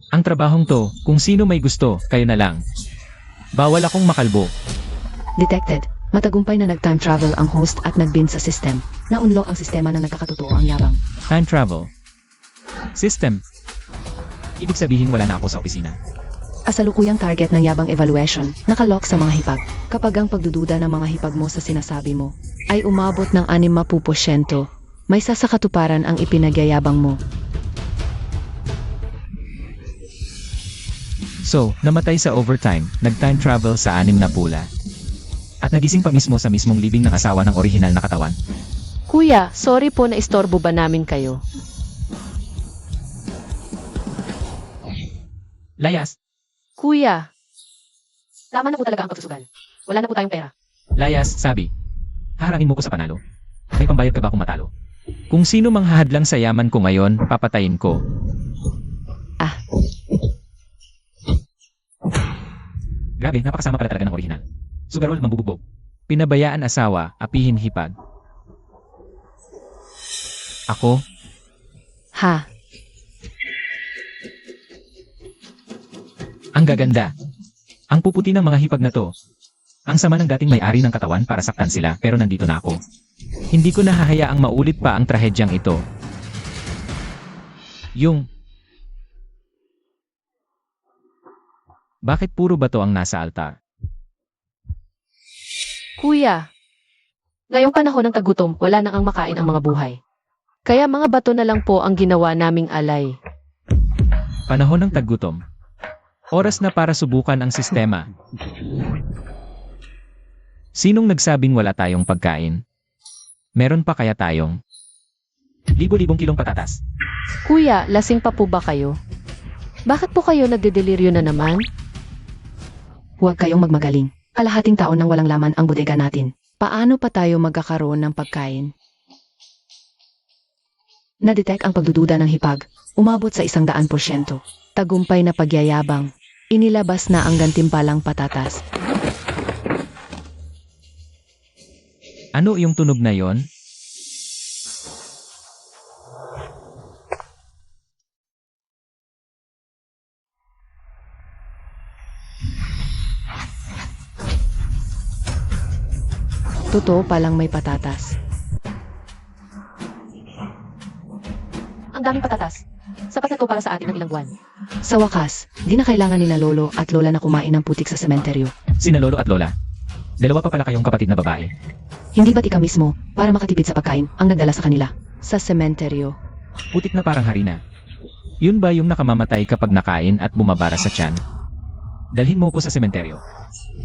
Ang trabahong to, kung sino may gusto, kayo na lang. Bawal akong makalbo. Detected. Matagumpay na nag-time travel ang host at nag-bin sa system. Naunlock ang sistema na nagkakatotoo ang yabang. Time travel. System. Ibig sabihin wala na ako sa opisina. Kasalukuyang target ng yabang evaluation, nakalock sa mga hipag. Kapag ang pagdududa ng mga hipag mo sa sinasabi mo ay umabot ng 60%, may sasakatuparan ang ipinagyayabang mo. So, namatay sa overtime, nag-time travel sa 6 na pula. At nagising pa mismo sa mismong libing ng asawa ng orihinal na katawan. Kuya, sorry po na istorbo ba namin kayo? Layas! Kuya, Tama na po talaga ang pagsusugal. Wala na po tayong pera. Layas, sabi. Harangin mo ko sa panalo. May pambayad ka ba kung matalo? Kung sino mang hahadlang sa yaman ko ngayon, papatayin ko. Ah. Grabe, napakasama pala talaga ng orihinal. Sugarol, mambubugbog. Pinabayaan asawa, apihin hipag. Ako, ha? ang gaganda. Ang puputi ng mga hipag na to. Ang sama ng dating may-ari ng katawan para saktan sila pero nandito na ako. Hindi ko nahahayaang maulit pa ang trahedyang ito. Bakit puro bato ang nasa altar? Kuya, ngayong panahon ng tagutom, wala nang ang makain ang mga buhay. Kaya mga bato na lang po ang ginawa naming alay. Panahon ng taggutom. Oras na para subukan ang sistema. Sinong nagsabing wala tayong pagkain? Meron pa kaya tayong libo-libong kilong patatas? Kuya, lasing pa po ba kayo? Bakit po kayo nagdedeliryo na naman? Huwag kayong magmagaling. Kalahating taon nang walang laman ang bodega natin. Paano pa tayo magkakaroon ng pagkain? Na-detect ang pagdududa ng hipag. Umabot sa 100%. Tagumpay na pagyayabang. Inilabas na ang gantimpalang patatas. Ano yung tunog na yon? Totoo palang may patatas. Ang daming patatas. Sapat na to para sa atin ng ilang buwan. Sa wakas, di na kailangan ni na lolo at lola na kumain ng putik sa sementeryo. Sina lolo at lola. Dalawa pa pala kayong kapatid na babae. Hindi ba't ikaw mismo, para makatipid sa pagkain, ang nagdala sa kanila? Sa sementeryo. Putik na parang harina. Yun ba yung nakamamatay kapag nakain at bumabara sa tiyan? Dalhin mo ko sa sementeryo.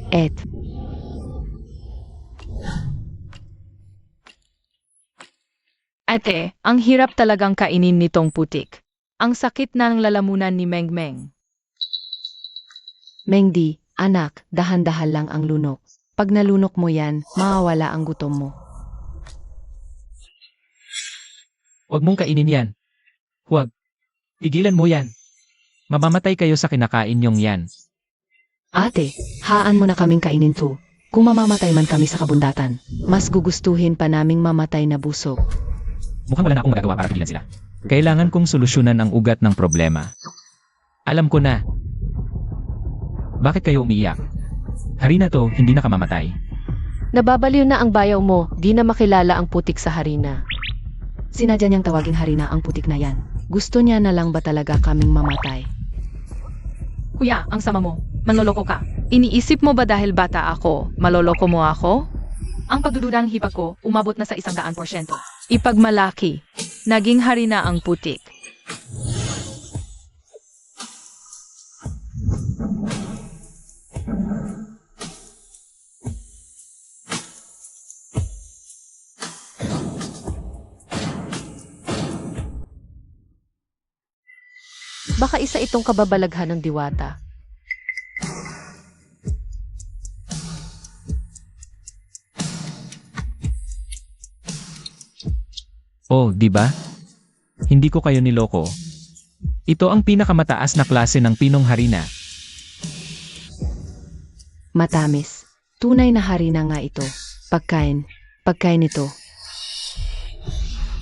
Et. Ate, ang hirap talagang kainin nitong putik. Ang sakit na ng lalamunan ni Mengmeng. Mengdi, anak, dahan-dahan lang ang lunok. Pag nalunok mo yan, mawawala ang gutom mo. Huwag mong kainin yan. Huwag. Tigilan mo yan. Mamamatay kayo sa kinakain nyong yan. Ate, haan mo na kaming kainin to. Kung mamamatay man kami sa kabundatan, mas gugustuhin pa naming mamatay na busog. Mukhang wala na akong magagawa para pigilan sila. Kailangan kong solusyonan ang ugat ng problema. Alam ko na. Bakit kayo umiiyak? Harina to, hindi nakamamatay. Nababaliw na ang bayaw mo, di na makilala ang putik sa harina. Sinadya niyang tawaging harina ang putik na yan. Gusto niya na lang ba talaga kaming mamatay? Kuya, ang sama mo. Manloloko ka. Iniisip mo ba dahil bata ako, maloloko mo ako? Ang pagdududang hipag ko, umabot na sa 100%. Ipagmalaki. Naging harina ang putik. Baka isa itong kababalaghan ng diwata. Oh, di ba? Hindi ko kayo niloko. Ito ang pinakamataas na klase ng pinong harina. Matamis. Tunay na harina nga ito. Pagkain. Pagkain ito.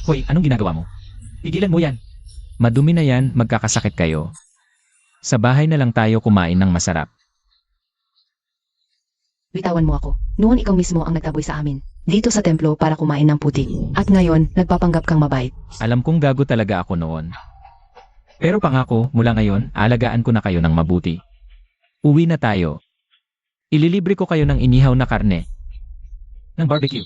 Hoy, anong ginagawa mo? Pigilan mo yan. Madumi na yan, magkakasakit kayo. Sa bahay na lang tayo kumain ng masarap. Bitawan mo ako. Noon ikaw mismo ang nagtaboy sa amin. Dito sa templo para kumain ng putik. At ngayon, nagpapanggap kang mabait. Alam kong gago talaga ako noon. Pero pangako, mula ngayon, alagaan ko na kayo ng mabuti. Uwi na tayo. Ililibre ko kayo ng inihaw na karne. Ng barbecue.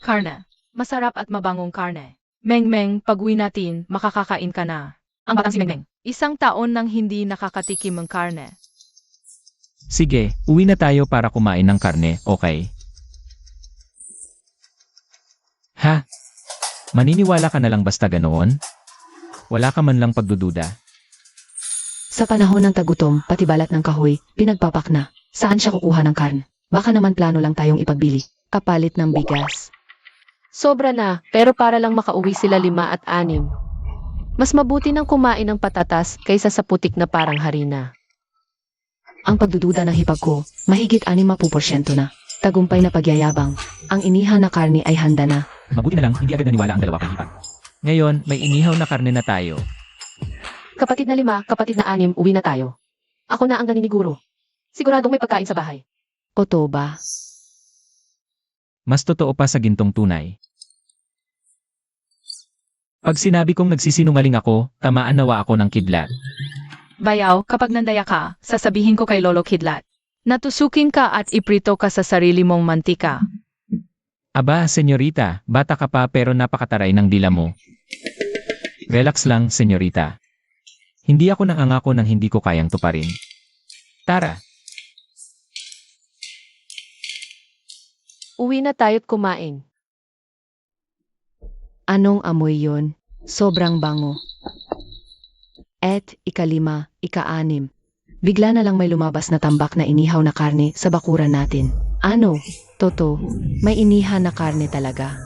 Karne. Masarap at mabangong karne. Mengmeng, pag-uwi natin, makakakain ka na. Ang batang si Mengmeng. Isang taon nang hindi nakakatikim ng karne. Sige, uwi na tayo para kumain ng karne, okay? Ha? Maniniwala ka na lang basta ganoon? Wala ka man lang pagdududa. Sa panahon ng tagutom, pati balat ng kahoy, pinagpapak na. Saan siya kukuha ng karne? Baka naman plano lang tayong ipagbili. Kapalit ng bigas. Sobra na, pero para lang makauwi sila 5 at 6. Mas mabuti nang kumain ng patatas kaysa sa putik na parang harina. Ang pagdududa ng hipag ko, mahigit 60% na. Tagumpay na pagyayabang. Ang inihan na karne ay handa na. Mabuti na lang, hindi agad naniwala ang dalawa kong hipag. Ngayon, may inihaw na karne na tayo. Kapatid na 5, kapatid na 6, uwi na tayo. Ako na ang naniniguro. Siguradong may pagkain sa bahay. Totoo ba? Mas totoo pa sa gintong tunay. Pag sinabi kong nagsisinungaling ako, tamaan nawa ako ng kidlat. Bayaw, kapag nandaya ka, sasabihin ko kay Lolo Kidlat. Natusukin ka at iprito ka sa sarili mong mantika. Aba, senyorita, bata ka pa pero napakataray ng dila mo. Relax lang, senyorita. Hindi ako nangangako ng hindi ko kayang tuparin. Tara, Uwi na tayo't kumain. Anong amoy yon? Sobrang bango. Et, 5, 6. Bigla na lang may lumabas na tambak na inihaw na karne sa bakuran natin. Ano? Toto, may inihan na karne talaga.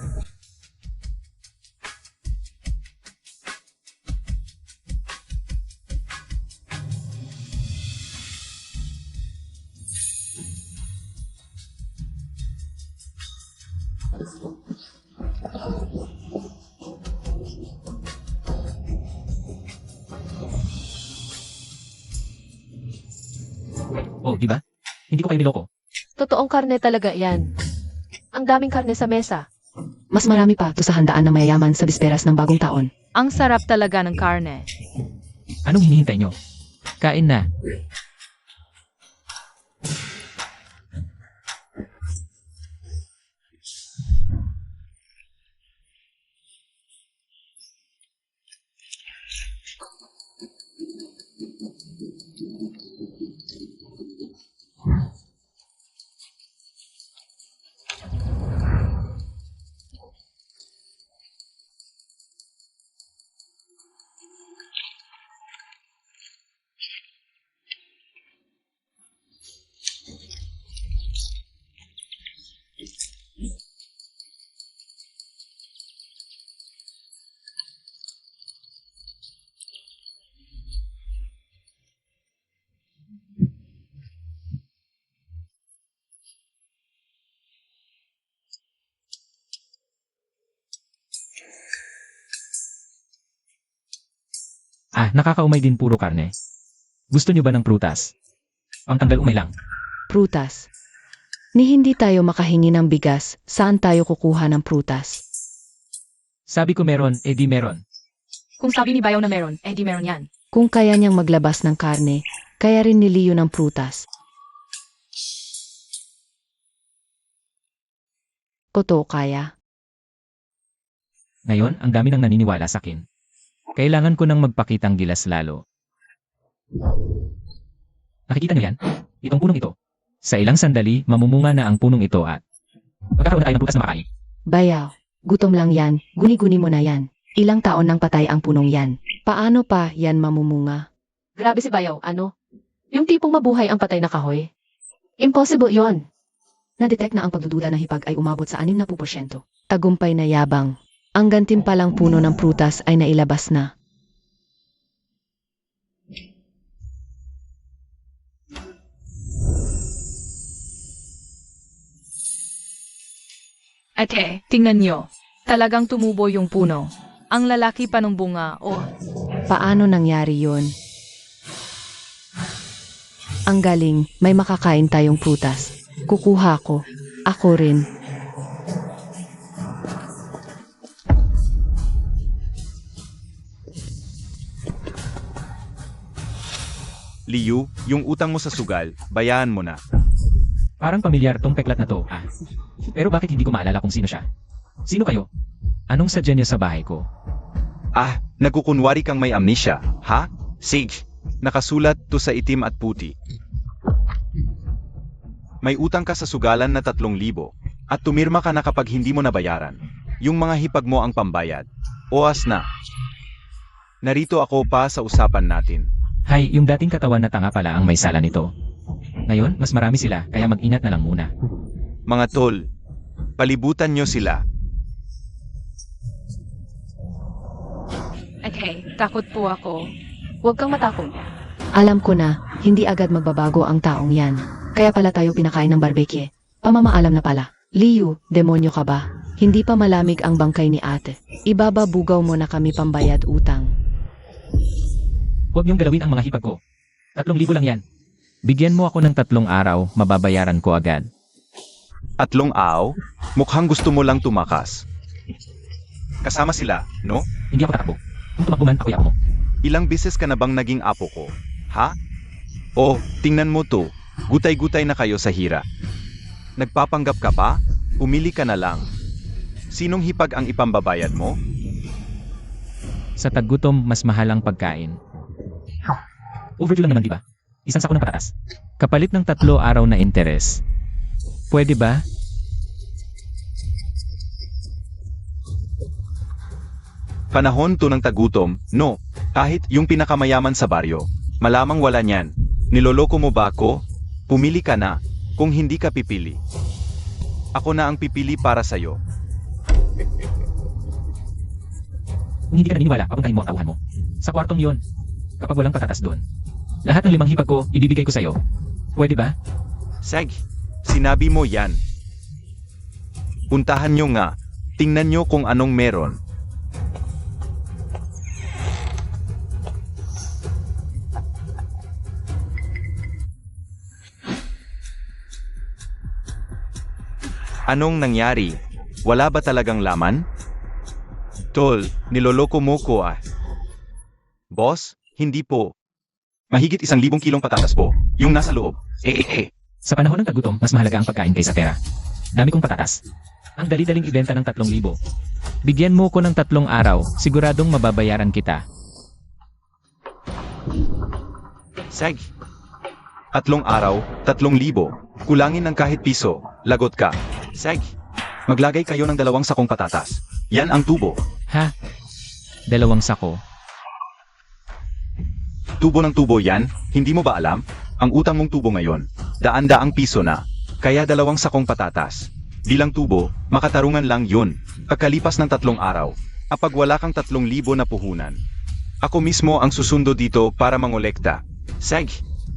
oh, di ba? Hindi ko kayo niloko. Totoong karne talaga yan. Ang daming karne sa mesa. Mas marami pa to sa handaan ng mayayaman sa bisperas ng bagong taon. Ang sarap talaga ng karne. Anong hinihintay nyo? Kain na. Ah, nakakaumay din puro karne. Gusto nyo ba ng prutas? Ang tanggal umay lang. Prutas. Ni hindi tayo makahingi ng bigas, saan tayo kukuha ng prutas? Sabi ko meron, eh di meron. Kung sabi ni Bayaw na meron, eh di meron yan. Kung kaya niyang maglabas ng karne, kaya rin ni Leo ng prutas. Totoo kaya? Ngayon, ang dami nang naniniwala sa akin. Kailangan ko nang magpakitang gilas lalo. Nakikita niyo yan? Itong punong ito. Sa ilang sandali, mamumunga na ang punong ito at magkakaroon na tayo ng prutas na makain. Bayaw, gutom lang yan, guni-guni mo na yan. Ilang taon nang patay ang punong yan. Paano pa yan mamumunga? Grabe si Bayaw, ano? Yung tipong mabuhay ang patay na kahoy. Impossible yon. Na-detect na ang pagdududa ng hipag ay umabot sa 60%. Tagumpay na yabang. Ang gantimpalang puno ng prutas ay nailabas na. Ate, tingnan nyo. Talagang tumubo yung puno. Ang lalaki pa ng bunga, oh. Paano nangyari yon? Ang galing, may makakain tayong prutas. Kukuha ko. Ako rin. Liu, yung utang mo sa sugal, bayaan mo na. Parang pamilyar tong peklat na to, ah. Pero bakit hindi ko maalala kung sino siya? Sino kayo? Anong sadya niya sa bahay ko? Ah, nagkukunwari kang may amnesia, ha? Sige, nakasulat to sa itim at puti. May utang ka sa sugalan na 3,000 at tumirma ka na kapag hindi mo nabayaran. Yung mga hipag mo ang pambayad. Oas na. Narito ako pa sa usapan natin. Hay, yung dating katawan na tanga pala ang may sala nito. Ngayon, mas marami sila, kaya mag-ingat na lang muna. Mga tol, palibutan nyo sila. Okay, takot po ako. Huwag kang matakot. Alam ko na, hindi agad magbabago ang taong yan. Kaya pala tayo pinakain ng barbecue. Pamamaalam na pala. Liu, demonyo ka ba? Hindi pa malamig ang bangkay ni ate. Ibababugaw mo na kami pambayad utang. Huwag niyong galawin ang mga hipag ko. 3,000 lang yan. Bigyan mo ako ng 3 araw, mababayaran ko agad. 3 araw? Mukhang gusto mo lang tumakas. Kasama sila, no? Hindi ako tatakbo. Kung tumakbo man, ako'y ako mo. Ilang beses ka na bang naging apo ko? Ha? Oh, tingnan mo to. Gutay-gutay na kayo sa hira. Nagpapanggap ka pa? Pumili ka na lang. Sinong hipag ang ipambabayad mo? Sa taggutom, mas mahal ang pagkain. Overdue lang naman, di ba? Isang sako ng patatas. Kapalit ng 3 araw na interes. Pwede ba? Panahon to ng tagutom, no. Kahit yung pinakamayaman sa baryo. Malamang wala niyan. Niloloko mo ba ako? Pumili ka na. Kung hindi ka pipili. Ako na ang pipili para sa'yo. Kung hindi ka naniniwala, papuntahin mo ang tauhan mo. Sa kwartong yon. Kapag walang patatas doon. Lahat ng 5 hipag ko, ibibigay ko sa'yo. Pwede ba? Sag, sinabi mo yan. Puntahan nyo nga. Tingnan nyo kung anong meron. Anong nangyari? Wala ba talagang laman? Tol, niloloko mo ko ah. Boss, hindi po. Mahigit 1,000 kilong patatas po. Yung nasa loob. Sa panahon ng tagutom, mas mahalaga ang pagkain kaysa pera. Dami kong patatas. Ang dali-daling ibenta ng 3,000. Bigyan mo ko ng 3 araw, siguradong mababayaran kita. Sag. 3 araw, 3,000. Kulangin ng kahit piso. Lagot ka. Sag. Maglagay kayo ng 2 sakong patatas. Yan ang tubo. Ha? 2 sako. Tubo ng tubo yan? Hindi mo ba alam? Ang utang mong tubo ngayon. Daan-daang piso na. Kaya 2 sakong patatas. Bilang tubo, makatarungan lang yun. Pagkalipas ng 3 araw. Kapag wala kang 3,000 na puhunan. Ako mismo ang susundo dito para mangolekta. Sag.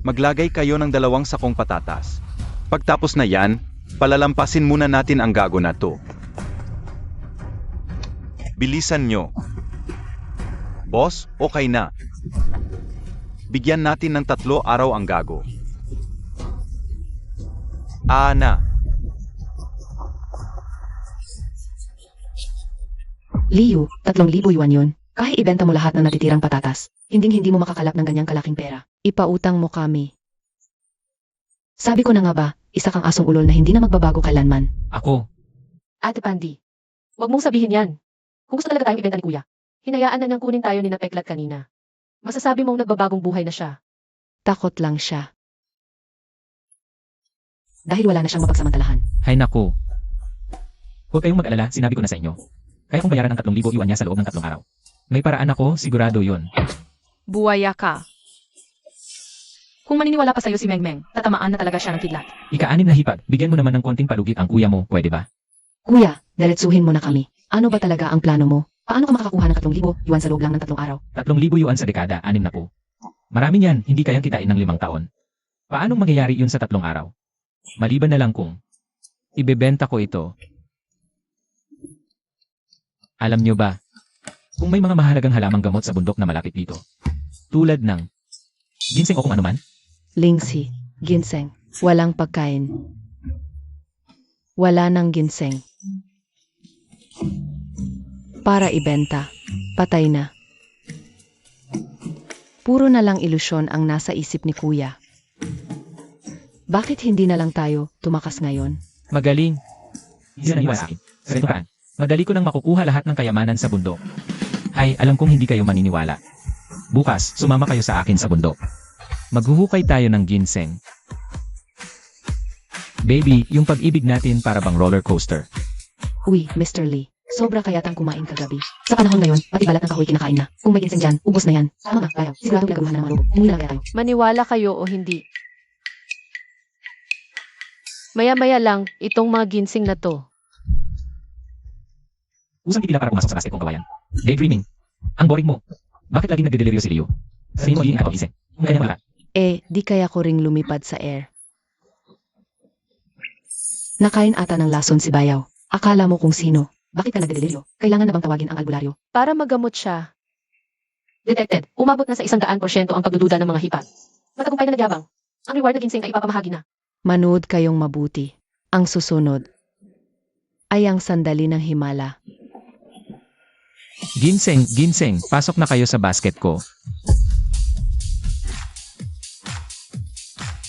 Maglagay kayo ng 2 sakong patatas. Pagtapos na yan, palalampasin muna natin ang gago na to. Bilisan nyo. Boss, okay na. Bigyan natin ng 3 araw ang gago. Na. Liu, 3,000 yuan yun. Kahit ibenta mo lahat ng natitirang patatas, hindi mo makakalap ng ganyang kalaking pera. Ipautang mo kami. Sabi ko na nga ba, isa kang asong ulol na hindi na magbabago kailanman. Ako. Ate Pandi, huwag mong sabihin yan. Kung gusto talaga tayong ibenta ni Kuya, hinayaan na niyang kunin tayo ni Napeklat kanina. Masasabi mong nagbabagong buhay na siya. Takot lang siya. Dahil wala na siyang mapagsamantalahan. Hay naku. Huwag kayong mag-alala, sinabi ko na sa inyo. Kaya kong bayaran ang 3,000 yuan niya sa loob ng 3 araw. May paraan ako, sigurado yun. Buwaya ka. Kung maniniwala pa sa'yo si Mengmeng, tatamaan na talaga siya ng kidlat. Ika-6 na hipag, bigyan mo naman ng konting palugit ang kuya mo, pwede ba? Kuya, diretsuhin mo na kami. Ano ba talaga ang plano mo? Paano ka makakakuha ng 3,000 yuan sa loob lang ng 3 araw? 3,000 yuan sa dekada, 6 na po. Marami niyan, hindi kayang kitain ng 5 taon. Paano mangyayari yun sa 3 araw? Maliban na lang kung ibebenta ko ito. Alam nyo ba, kung may mga mahalagang halamang gamot sa bundok na malapit dito, tulad ng ginseng o kung anuman, Lingsi. Ginseng. Walang pagkain. Wala nang ginseng. Para ibenta. Patay na. Puro na lang ilusyon ang nasa isip ni Kuya. Bakit hindi na lang tayo tumakas ngayon? Magaling. Hindi na sa akin. Sa ganito paraan, madali ko nang makukuha lahat ng kayamanan sa bundok. Hay, alam kong hindi kayo maniniwala. Bukas, sumama kayo sa akin sa bundok. Maghuhukay tayo ng ginseng. Baby, yung pag-ibig natin para bang roller coaster. Uy, Mr. Lee. Sobra kayatang kumain kagabi. Sa panahon ngayon, pati balat ng kahoy kinakain na. Kung may ginseng dyan, ubos na yan. Tama ka, Bayaw. Sigurado pinagawa na ng mga lobo. Umuwi na lang kaya tayo. Maniwala kayo o hindi. Maya-maya lang, itong mga ginseng na to. Usang pipila para pumasok sa basket kong kawayan. Daydreaming. Ang boring mo. Bakit laging nagde-delivery si Leo? Sabihin mo hindi ako gising. Kaya wala. Di kaya ko ring lumipad sa air. Nakain ata ng lason si Bayaw. Akala mo kung sino. Bakit ka nagdeliryo? Kailangan na bang tawagin ang albularyo? Para magamot siya. Detected, umabot na sa 100% ang pagdududa ng mga hipag. Matagumpay na nagyabang. Ang reward na ginseng ay ipapamahagi na. Manood kayong mabuti. Ang susunod ay ang sandali ng himala. Ginseng, ginseng, pasok na kayo sa basket ko.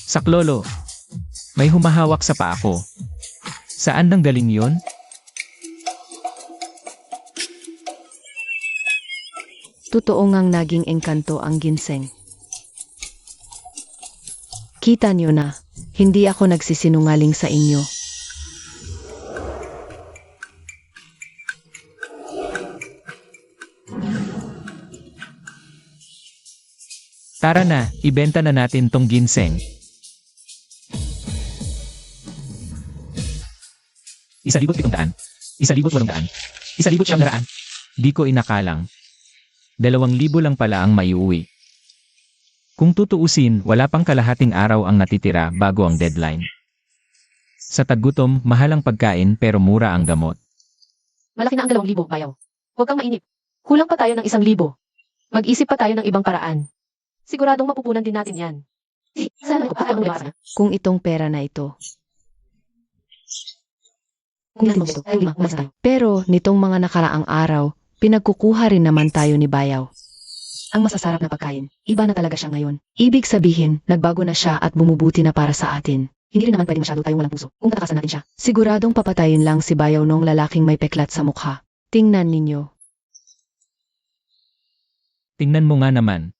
Saklolo, may humahawak sa paa ko. Saan nang galing yun? Totoo ngang naging engkanto ang ginseng. Kita nyo na, hindi ako nagsisinungaling sa inyo. Tara na, ibenta na natin tong ginseng. $1,700. $1,800. $1,900. Di ko inakalang. 2,000 lang pala ang maiuwi. Kung tutuusin, wala pang kalahating araw ang natitira bago ang deadline. Sa taggutom, mahal ang pagkain pero mura ang gamot. Malaki na ang 2,000, Bayaw. Huwag kang mainip. Kulang pa tayo ng 1,000. Mag-isip pa tayo ng ibang paraan. Siguradong mapupunan din natin yan. Sana ito ang labas na. Kung itong pera na ito. Pero nitong mga nakaraang araw, pinagkukuha rin naman tayo ni Bayaw. Ang masasarap na pagkain, iba na talaga siya ngayon. Ibig sabihin, nagbago na siya at bumubuti na para sa atin. Hindi rin naman pwede masyado tayong walang puso kung tatakasan natin siya. Siguradong papatayin lang si Bayaw nung lalaking may peklat sa mukha. Tingnan ninyo. Tingnan mo nga naman.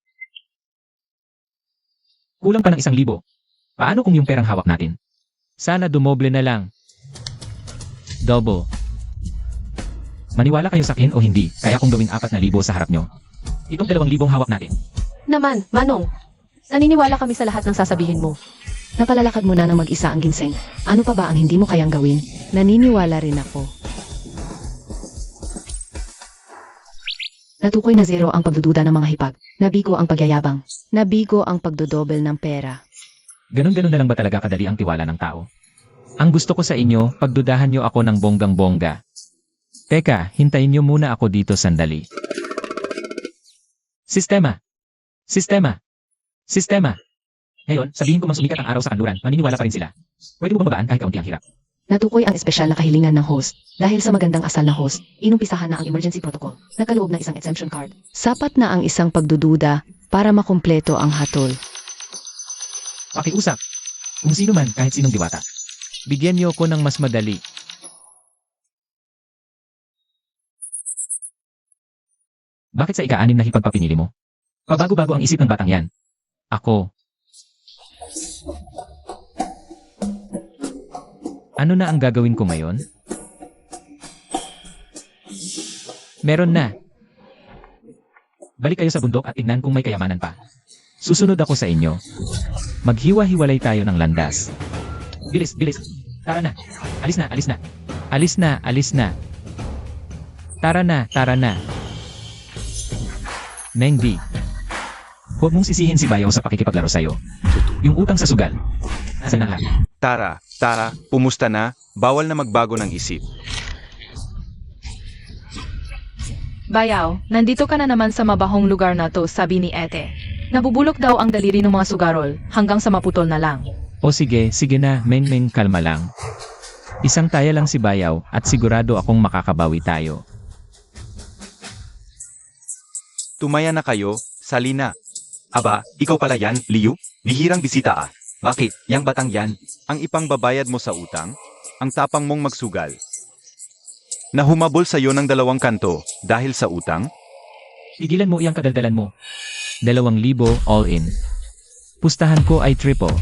Kulang pa ng 1,000. Paano kung yung perang hawak natin? Sana dumoble na lang. Double. Maniwala kayo sa akin o hindi, kaya kung gawing 4,000 sa harap nyo. Itong 2,000 hawak natin. Naman, Manong. Naniniwala kami sa lahat ng sasabihin mo. Napalalakad mo na ng mag-isa ang ginseng. Ano pa ba ang hindi mo kayang gawin? Naniniwala rin ako. Natukoy na 0 ang pagdududa ng mga hipag. Nabigo ang pagyayabang. Nabigo ang pagdodobel ng pera. Ganon-ganon na lang ba talaga kadali ang tiwala ng tao? Ang gusto ko sa inyo, pagdudahan nyo ako ng bonggang-bongga. Teka, hintayin nyo muna ako dito sandali. Sistema! Sistema! Sistema! Ngayon, sabihin ko mang sumikat ang araw sa kanluran, maniniwala pa rin sila. Pwede mo bang babaan kahit kaunti ang hirap? Natukoy ang espesyal na kahilingan ng host. Dahil sa magandang asal na host, inumpisahan na ang emergency protocol. Nagkaloob na isang exemption card. Sapat na ang isang pagdududa para makumpleto ang hatol. Pakiusap. Kung sino man, kahit sinong diwata. Bigyan niyo ko ng mas madali. Bakit sa ika-6 na hipagpapinili mo? Pabago-bago ang isip ng batang yan. Ako. Ano na ang gagawin ko ngayon? Meron na. Balik kayo sa bundok at tingnan kung may kayamanan pa. Susunod ako sa inyo. Maghiwa-hiwalay tayo ng landas. Bilis, bilis. Tara na. Alis na, alis na. Alis na, alis na. Tara na, tara na. Neng D. Huwag mong sisihin si Bayaw sa pakikipaglaro sa'yo. Yung utang sa sugal. Nasaan na lahat? Tara, pumusta na, bawal na magbago ng isip. Bayaw, nandito ka na naman sa mabahong lugar na to, sabi ni Ete. Nabubulok daw ang daliri ng mga sugarol, hanggang sa maputol na lang. O sige, sige na, Meng kalma lang. Isang taya lang si Bayaw at sigurado akong makakabawi tayo. Tumaya na kayo, Salina. Aba, ikaw pala yan, Liu? Bihirang bisita ah. Bakit, yang batang yan? Ang ipangbabayad mo sa utang? Ang tapang mong magsugal. Nahumabol sa'yo ng 2 kanto dahil sa utang? Tigilan mo iyang kadaldalan mo. 2,000 all in. Pustahan ko ay triple.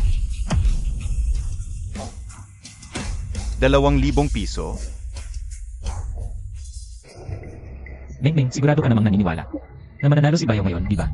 2,000 piso? Meng, sigurado ka namang naniniwala na mananalo si Bayaw ngayon, di ba?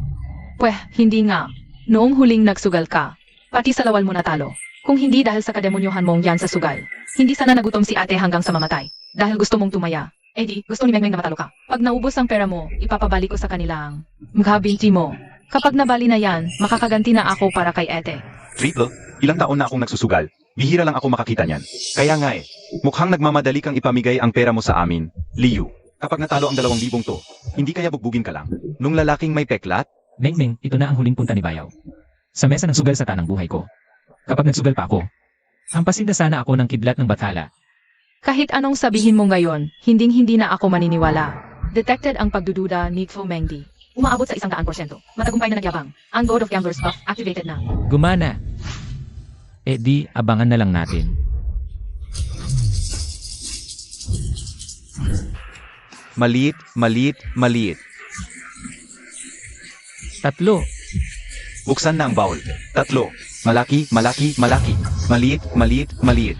Pweh, hindi nga. Noong huling nagsugal ka, pati sa lawal mo natalo. Kung hindi dahil sa kademonyohan mong yan sa sugal, hindi sana nagutom si ate hanggang sa mamatay. Dahil gusto mong tumaya. Eh di, gusto ni Meng na matalo ka. Pag naubos ang pera mo, ipapabalik ko sa kanila ang mghabinti mo. Kapag nabali na yan, makakaganti na ako para kay ate. Triple? Ilang taon na akong nagsusugal. Bihira lang ako makakita niyan. Kaya nga eh, mukhang nagmamadali kang ipamigay ang pera mo sa amin, Liu. Kapag natalo ang 2,000 to, hindi kaya bugbugin ka lang. Nung lalaking may peklat? Meng, ito na ang huling punta ni Bayaw. Sa mesa ng sugal sa tanang buhay ko. Kapag nagsugal pa ako, hampasin na sana ako ng kidlat ng bathala. Kahit anong sabihin mo ngayon, hinding-hindi na ako maniniwala. Detected ang pagdududa ni Fu Mengdi. Umaabot sa 100%. Matagumpay na nagyabang. Ang God of Gamblers buff activated na. Gumana! Eh di, abangan na lang natin. Maliit, maliit, maliit. 3. Buksan na ang bowl. 3. Malaki, malaki, malaki. Maliit, maliit, maliit.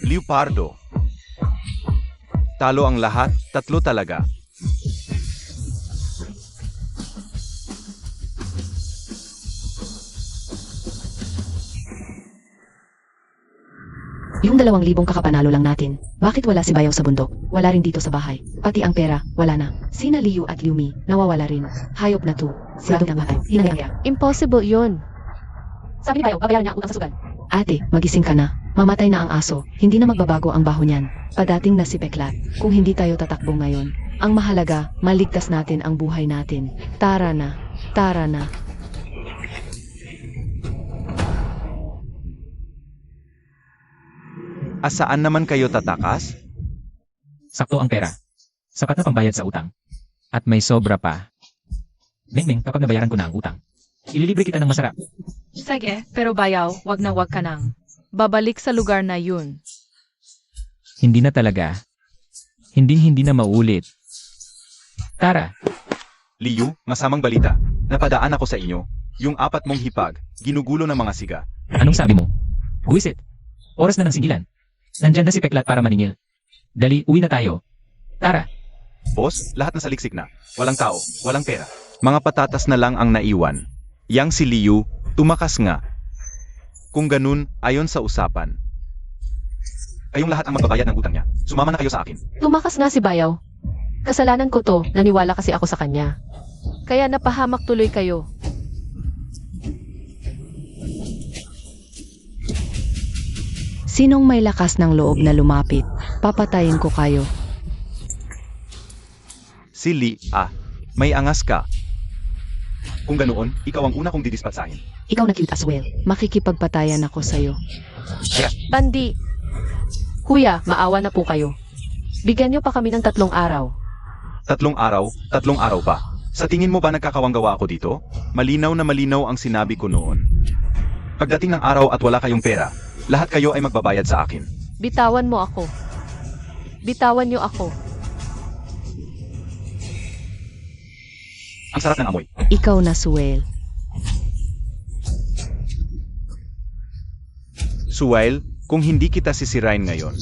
Leopardo. Talo ang lahat, 3 talaga. Yung 2,000 kakapanalo lang natin. Bakit wala si Bayaw sa bundok? Wala rin dito sa bahay. Pati ang pera, wala na. Sina Liu at Liumi, nawawala rin. Hayop na to. Sigado na matay. Hinayang. Impossible yun. Sabi ni Bayaw, babayaran niya ang utang sa sugal. Ate, magising ka na. Mamatay na ang aso. Hindi na magbabago ang baho niyan. Padating na si Peklat. Kung hindi tayo tatakbo ngayon. Ang mahalaga, maligtas natin ang buhay natin. Tara na. Tara na. Asaan naman kayo tatakas? Sakto ang pera. Sapat na pambayad sa utang. At may sobra pa. Meng, kapag nabayaran ko na ang utang, ililibre kita ng masarap. Sige, pero Bayaw, wag na wag ka nang. Babalik sa lugar na yun. Hindi na talaga. Hindi na maulit. Tara, Liu, masamang balita. Napadaan ako sa inyo. Yung 4 mong hipag, ginugulo ng mga siga. anong sabi mo? Buwisit. Oras na ng sigilan. Nandyan na si Peklat para maningil. Dali, uwi na tayo. Tara. Boss, lahat na saliksik na. Walang tao, walang pera. Mga patatas na lang ang naiwan. Yang si Liu, tumakas nga. Kung ganun, ayon sa usapan. Kayong lahat ang magbabayad ng utang niya. Sumama na kayo sa akin. Tumakas nga si Bayaw. Kasalanan ko to, naniwala kasi ako sa kanya. Kaya napahamak tuloy kayo. Sinong may lakas ng loob na lumapit? Papatayin ko kayo. Si Li, may angas ka. Kung ganoon, ikaw ang una kong didispasahin. Ikaw na cute as well. Makikipagpatayan ako sa'yo. Pandi. Kuya, maawa na po kayo. Bigyan niyo pa kami ng 3 araw. 3 araw, 3 araw pa. Sa tingin mo ba nagkakawanggawa ako dito? Malinaw na malinaw ang sinabi ko noon. Pagdating ng araw at wala kayong pera, lahat kayo ay magbabayad sa akin. Bitawan mo ako. Bitawan niyo ako. Ang sarap ng amoy. Ikaw na, Suel. Suwail, kung hindi kita sisirain ngayon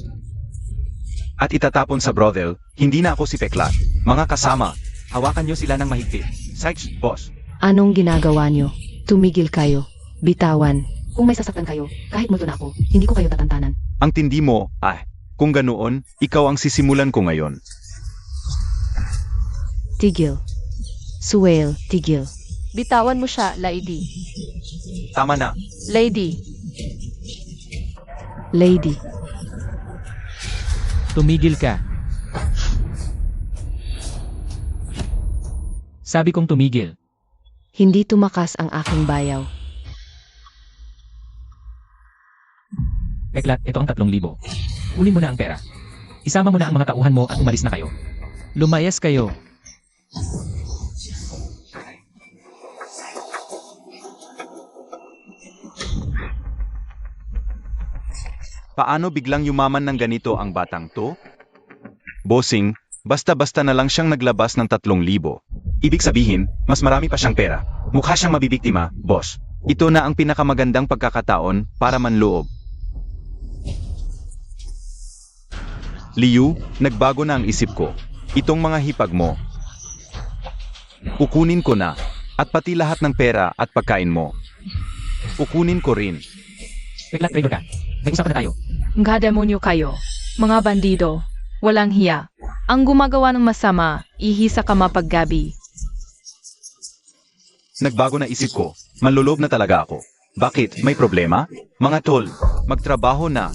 at itatapon sa brothel, hindi na ako si Peklat. Mga kasama, hawakan niyo sila ng mahigpit. Sykes, boss. Anong ginagawa nyo? Tumigil kayo. Bitawan. Kung may sasaktan kayo, kahit multo na ako, hindi ko kayo tatantanan. Ang tindi mo, kung ganoon, ikaw ang sisimulan ko ngayon. Tigil. Suel, tigil. Bitawan mo siya, lady. Tama na. Lady. Lady. Tumigil ka. Sabi kong tumigil. Hindi tumakas ang aking bayaw. Peklat, ito ang 3,000. Kunin mo na ang pera. Isama mo na ang mga tauhan mo at umalis na kayo. Lumayas kayo. Paano biglang yumaman ng ganito ang batang to? Bossing, basta-basta na lang siyang naglabas ng 3,000. Ibig sabihin, mas marami pa siyang pera. Mukha siyang mabibiktima, boss. Ito na ang pinakamagandang pagkakataon para manloob. Liu, nagbago na ang isip ko. Itong mga hipag mo. Kukunin ko na, at pati lahat ng pera at pagkain mo. Kukunin ko rin. Peklat, traitor ka. Nag-usap na tayo. Nga demonyo kayo. Mga bandido. Walang hiya. Ang gumagawa ng masama, ihisa ka mapaggabi. Nagbago na isip ko. Manlolob na talaga ako. Bakit? May problema? Mga tol, magtrabaho na.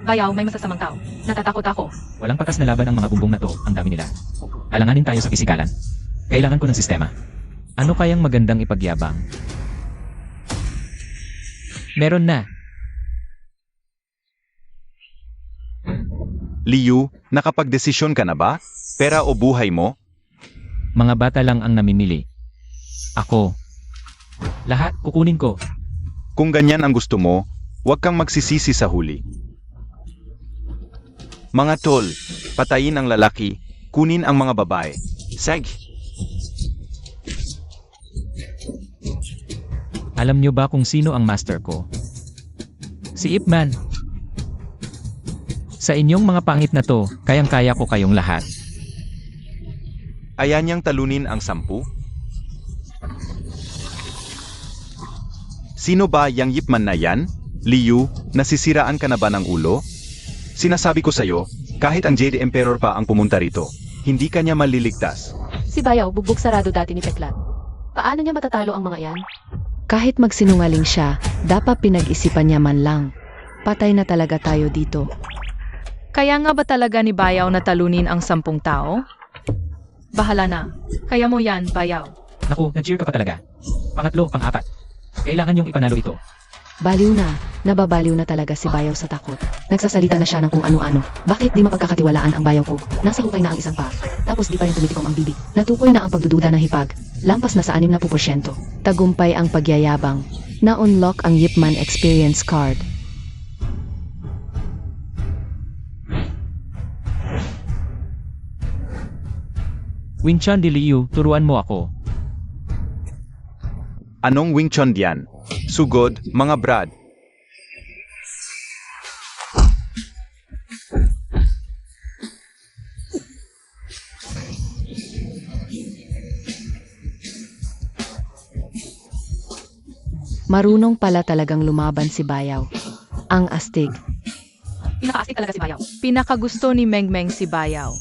Bayaw, may masasamang tao. Natatakot ako. Walang patas na laban ang mga bumbong na to, ang dami nila. Alanganin tayo sa pisikalan. Kailangan ko ng sistema. Ano kayang magandang ipagyabang? Meron na. Liu, nakapagdesisyon ka na ba? Pera o buhay mo? Mga bata lang ang namimili. Ako. Lahat kukunin ko. Kung ganyan ang gusto mo, huwag kang magsisisi sa huli. Mga tol, patayin ang lalaki, kunin ang mga babae. Sag! Alam nyo ba kung sino ang master ko? Si Ip Man. Sa inyong mga pangit na to, kayang-kaya ko kayong lahat. Ayan niyang talunin ang 10? Sino ba yang Yipman na yan? Liu, nasisiraan ka na ba ng ulo? Sinasabi ko sa'yo, kahit ang Jade Emperor pa ang pumunta rito, hindi ka niya maliligtas. Si Bayaw, bugbog sarado dati ni Peklat. Paano niya matatalo ang mga yan? Kahit magsinungaling siya, dapat pinag-isipan niya man lang. Patay na talaga tayo dito. Kaya nga ba talaga ni Bayaw na talunin ang 10 tao? Bahala na. Kaya mo yan, Bayaw. Naku, nag-cheer ka pa talaga. Pangatlo, pang-apat. Kailangan yung ipanalo ito. Baliw na. Nababaliw na talaga si Bayaw sa takot. Nagsasalita na siya ng kung ano-ano. Bakit di mapagkakatiwalaan ang Bayaw ko? Nasa hukay na ang isang pa. Tapos di pa rin tumitikom ang bibig. Natukoy na ang pagdududa ng hipag. Lampas na sa 60%. Tagumpay ang pagyayabang. Na-unlock ang Yipman Experience Card. Wing Chun Di Liu, turuan mo ako. Anong Wing Chun diyan? Sugod, mga brad. Marunong pala talagang lumaban si Bayaw. Ang astig. Pinakaastig talaga si Bayaw. Pinakagusto ni Mengmeng si Bayaw.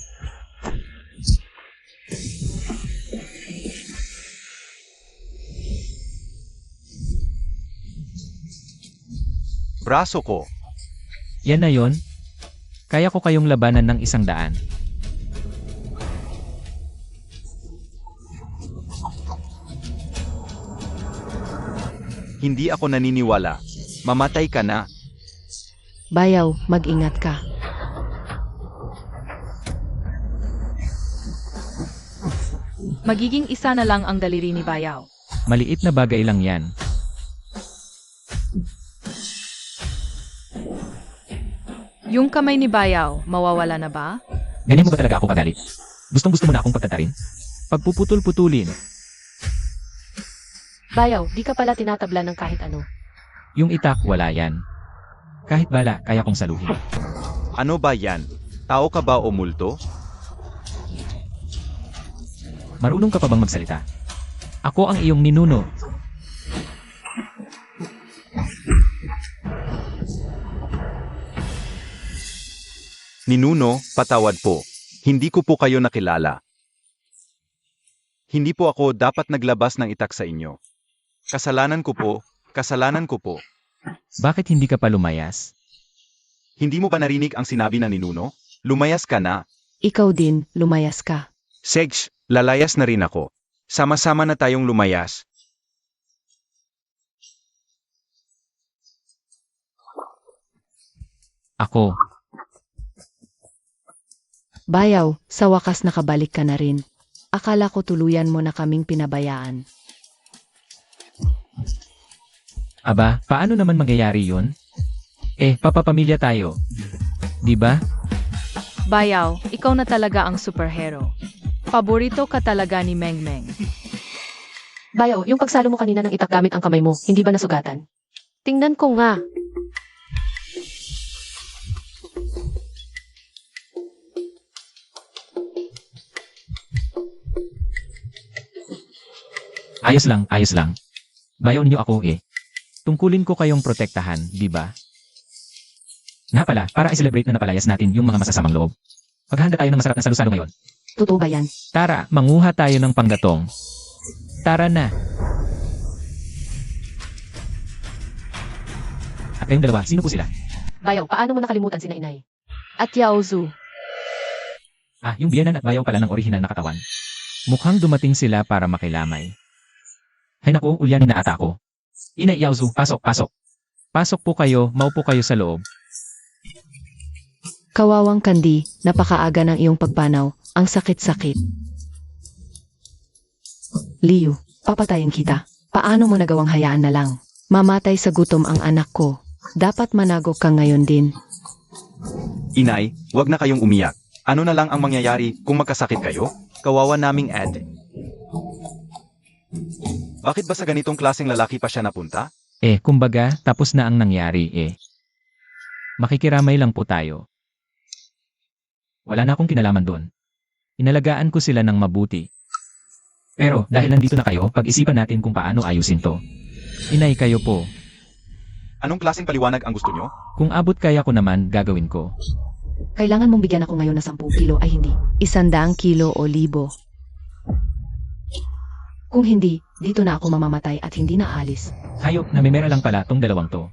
Braso ko. Yan na yon. Kaya ko kayong labanan ng 100. Hindi ako naniniwala. Mamatay ka na. Bayaw, mag-ingat ka. Magiging isa na lang ang daliri ni Bayaw. Maliit na bagay lang yan. Yung kamay ni Bayaw, mawawala na ba? Ganyan mo ba talaga ako kagalit? Gustong-gusto mo na akong pagtatarin? Pagpuputol-putulin. Bayaw, di ka pala tinatabla ng kahit ano. Yung itak, wala yan. Kahit bala, kaya kong saluhin. Ano ba yan? Tao ka ba o multo? Marunong ka pa bang magsalita? Ako ang iyong ninuno. Ninuno, patawad po. Hindi ko po kayo nakilala. Hindi po ako dapat naglabas ng itak sa inyo. Kasalanan ko po, kasalanan ko po. Bakit hindi ka pa lumayas? Hindi mo ba narinig ang sinabi na ninuno? Lumayas ka na. Ikaw din, lumayas ka. Segs, lalayas na rin ako. Sama-sama na tayong lumayas. Ako. Bayaw, sa wakas nakabalik ka na rin. Akala ko tuluyan mo na kaming pinabayaan. Aba, paano naman mangyayari yun? Papapamilya tayo. Di ba? Bayaw, ikaw na talaga ang superhero. Paborito ka talaga ni Meng Meng. Bayaw, yung pagsalo mo kanina ng itak gamit ang kamay mo, hindi ba nasugatan? Tingnan ko nga. Ayos lang, ayos lang. Bayaw ninyo ako Tungkulin ko kayong protektahan, di ba? Nga pala, para i-celebrate na napalayas natin yung mga masasamang loob. Maghahanda tayo ng masarap na salu-salo ngayon. Totoo ba yan? Tara, manguha tayo ng panggatong. Tara na. At kayong dalawa, sino po sila? Bayaw, paano mo nakalimutan sina inay? At Yaozu. Yung biyanan at bayaw pala ng orihinal na katawan. Mukhang dumating sila para makilamay. Hay naku, ulyanin na ata ako. Inay Yaozu, pasok, pasok. Pasok po kayo, maupo kayo sa loob. Kawawang Kandi, napakaaga ng iyong pagpanaw, ang sakit-sakit. Liu, papatayin kita. Paano mo nagawang hayaan na lang? Mamatay sa gutom ang anak ko. Dapat managok ka ngayon din. Inay, wag na kayong umiyak. Ano na lang ang mangyayari kung magkasakit kayo? Kawawa naming Ed. Bakit ba sa ganitong klaseng lalaki pa siya napunta? Kumbaga, tapos na ang nangyari Makikiramay lang po tayo. Wala na akong kinalaman doon. Inalagaan ko sila ng mabuti. Pero dahil nandito na kayo, pag-isipan natin kung paano ayusin to. Inay, kayo po. Anong klaseng paliwanag ang gusto nyo? Kung abot kaya ko naman, gagawin ko. Kailangan mong bigyan ako ngayon ng 10 kilo ay hindi. 100 kilo o libo. Kung hindi, dito na ako mamamatay at hindi na aalis. Hayop, namimera lang pala tong dalawang to.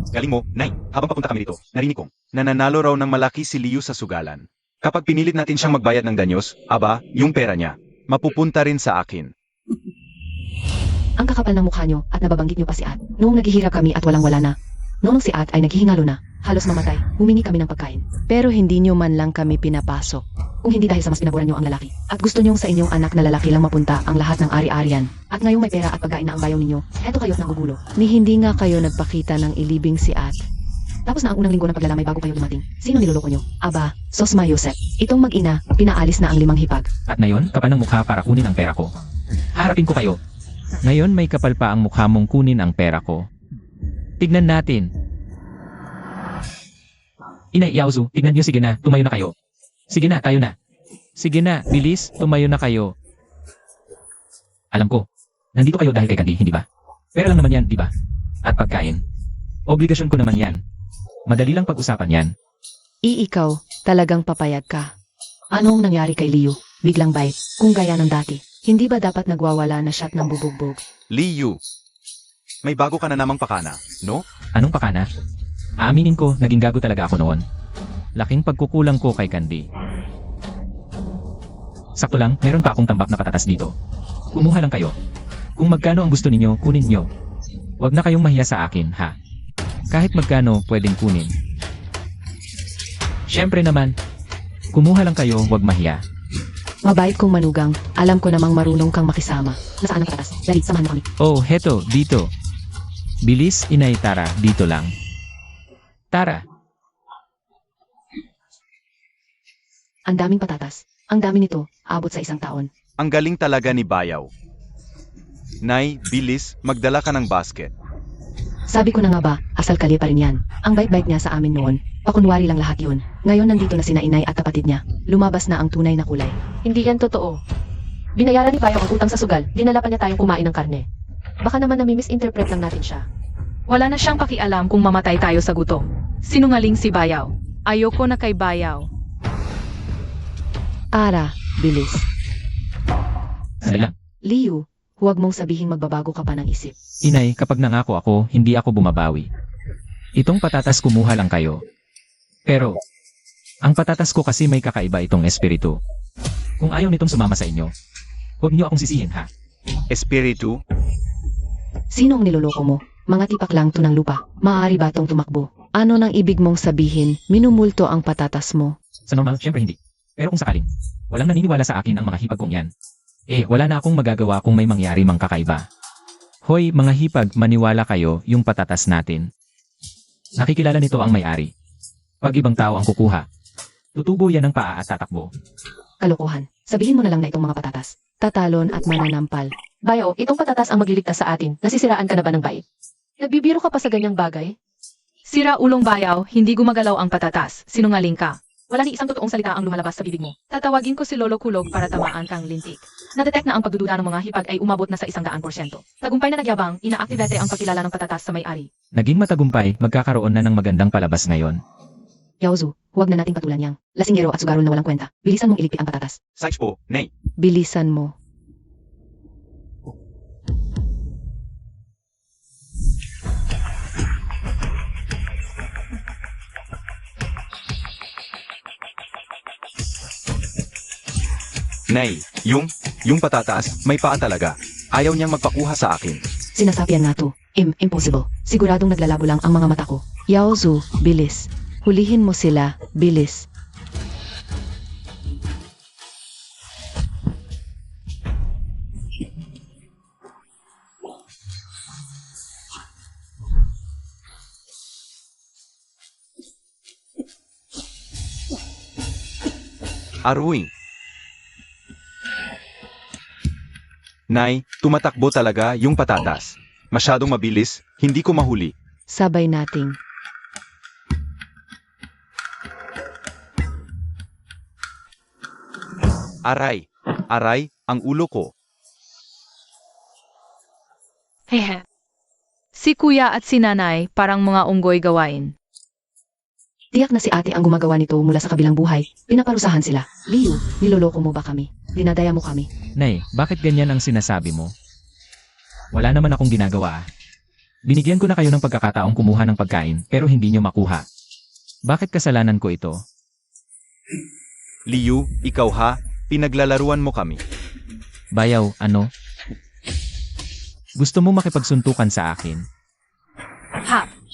Galing mo, Nay. Habang papunta kami dito, narinig kong nananalo raw ng malaki si Liu sa sugalan. Kapag pinilit natin siyang magbayad ng danyos, yung pera niya, mapupunta rin sa akin. Ang kakapal ng mukha nyo at nababanggit nyo pa si At. Noong naghihirap kami at walang-wala na. Noong si At ay naghihingalo na, halos mamatay, humingi kami ng pagkain. Pero hindi nyo man lang kami pinapasok. Kung hindi dahil sa mas pinaburan nyo ang lalaki. At gusto nyong sa inyong anak na lalaki lang mapunta ang lahat ng ari-arian. At ngayong may pera at pagkain na ang bayaw ninyo, eto kayo't nagugulo. Ni hindi nga kayo nagpakita ng ilibing si At. Tapos na ang unang linggo ng paglalamay bago kayo dumating. Sino niloloko nyo? Aba, Sosma Yosef. Itong mag-ina, pinaalis na ang 5 hipag. At ngayon, kapal ng mukha para kunin ang pera ko. Harapin ko kayo. Ngayon may kapal pa ang mukha mong kunin ang pera ko. Tignan natin. Inay Yaozu, tignan niyo, sige na, tumayo na kayo. Sige na, tayo na. Sige na, bilis, tumayo na kayo. Alam ko, nandito kayo dahil kay Kandi, hindi ba? Pera lang naman yan, di ba? At pagkain. Obligasyon ko naman yan. Madali lang pag-usapan yan. Ikaw, talagang papayag ka. Anong nangyari kay Liu? Biglang bite, kung gaya ng dati. Hindi ba dapat nagwawala na shot ng bubugbog? Liu, may bago ka na namang pakana, no? Anong pakana? Aaminin ko, naging gago talaga ako noon. Laking pagkukulang ko kay Kandi. Sakto lang, meron pa akong tambak na patatas dito. Kumuha lang kayo. Kung magkano ang gusto ninyo, kunin nyo. Huwag na kayong mahiya sa akin, ha? Kahit magkano, pwedeng kunin. Siyempre naman, kumuha lang kayo, huwag mahiya. Mabait kong manugang, alam ko namang marunong kang makisama. Nasaan ang patatas? Dali, samahan mo kami. Oh, heto, dito. Bilis, inay, tara, dito lang. Tara. Ang daming patatas. Ang dami nito, abot sa 1 taon. Ang galing talaga ni Bayaw. Nay, bilis, magdala ka ng basket. Sabi ko na nga ba, asal kali pa rin yan. Ang bait-bait niya sa amin noon, pakunwari lang lahat yun. Ngayon nandito na sina inay at kapatid niya. Lumabas na ang tunay na kulay. Hindi yan totoo. Binayaran ni Bayaw ang utang sa sugal, dinala pa niya tayong kumain ng karne. Baka naman nami-misinterpret lang natin siya. Wala na siyang pakialam kung mamatay tayo sa gutom. Sinungaling si Bayaw. Ayoko na kay Bayaw. Ara, bilis. Sandali lang. Liu, huwag mong sabihin magbabago ka pa ng isip. Inay, kapag nangako ako, hindi ako bumabawi. Itong patatas kumuha lang kayo. Pero, ang patatas ko kasi may kakaiba itong espiritu. Kung ayaw nitong sumama sa inyo, huwag niyo akong sisihin, ha? Espiritu? Sino ang niloloko mo? Mga tipak lang to ng lupa. Maaari ba tong tumakbo? Ano nang ibig mong sabihin? Minumulto ang patatas mo. Sa normal, syempre hindi. Pero kung sakaling, walang naniniwala sa akin ang mga hipag kong yan. Wala na akong magagawa kung may mangyari mang kakaiba. Hoy, mga hipag, maniwala kayo yung patatas natin. Nakikilala nito ang may-ari. Pag ibang tao ang kukuha, tutubo yan ng paa at tatakbo. Kalokohan. Sabihin mo na lang na itong mga patatas. Tatalon at mananampal. Bayo, itong patatas ang magliligtas sa atin. Nasisiraan ka na ba ng bait? Nagbibiro ka pa sa ganyang bagay? Sira ulong bayaw, hindi gumagalaw ang patatas. Sinungaling ka. Wala ni isang totoong salita ang lumalabas sa bibig mo. Tatawagin ko si Lolo Kulog para tamaan kang lintik. Nadetect na ang pagdududa ng mga hipag ay umabot na sa 100%. Tagumpay na nagyabang, inaaktivate ang pagkilala ng patatas sa may-ari. Naging matagumpay, magkakaroon na ng magandang palabas ngayon. Yaozu, huwag na nating patulan yang. Lasinggero at sugarol na walang kwenta. Bilisan mong iligpit ang patatas. Sides po, Nay. Bilisan mo. Nay, yung patatas, may paa talaga. Ayaw niyang magpakuha sa akin. Sinasabihan nga to. Impossible. Siguradong naglalabo lang ang mga mata ko. Yaozu, bilis. Hulihin mo sila, bilis. Aruy. Nay, tumatakbo talaga yung patatas. Masyadong mabilis, hindi ko mahuli. Sabay nating. Aray, ang ulo ko. Hehe. Si kuya at si nanay parang mga unggoy gawain. Tiyak na si ate ang gumagawa nito mula sa kabilang buhay. Pinaparusahan sila. Liu, niloloko mo ba kami? Dinadaya mo kami. Nay, bakit ganyan ang sinasabi mo? Wala naman akong ginagawa. Binigyan ko na kayo ng pagkakataong kumuha ng pagkain, pero hindi nyo makuha. Bakit kasalanan ko ito? Liu, ikaw ha, pinaglalaruan mo kami. Bayaw, ano? Gusto mo makipagsuntukan sa akin?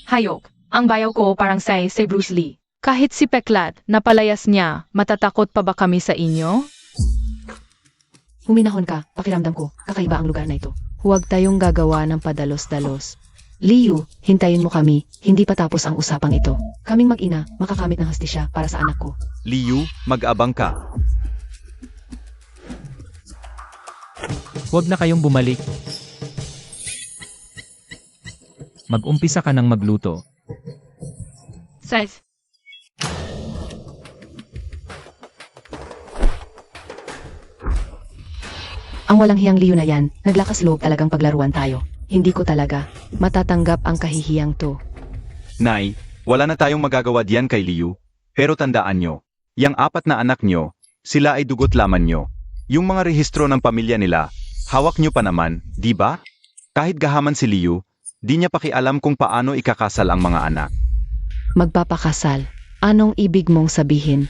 Hayok. Ang bayaw ko parang si Bruce Lee. Kahit si Peklat, napalayas niya, matatakot pa ba kami sa inyo? Huminahon ka. Pakiramdam ko. Kakaiba ang lugar na ito. Huwag tayong gagawa ng padalos-dalos. Liu, hintayin mo kami. Hindi pa tapos ang usapang ito. Kaming mag-ina, makakamit ng hustisya para sa anak ko. Liu, mag-abang ka. Huwag na kayong bumalik. Mag-umpisa ka ng magluto. Size. Ang walang hiyang Liu na yan, naglakas loob talagang paglaruan tayo. Hindi ko talaga. Matatanggap ang kahihiyang to. Nay, wala na tayong magagawa diyan kay Liu. Pero tandaan nyo, yang 4 na anak nyo, sila ay dugot laman nyo. Yung mga rehistro ng pamilya nila, hawak nyo pa naman, di ba? Kahit gahaman si Liu, di niya pakialam kung paano ikakasal ang mga anak. Magpapakasal. Anong ibig mong sabihin?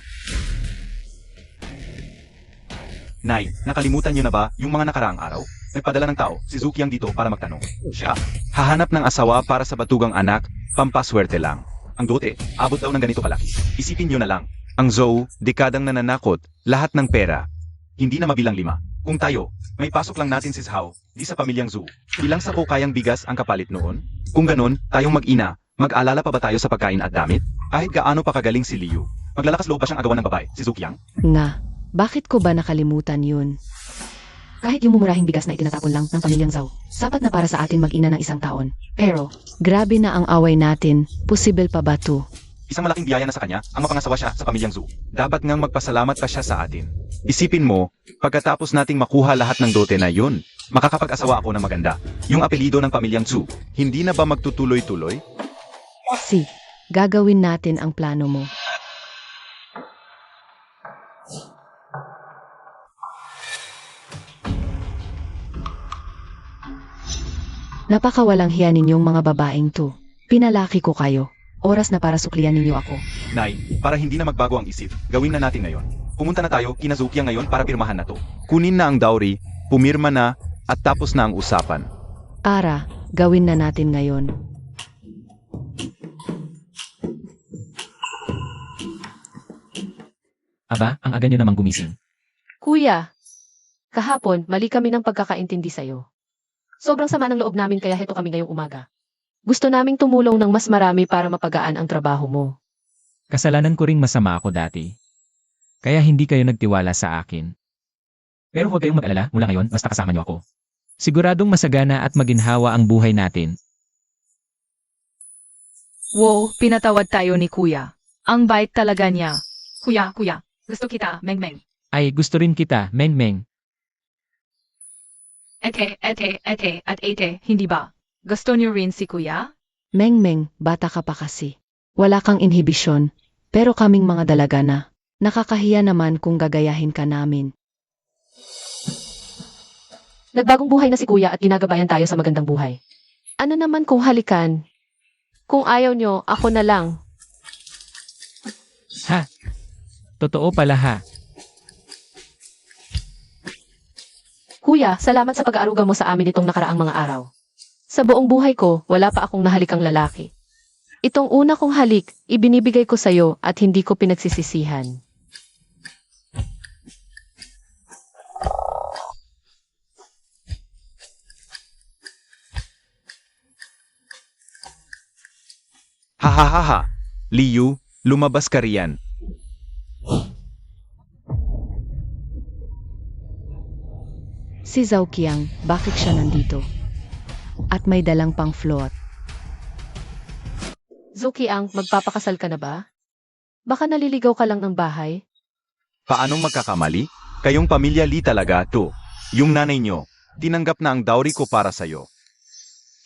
Nay, nakalimutan niyo na ba yung mga nakaraang araw? Nagpadala ng tao, si Zukiang dito para magtanong. Siya, hahanap ng asawa para sa batugang anak, pampaswerte lang. Ang dote, abot daw ng ganito kalaki. Isipin niyo na lang. Ang Zou, dekadang nananakot, lahat ng pera. Hindi na mabilang 5. Kung tayo, may pasok lang natin si Zhao, di sa pamilyang Zhu. Ilang sako kayang bigas ang kapalit noon? Kung ganon, tayong mag-ina, mag-alala pa ba tayo sa pagkain at damit? Kahit gaano pa kagaling si Liu, maglalakas loob ba siyang agawan ng babae, si Zukiang? Nga. Bakit ko ba nakalimutan yun? Kahit yung mumurahing bigas na itinatapon lang ng pamilyang Zhao, sapat na para sa atin mag-ina ng 1 taon. Pero, Grabe na ang away natin. Posible pa ba to? Isang malaking biyaya na sa kanya ang mapangasawa siya sa pamilyang Zhu. Dapat ngang magpasalamat pa siya sa atin. Isipin mo, pagkatapos nating makuha lahat ng dote na yun, makakapag-asawa ako ng maganda. Yung apelido ng pamilyang Zhu, hindi na ba magtutuloy-tuloy? Si, gagawin natin ang plano mo. Napakawalang hiya ninyong mga babaeng to. Pinalaki ko kayo. oras na para suklian ninyo ako. Nay, para hindi na magbago ang isip, gawin na natin ngayon. Pumunta na tayo kina Zukiang ngayon para pirmahan na to. Kunin na ang dowry, pumirma na, at tapos na ang usapan. Ara, gawin na natin ngayon. Aba, ang aga niyo namang gumising. Kuya, kahapon, mali kami ng pagkakaintindi sa'yo. Sobrang sama ng loob namin kaya heto kami ngayong umaga. Gusto naming tumulong ng mas marami para mapagaan ang trabaho mo. Kasalanan ko ring masama ako dati. Kaya hindi kayo nagtiwala sa akin. Pero huwag kayong mag-alala, mula ngayon, basta kasama niyo ako. Siguradong masagana at maginhawa ang buhay natin. Wow, pinatawad tayo ni Kuya. Ang bait talaga niya. Kuya, gusto kita, Meng Meng. Ay, gusto rin kita, Meng Meng. Ete, at ete, hindi ba? Gusto niyo rin si Kuya? Meng Meng, bata ka pa kasi. Wala kang inhibisyon, pero kaming mga dalaga na. Nakakahiya naman kung gagayahin ka namin. Nagbagong buhay na si Kuya at ginagabayan tayo sa magandang buhay. Ano naman kung halikan? Kung ayaw nyo, ako na lang. Ha? Totoo pala ha. Kuya, salamat sa pag-aaruga mo sa amin itong nakaraang mga araw. Sa buong buhay ko, wala pa akong nahalikang lalaki. Itong una kong halik, ibinibigay ko sa'yo at hindi ko pinagsisisihan. Hahaha. Liu, lumabas ka riyan. Si Zhao Qiang, bakit siya nandito? At may dalang pang float. Zuki Ang, magpapakasal ka na ba? Baka naliligaw ka lang ng bahay? Paanong magkakamali? Kayong pamilya Li talaga to. Yung nanay nyo, tinanggap na ang dowry ko para sa'yo.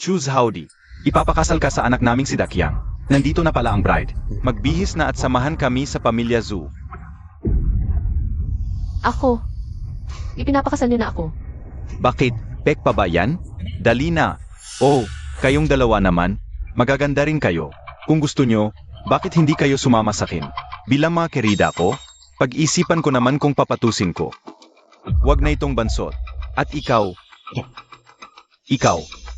Choose howdy. Ipapakasal ka sa anak naming si Dakyang. Nandito na pala ang bride. Magbihis na at samahan kami sa pamilya Zhu. Ako. Ipinapakasal niyo na ako. Bakit? Pek pa ba yan? Dali na. Oh, kayong dalawa naman. Magaganda rin kayo. Kung gusto nyo, bakit hindi kayo sumama sa akin? Bilang mga kerida ko, pag-isipan ko naman kung papatusin ko. Huwag na itong bansot. At ikaw,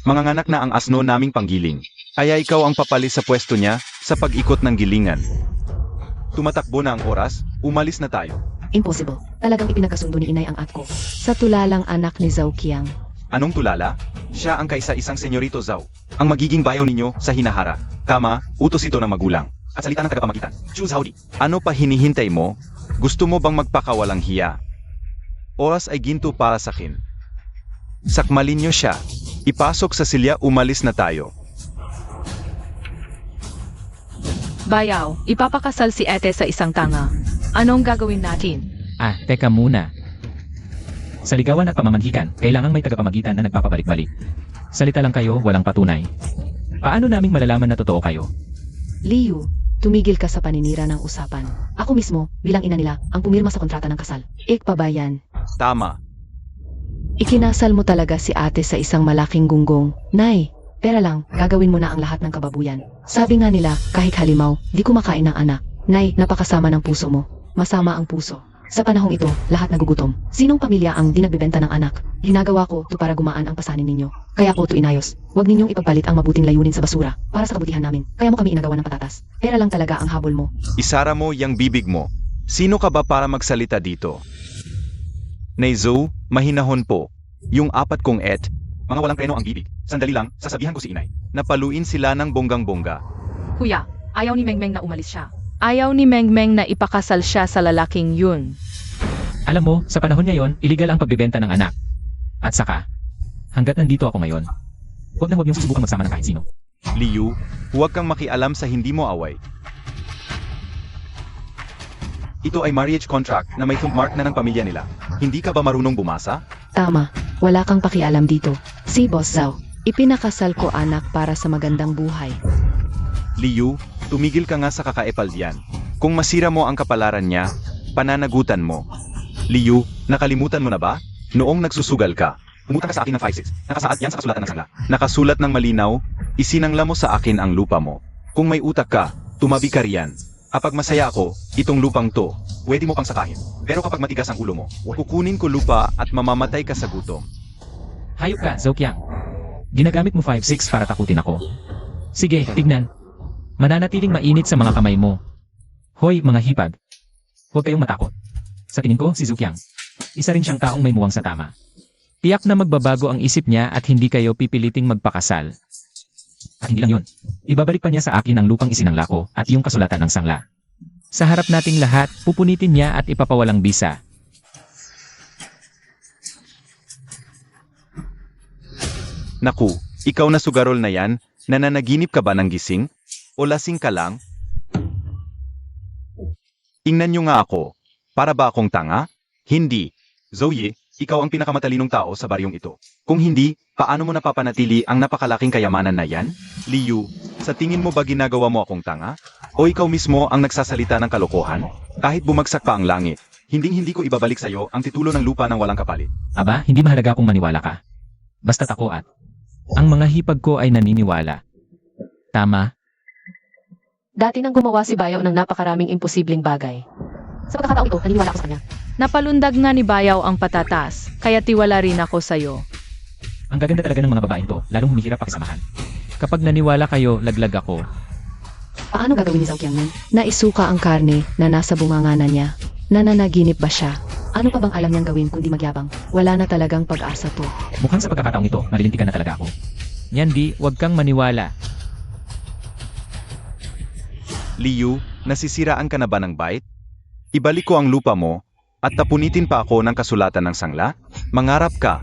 manganganak na ang asno naming panggiling. Kaya ikaw ang papalis sa pwesto niya sa pag-ikot ng gilingan. Tumatakbo na ang oras, umalis na tayo. Impossible. Talagang ipinagkasundo ni inay ang at ko. Sa tulalang anak ni Zhao Qiang. Anong tulala? Siya ang kaisa-isang senyorito Zhao. Ang magiging bayaw ninyo sa hinahara. Tama, utos ito ng magulang. At salita ng tagapamagitan. Choose howdy. Ano pa hinihintay mo? Gusto mo bang magpakawalang hiya? Oras ay ginto para sa akin. Sakmalin niyo siya. Ipasok sa silya, umalis na tayo. Bayaw, ipapakasal si Ete sa isang tanga. Anong gagawin natin? Ah, teka muna. Sa ligawan at pamamanhikan, kailangang may tagapamagitan na nagpapabalik-balik. Salita lang kayo, walang patunay. Paano naming malalaman na totoo kayo? Liu, tumigil ka sa paninira ng usapan. Ako mismo, bilang ina nila, ang pumirma sa kontrata ng kasal. Ik pa ba yan? Tama. Ikinasal mo talaga si ate sa isang malaking gunggong. Nay, pera lang, gagawin mo na ang lahat ng kababuyan. Sabi nga nila, kahit halimaw, di kumakain ng anak. Nay, napakasama ng puso mo. Masama ang puso. Sa panahong ito, lahat nagugutom. Sinong pamilya ang di nagbebenta ng anak? Ginagawa ko to para gumaan ang pasanin ninyo. Kaya ko to inayos. Huwag ninyong ipagpalit ang mabuting layunin sa basura para sa kabutihan namin. Kaya mo kami inagawa ng patatas. Pera lang talaga ang habol mo. Isara mo yang bibig mo. Sino ka ba para magsalita dito? Neizo, mahinahon po. Yung apat kong mga walang preno ang bibig. Sandali lang, sasabihan ko si inay. Napaluin sila ng bonggang-bongga. Kuya, ayaw ni Meng Meng na umalis siya. Ayaw ni Meng Meng na ipakasal siya sa lalaking yun. Alam mo, sa panahon ngayon, iligal ang pagbebenta ng anak. At saka, hanggat nandito ako ngayon, huwag na huwag niyong susubukang magsama ng kahit sino. Liu, huwag kang makialam sa hindi mo away. Ito ay marriage contract na may thumbmark na ng pamilya nila. Hindi ka ba marunong bumasa? Tama, wala kang pakialam dito. Si Boss Zhao, ipinakasal ko anak para sa magandang buhay. Liu, tumigil ka nga sa kakaepal diyan. Kung masira mo ang kapalaran niya, pananagutan mo. Liu, nakalimutan mo na ba? Noong nagsusugal ka, umutang ka sa akin ng 5-6. Nakasaad yan sa kasulatan ng sangla. Nakasulat ng malinaw, isinangla mo sa akin ang lupa mo. Kung may utak ka, tumabi ka riyan. Kapag masaya ako, itong lupang to, pwede mo pang sakahin. Pero kapag matigas ang ulo mo, kukunin ko lupa at mamamatay ka sa gutom. Hayop ka, Zhao Qiang. Ginagamit mo 5-6 para takutin ako. Sige, tignan. Mananatiling mainit sa mga kamay mo. Hoy, mga hipag. Huwag kayong matakot. Sa tingin ko, si Zukyang. Isa rin siyang taong may muwang sa tama. Tiyak na magbabago ang isip niya at hindi kayo pipiliting magpakasal. At hindi lang yun. Ibabalik pa niya sa akin ang lupang isinangla ko at yung kasulatan ng sangla. Sa harap nating lahat, pupunitin niya at ipapawalang bisa. Naku, ikaw na sugarol na yan, nananaginip ka ba ng gising? O lasing ka lang? Ingnan niyo nga ako. Para ba akong tanga? Hindi. Zoe, ikaw ang pinakamatalinong tao sa baryong ito. Kung hindi, paano mo napapanatili ang napakalaking kayamanan na yan? Liu, sa tingin mo ba ginagawa mo akong tanga? O ikaw mismo ang nagsasalita ng kalokohan? Kahit bumagsak pa ang langit, hinding-hindi ko ibabalik sa'yo ang titulo ng lupa ng walang kapalit. Aba, hindi mahalaga kung maniwala ka. Basta't ako at ang mga hipag ko ay naniniwala. Tama. Dati nang gumawa si Bayaw ng napakaraming imposibleng bagay. Sa pagkakataong ito, naniniwala ako sa kanya. Napalundag nga ni Bayaw ang patatas, kaya tiwala rin ako sa'yo. Ang gaganda talaga ng mga babaeng to, lalong humihirap pakisamahan. Kapag naniwala kayo, laglag ako. Paano gagawin ni Zhao Qiang nun? Naisuka ang karne na nasa bunganganan niya. Nananaginip ba siya? Ano pa bang alam niyang gawin kundi magyabang? Wala na talagang pag-asa to. Mukhang sa pagkakataong ito, malilintikan na talaga ako. Nyandi, huwag kang maniwala. Liu, nasisiraan ka na ba ng bait? Ibalik ko ang lupa mo, at tapunitin pa ako ng kasulatan ng sangla? Mangarap ka.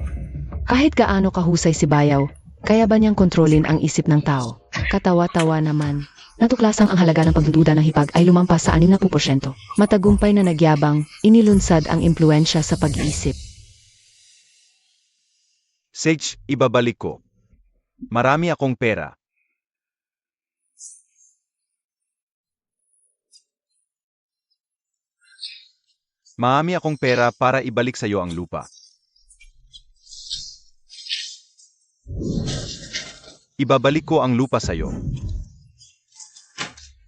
Kahit gaano kahusay si Bayaw, kaya ba niyang kontrolin ang isip ng tao? Katawa-tawa naman. Natuklasang ang halaga ng pagdududa ng hipag ay lumampas sa 60%. Matagumpay na nagyabang, inilunsad ang impluensya sa pag-iisip. Sage, ibabalik ko. Marami akong pera. Marami akong pera para ibalik sa iyo ang lupa. Ibabalik ko ang lupa sa iyo.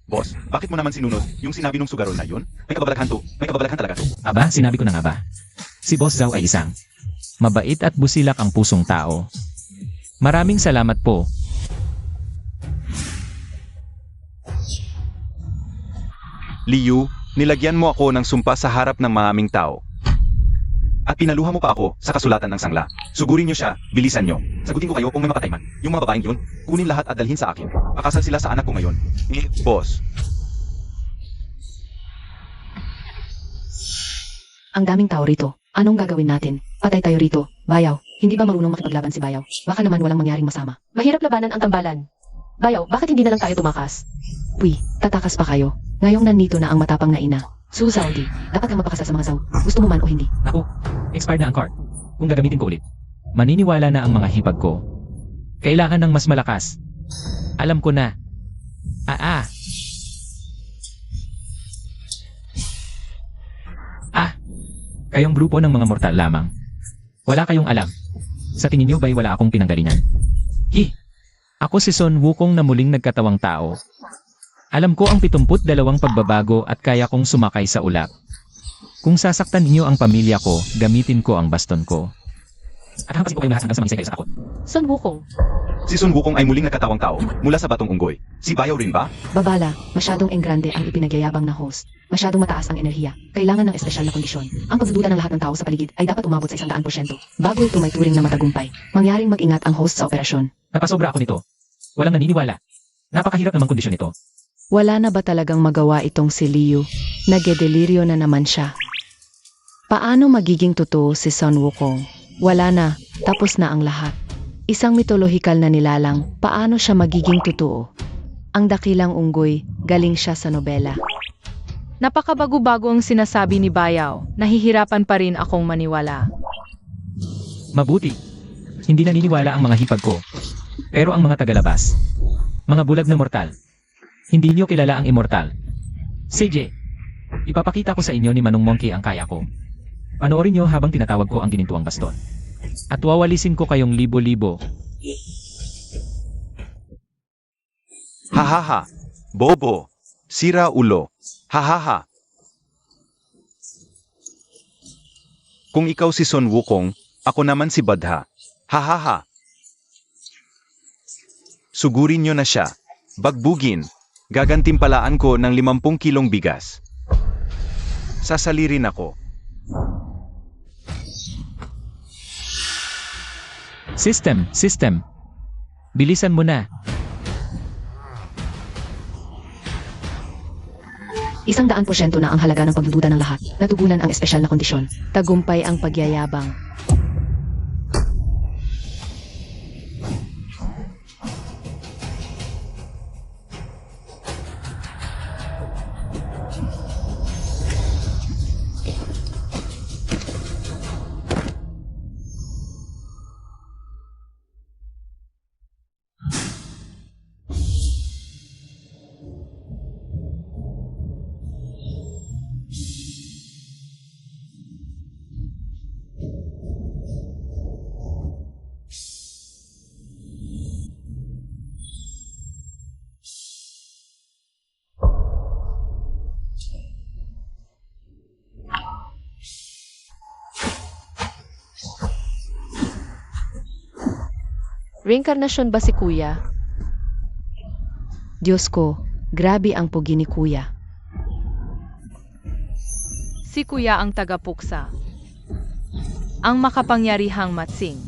Boss, bakit mo naman sinunod yung sinabi nung sugarol na yun? May kababalaghan to. May kababalaghan talaga to. Aba, sinabi ko na nga ba? Si Boss Zhao ay isang mabait at busilak ang pusong tao. Maraming salamat po. Liu, nilagyan mo ako ng sumpa sa harap ng maraming tao. At pinaluha mo pa ako sa kasulatan ng sangla. Sugurin niyo siya, bilisan niyo. Sagutin ko kayo kung may mapatay man. Yung mga babaeng yun, kunin lahat at dalhin sa akin. Pakasal sila sa anak ko ngayon. Boss. Ang daming tao rito. Anong gagawin natin? Patay tayo rito. Bayaw, hindi ba marunong makipaglaban si Bayaw? Baka naman walang mangyaring masama. Mahirap labanan ang tambalan. Bayaw, bakit hindi na lang tayo tumakas? Uy, tatakas pa kayo. Ngayong nandito na ang matapang na ina. Su Zhaodi, dapat kang mapakasal sa mga Zhao. Gusto mo man o hindi. Naku, expired na ang card. Kung gagamitin ko ulit, maniniwala na ang mga hipag ko. Kailangan ng mas malakas. Alam ko na. Kayong grupo ng mga mortal lamang. Wala kayong alam. Sa tingin niyo ba'y wala akong pinanggalingan? Ako si Sun Wukong na muling nagkatawang tao. Alam ko ang 72 pagbabago at kaya kong sumakay sa ulap. Kung sasaktan niyo ang pamilya ko, gamitin ko ang baston ko. At hampasin ko kayo lahat hanggang sa mangisay kayo sa takot. Sun Wukong, Si Sun Wukong ay muling nagkatawang tao mula sa batong unggoy. Si Bayaw rin ba? babala, masyadong enggrande ang ipinagyayabang na host. Masyadong mataas ang enerhiya. Kailangan ng espesyal na kondisyon. Ang pagdududa ng lahat ng tao sa paligid ay dapat umabot sa 100%. Bago ito may turing na matagumpay, mangyaring mag-ingat ang host sa operasyon. Napasobra ako nito. Walang naniniwala. Napakahirap namang kondisyon ito. Wala na ba talagang magawa itong si Liu? Nagedelirio na naman siya. Paano magiging totoo si Sun Wukong? Wala na, tapos na ang lahat. Isang mitolohikal na nilalang, paano siya magiging totoo? Ang dakilang unggoy, galing siya sa nobela. Napakabago-bago ang sinasabi ni Bayaw. Nahihirapan pa rin akong maniwala. Mabuti. Hindi naniniwala ang mga hipag ko. Pero ang mga tagalabas, mga bulag na mortal, hindi niyo kilala ang immortal. CJ, ipapakita ko sa inyo ni Manong Monkey ang kaya ko. Panoorin niyo habang tinatawag ko ang ginintuang baston. At wawalisin ko kayong libo-libo. Hahaha. Bobo. Sira ulo. Hahaha. Kung ikaw si Sun Wukong, ako naman si Badha. Hahaha. Sugurin niyo na siya. Bagbugin. Gagantimpalaan ko ng 50 kilong bigas. Sasali rin ako. System. Bilisan mo na. 100% na ang halaga ng pagdududa ng lahat. Natugunan ang espesyal na kondisyon. Tagumpay ang pagyayabang. Reinkarnasyon ba si Kuya? Diyos ko, grabe ang pugi ni Kuya. Si Kuya ang tagapuksa. Ang makapangyarihang matsing.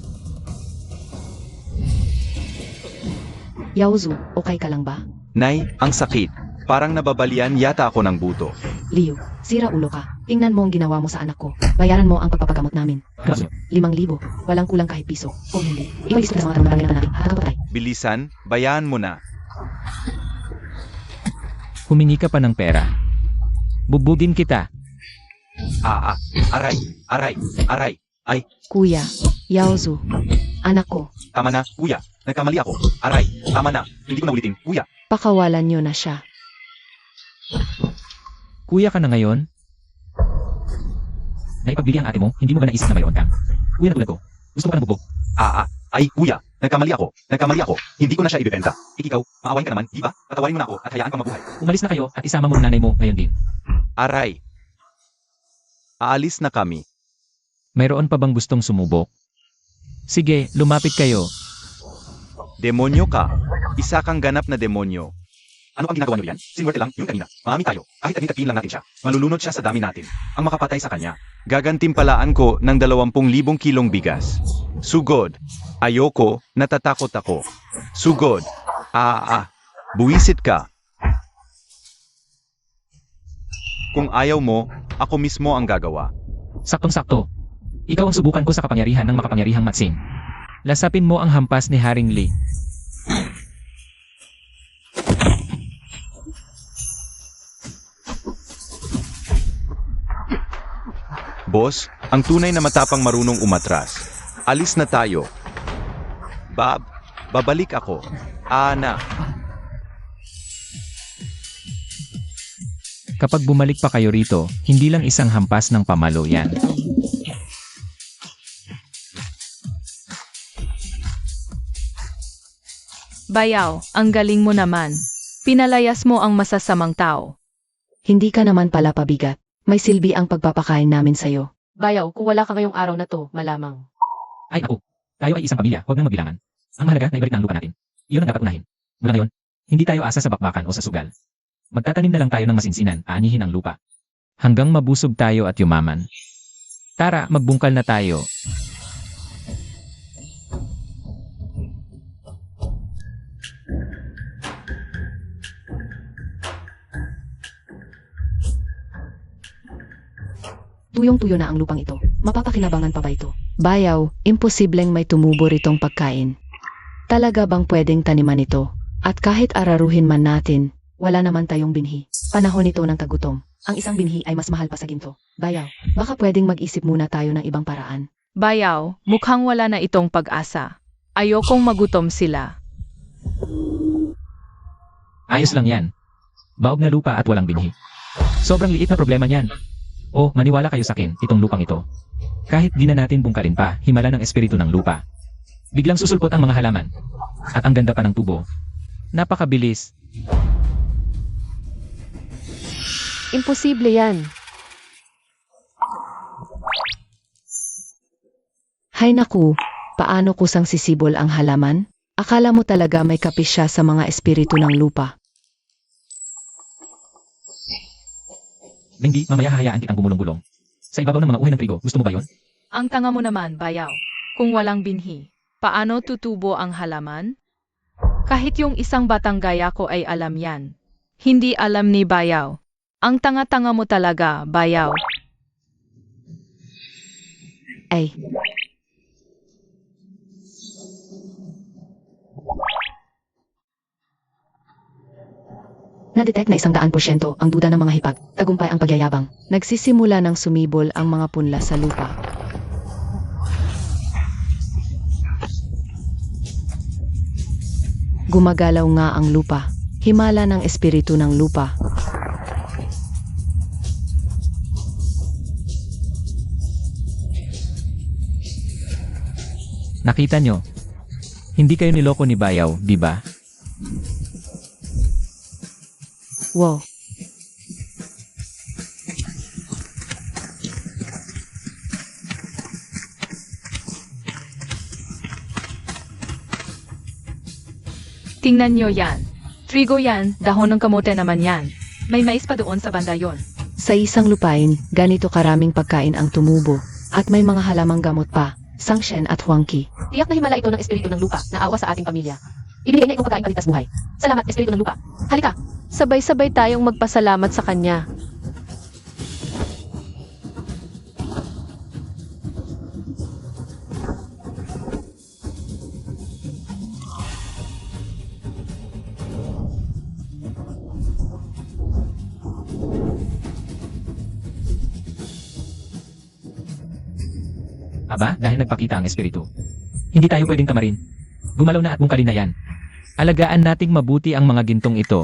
Yaozu, okay ka lang ba? Nay, ang sakit. Parang nababalian yata ako ng buto. Liu, sira ulo ka. Tingnan mo ang ginawa mo sa anak ko. Bayaran mo ang pagpapagamot namin. 5,000. Walang kulang kahit piso. Kung hindi, iwalis ko sa mga tanong natin hanggang patay. Bilisan, bayaan mo na. Humingi ka pa ng pera. Bubugin kita. Aray. Ay, Kuya, Yaozu, Anak ko, tama na, kuya. Nagkamali ako. Aray, tama na. Hindi ko na ulitin, kuya. pakawalan niyo na siya. Kuya ka na ngayon? Naipagbili ang ate mo, hindi mo ba naisip na mayroon kang? Kuya na tulad ko. Gusto mo ka ng bubog? Ay, kuya. Nagkamali ako. Hindi ko na siya ibibenta. Ikaw, maawain ka naman, di ba? Patawarin mo na ako at hayaan kang mabuhay. Umalis na kayo at isama mo ang nanay mo ngayon din. Aray. Aalis na kami. Mayroon pa bang gustong sumubok? Sige, lumapit kayo. Demonyo ka. Isa kang ganap na demonyo. Ano ang ginagawa niyo yan? Sinwerte lang, yung kanina. Mami tayo. Kahit agin lang natin siya. Malulunod siya sa dami natin. Ang makapatay sa kanya. Gagantimpalaan ko ng 20,000 kilong bigas. Sugod. Ayoko, natatakot ako. Sugod. Buwisit ka. Kung ayaw mo, ako mismo ang gagawa. Saktong-sakto. Ikaw ang subukan ko sa kapangyarihan ng makapangyarihang matsing. Lasapin mo ang hampas ni Haring Lee. Boss, ang tunay na matapang marunong umatras. Alis na tayo. Bob, babalik ako. Ana. Kapag bumalik pa kayo rito, hindi lang isang hampas ng pamalo yan. Bayaw, ang galing mo naman. Pinalayas mo ang masasamang tao. hindi ka naman pala pabigat. May silbi ang pagpapakain namin sa'yo. Bayaw, kung wala ka ngayong araw na to, malamang. Ay ako, tayo ay isang pamilya, huwag nang magbilangan. Ang mahalaga na ibalik na ang lupa natin. Iyon ang dapat unahin. Mula ngayon, hindi tayo asa sa bakbakan o sa sugal. Magtatanim na lang tayo ng masinsinan, aanihin ang lupa. Hanggang mabusog tayo at yumaman. Tara, magbungkal na tayo. Tuyong-tuyo na ang lupang ito. Mapapakinabangan pa ba ito? Bayaw, imposibleng may tumubo ritong pagkain. Talaga bang pwedeng taniman ito? At kahit araruhin man natin, Wala naman tayong binhi. Panahon ito ng tagutom. Ang isang binhi ay mas mahal pa sa ginto. Bayaw, baka pwedeng mag-isip muna tayo ng ibang paraan. Bayaw, mukhang wala na itong pag-asa. Ayokong magutom sila. Ayos lang yan. Baog na lupa at walang binhi. Sobrang liit na problema niyan. O, maniwala kayo sa akin, itong lupang ito. Kahit di na natin bungkalin pa, himala ng espiritu ng lupa. Biglang susulpot ang mga halaman. At ang ganda pa ng tubo. Napakabilis. imposible yan. Hay naku, paano kusang sisibol ang halaman? Akala mo talaga may kapis siya sa mga espiritu ng lupa. Na hindi, mamaya hahayaan kitang gumulong-gulong. Sa ibabaw ng mga uhay ng trigo, gusto mo ba yon? Ang tanga mo naman, bayaw. Kung walang binhi, paano tutubo ang halaman? Kahit yung isang batang gaya ko ay alam yan. Hindi alam ni bayaw. Ang tanga-tanga mo talaga, bayaw. Ay, Na-detect na 100% ang duda ng mga hipag. Tagumpay ang pagyayabang. nagsisimula ng sumibol ang mga punla sa lupa. Gumagalaw nga ang lupa. Himala ng espiritu ng lupa. Nakita nyo? Hindi kayo niloko ni Bayaw, di ba? Wow. Tingnan nyo yan. Trigo yan, dahon ng kamote naman yan. May mais pa doon sa banda yon. Sa isang lupain, ganito karaming pagkain ang tumubo. At may mga halamang gamot pa. Sangshen at Huangqi. Tiyak na himala ito ng espiritu ng lupa na awa sa ating pamilya. Ibigay niya itong pagkain paligtas buhay. Salamat, espiritu ng lupa. Halika! Sabay-sabay tayong magpasalamat sa kanya. Aba, dahil nagpakita ang espiritu. Hindi tayo pwedeng tamarin. Gumalaw na at bungkalin na yan. Alagaan nating mabuti ang mga gintong ito.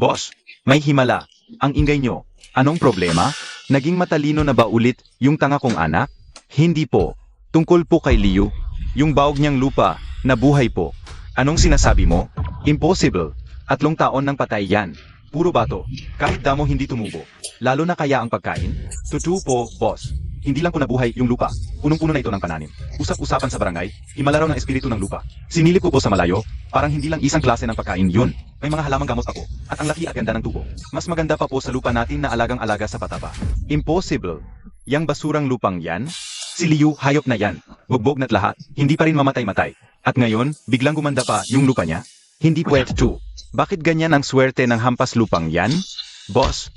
Boss, may himala. Ang ingay nyo. Anong problema? Naging matalino na ba ulit yung tanga kong anak? Hindi po. Tungkol po kay Liu. Yung baog niyang lupa, nabuhay po. Anong sinasabi mo? Impossible. 3 taon nang patay yan. Puro bato. Kahit damo hindi tumubo. Lalo na kaya ang pagkain? Totoo po, boss. Hindi lang po nabuhay yung lupa. Punong-puno na ito ng pananim. Usap-usapan sa barangay, himala raw ng espiritu ng lupa. Sinilip ko po sa malayo, parang hindi lang isang klase ng pagkain yun. May mga halamang gamot ako, at ang laki at ganda ng tubo. Mas maganda pa po sa lupa natin na alagang-alaga sa pataba. Impossible. Yang basurang lupang yan? Si Liu, hayop na yan. Bugbog na't lahat, hindi pa rin mamatay-matay. At ngayon, biglang gumanda pa yung lupa niya? Hindi pwede to. Bakit ganyan ang swerte ng hampas lupang yan? Boss?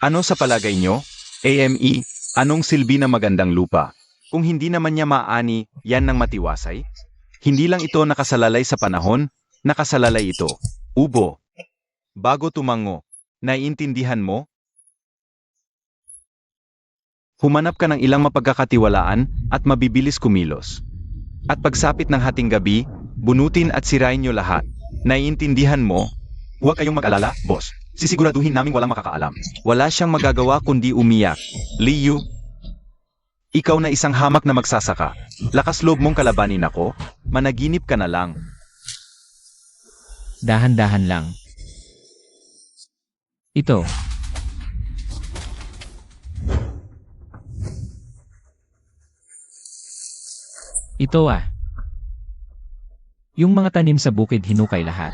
Ano sa palagay nyo? AME, anong silbi ng magandang lupa? Kung hindi naman niya maani, yan ng matiwasay? Hindi lang ito nakasalalay sa panahon, nakasalalay ito. Ubo. Bago tumango, naiintindihan mo? Humanap ka ng ilang mapagkakatiwalaan at mabibilis kumilos. At pagsapit ng hating gabi, bunutin at sirain nyo lahat. Naiintindihan mo? Huwag kayong mag-alala, boss. Sisiguraduhin naming walang makakaalam. Wala siyang magagawa kundi umiyak. Liu, ikaw na isang hamak na magsasaka. Lakas loob mong kalabanin ako, managinip ka na lang. Dahan-dahan lang. Ito. Ito ah. Yung mga tanim sa bukid hinukay lahat.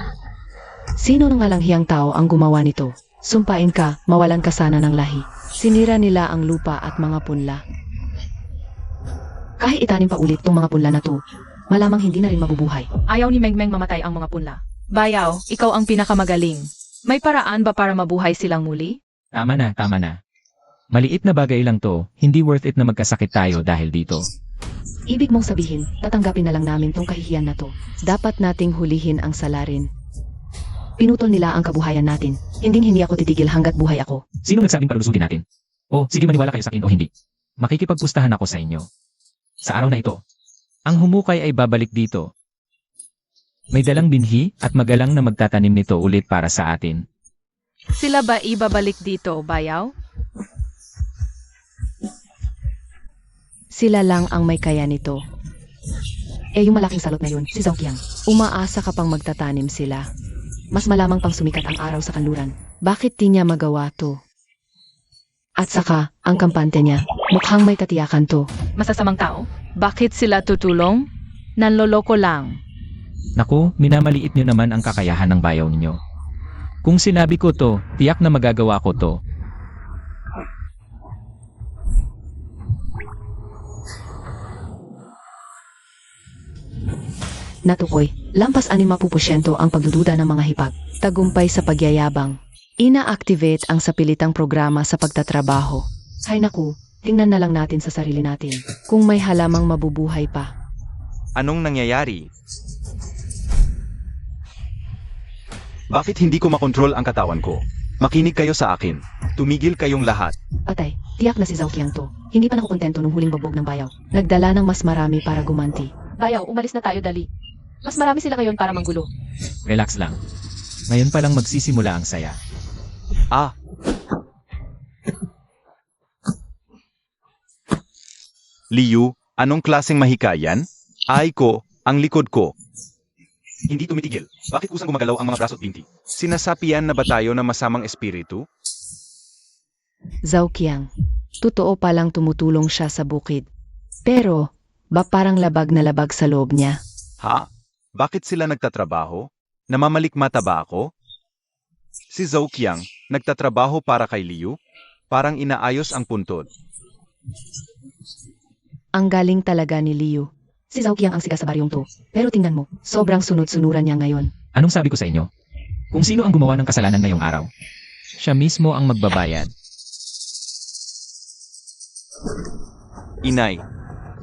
Sino nang alanghiyang tao ang gumawa nito? Sumpain ka, mawalan ka sana ng lahi. Sinira nila ang lupa at mga punla. Kahit itanim pa ulit tong mga punla na to, malamang hindi na rin mabubuhay. Ayaw ni Mengmeng mamatay ang mga punla. Bayaw, ikaw ang pinakamagaling. May paraan ba para mabuhay silang muli? Tama na. Maliit na bagay lang to, hindi worth it na magkasakit tayo dahil dito. Ibig mong sabihin, tatanggapin na lang namin tong kahihiyan na to. Dapat nating hulihin ang salarin. Pinutol nila ang kabuhayan natin. Hindi ako titigil hanggat buhay ako. Sino nagsabing palulusugin natin? O, sige maniwala kayo sa akin o hindi. Makikipagpustahan ako sa inyo. Sa araw na ito, ang humukay ay babalik dito. May dalang binhi at magalang na magtatanim nito ulit para sa atin. Sila ba ibabalik dito, bayaw? Sila lang ang may kaya nito. Yung malaking salot na yun, si Zhao Qiang. Umaasa ka pang magtatanim sila. Mas malamang pang sumikat ang araw sa kanluran. Bakit di niya magawa to? At saka, ang kampante niya, mukhang may katiyakan to. Masasamang tao? Bakit sila tutulong? Nanloloko lang. Naku, minamaliit niyo naman ang kakayahan ng bayaw ninyo. Kung sinabi ko to, tiyak na magagawa ko to. Natukoy, lampas 6% ang pagdududa ng mga hipag. Tagumpay sa pagyayabang. Ina-activate ang sapilitang programa sa pagtatrabaho. Hay naku, tingnan na lang natin sa sarili natin. Kung may halamang mabubuhay pa. Anong nangyayari? Bakit hindi ko makontrol ang katawan ko? Makinig kayo sa akin. Tumigil kayong lahat. Patay, tiyak na si Zhao Qiang to. Hindi pa nakukontento nung huling babog ng bayaw. Nagdala ng mas marami para gumanti. Bayaw, umalis na tayo dali. Mas marami sila ngayon para manggulo. Relax lang. Ngayon pa lang magsisimula ang saya. Ah! Liu, anong klaseng mahikayan? Ay ko, ang likod ko. Hindi tumitigil. Bakit kusang gumagalaw ang mga braso at binti? Sinasapian na ba tayo ng masamang espiritu? Zhao Qiang. Totoo palang tumutulong siya sa bukid. Pero, ba parang labag na labag sa loob niya? Ha? Bakit sila nagtatrabaho? Namamalikmata ba ako? Si Zhao Qiang, nagtatrabaho para kay Liu? Parang inaayos ang puntod. Ang galing talaga ni Liu. Si Zhao Qiang ang siga sa baryong to. Pero tingnan mo, sobrang sunod-sunuran niya ngayon. Anong sabi ko sa inyo? Kung sino ang gumawa ng kasalanan ngayong araw, siya mismo ang magbabayad. Inay.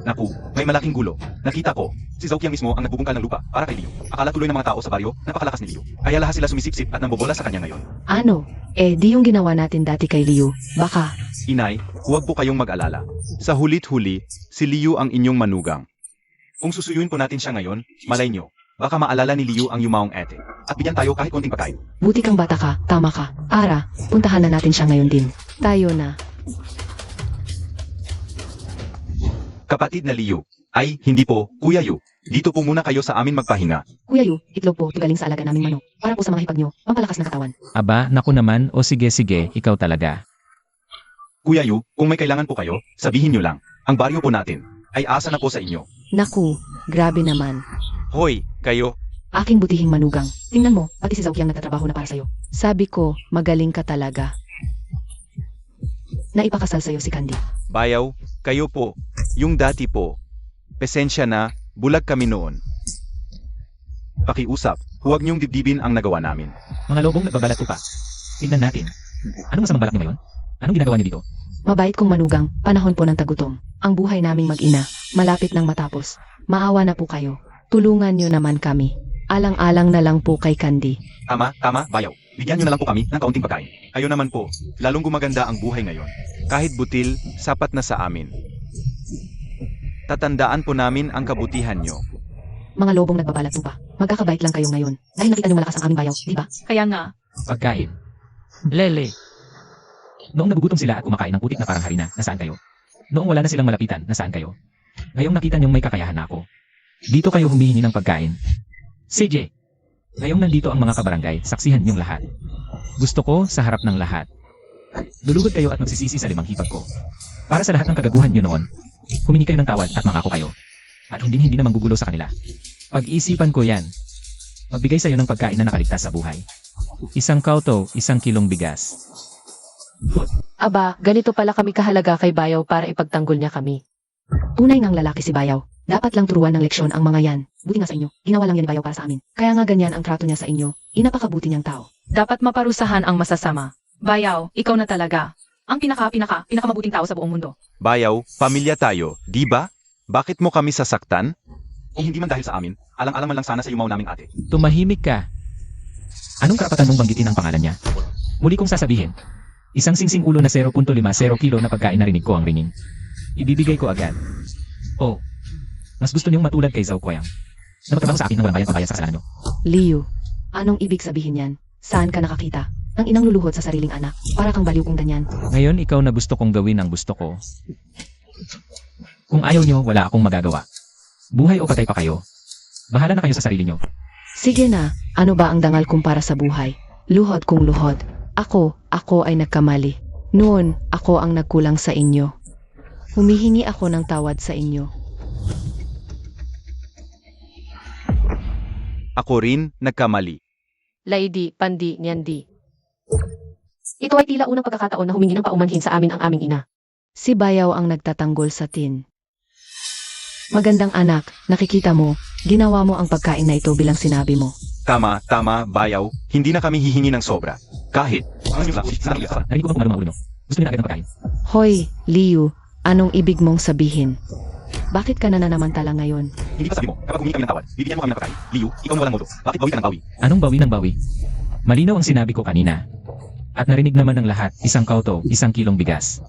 Naku, may malaking gulo. Nakita ko, si Zhao Qiang mismo ang nagbubungkal ng lupa para kay Liu. Akala tuloy ng mga tao sa baryo, napakalakas ni Liu. Kaya lahat sila sumisipsip at nambobola sa kanya ngayon. Ano? Di yung ginawa natin dati kay Liu. Baka, Inay, huwag po kayong mag-alala. Sa hulit-huli, si Liu ang inyong manugang. Kung susuyuin po natin siya ngayon, malay nyo, baka maalala ni Liu ang yumaong ete. At bigyan tayo kahit konting pagkain. Buti kang bata ka, tama ka. Ara, puntahan na natin siya ngayon din. tayo na. Kapatid na Liu. Ay, hindi po, Kuya Yu. Dito po muna kayo sa amin magpahinga. Kuya Yu, itlog po, galing sa alaga naming manok. Para po sa mga hipag nyo, pampalakas ng katawan. Aba, naku naman, o sige, ikaw talaga. Kuya Yu, kung may kailangan po kayo, sabihin nyo lang. Ang baryo po natin ay asa na po sa inyo. Naku, grabe naman. Hoy, kayo. Aking butihing manugang. Tingnan mo, pati si Zhao Qiang nagtatrabaho na para sa'yo. Sabi ko, magaling ka talaga. Naipakasal sa'yo si Candy. Bayaw, kayo po. Yung dati po. Pesensya na, bulag kami noon. Pakiusap, huwag niyong dibdibin ang nagawa namin. Mga lobong nagbabalat pa. Tingnan natin. Anong masamang balak niyo ngayon? Anong ginagawa niyo dito? Mabait kong manugang, panahon po ng tagutom. Ang buhay naming mag-ina, malapit nang matapos. Maawa na po kayo. Tulungan niyo naman kami. Alang-alang na lang po kay Candy. Tama, bayaw. Bigyan niyo na lang po kami ng kaunting pagkain. Kayo naman po, lalong gumaganda ang buhay ngayon. Kahit butil, sapat na sa amin. Tatandaan po namin ang kabutihan niyo. Mga lobong nagbabalat po pa. Magkakabait lang kayo ngayon. Dahil nakita niyo malakas ang aming bayaw, di ba? Kaya nga, Pagkain. Lele. Noong nagugutom sila at kumakain ng putik na parang harina, nasaan kayo? Noong wala na silang malapitan, nasaan kayo? Ngayong nakita niyong may kakayahan na ako. Dito kayo humihingi ng pagkain. CJ, ngayong nandito ang mga kabarangay, saksihan niyong lahat. Gusto ko sa harap ng lahat. Lulugod kayo at magsisisi sa 5 hipag ko. Para sa lahat ng kagaguhan niyo noon, humingi kayo ng tawad at mangako kayo. At hindi na manggugulo sa kanila. Pag-isipan ko yan. Magbigay sa'yo ng pagkain na nakaligtas sa buhay. 1 kauto, 1 kilong bigas. Aba, ganito pala kami kahalaga kay Bayaw para ipagtanggol niya kami. Tunay ngang lalaki si Bayaw. Dapat lang turuan ng leksyon ang mga yan. Buti nga sa inyo, ginawa lang yan ni Bayaw para sa amin. Kaya nga ganyan ang trato niya sa inyo. Inapakabuti niyang tao. dapat maparusahan ang masasama. Bayaw, ikaw na talaga. Ang pinakamabuting tao sa buong mundo. Bayaw, pamilya tayo, di ba? Bakit mo kami sasaktan? Kung hindi man dahil sa amin, alang-alang man lang sana sa yumaw naming ate. Tumahimik ka. Anong karapatan mong banggitin ang pangalan niya? Muli kong sasabihin. 1 singsing ulo na 0.50 kilo na pagkain narinig ko ang ringing. Ibibigay ko agad. Oh, mas gusto niyong matulad kay Zhao Qiang na magtrabaho sa akin nang walang bayad sa kasalanan niyo. Liu, anong ibig sabihin yan? Saan ka nakakita? Ang inang luluhod sa sariling anak. Para kang baliw kung ganyan. Ngayon ikaw na gusto kong gawin ang gusto ko. Kung ayaw niyo, wala akong magagawa. Buhay o patay pa kayo. Bahala na kayo sa sarili nyo. Sige na, ano ba ang dangal kumpara sa buhay? Luhod kung luhod. Ako ay nagkamali. Noon, ako ang nagkulang sa inyo. Humihingi ako ng tawad sa inyo. Ako rin nagkamali. Lady, Pandi, Nyandi. Ito ay tila unang pagkakataon na humingi ng paumanhin sa amin ang aming ina. Si Bayaw ang nagtatanggol sa tin. Magandang anak, nakikita mo, ginawa mo ang pagkain na ito bilang sinabi mo. Tama, Bayaw. Hindi na kami hihingi ng sobra. Kahit. Narinig ko bang kung ano mga ulo nyo. Gusto nyo na agad ng pagkain. Hoy, Liu, anong ibig mong sabihin? Bakit ka nananamantala ngayon? Hindi pa sabi mo, kapag humingi kami ng tawad, bibigyan mo kami ng pagkain. Liu, ikaw na walang modo. Bakit bawi ka ng bawi? Anong bawi ng bawi? Malinaw ang sinabi ko kanina. At narinig naman ng lahat, 1 kauto, 1 kilong bigas.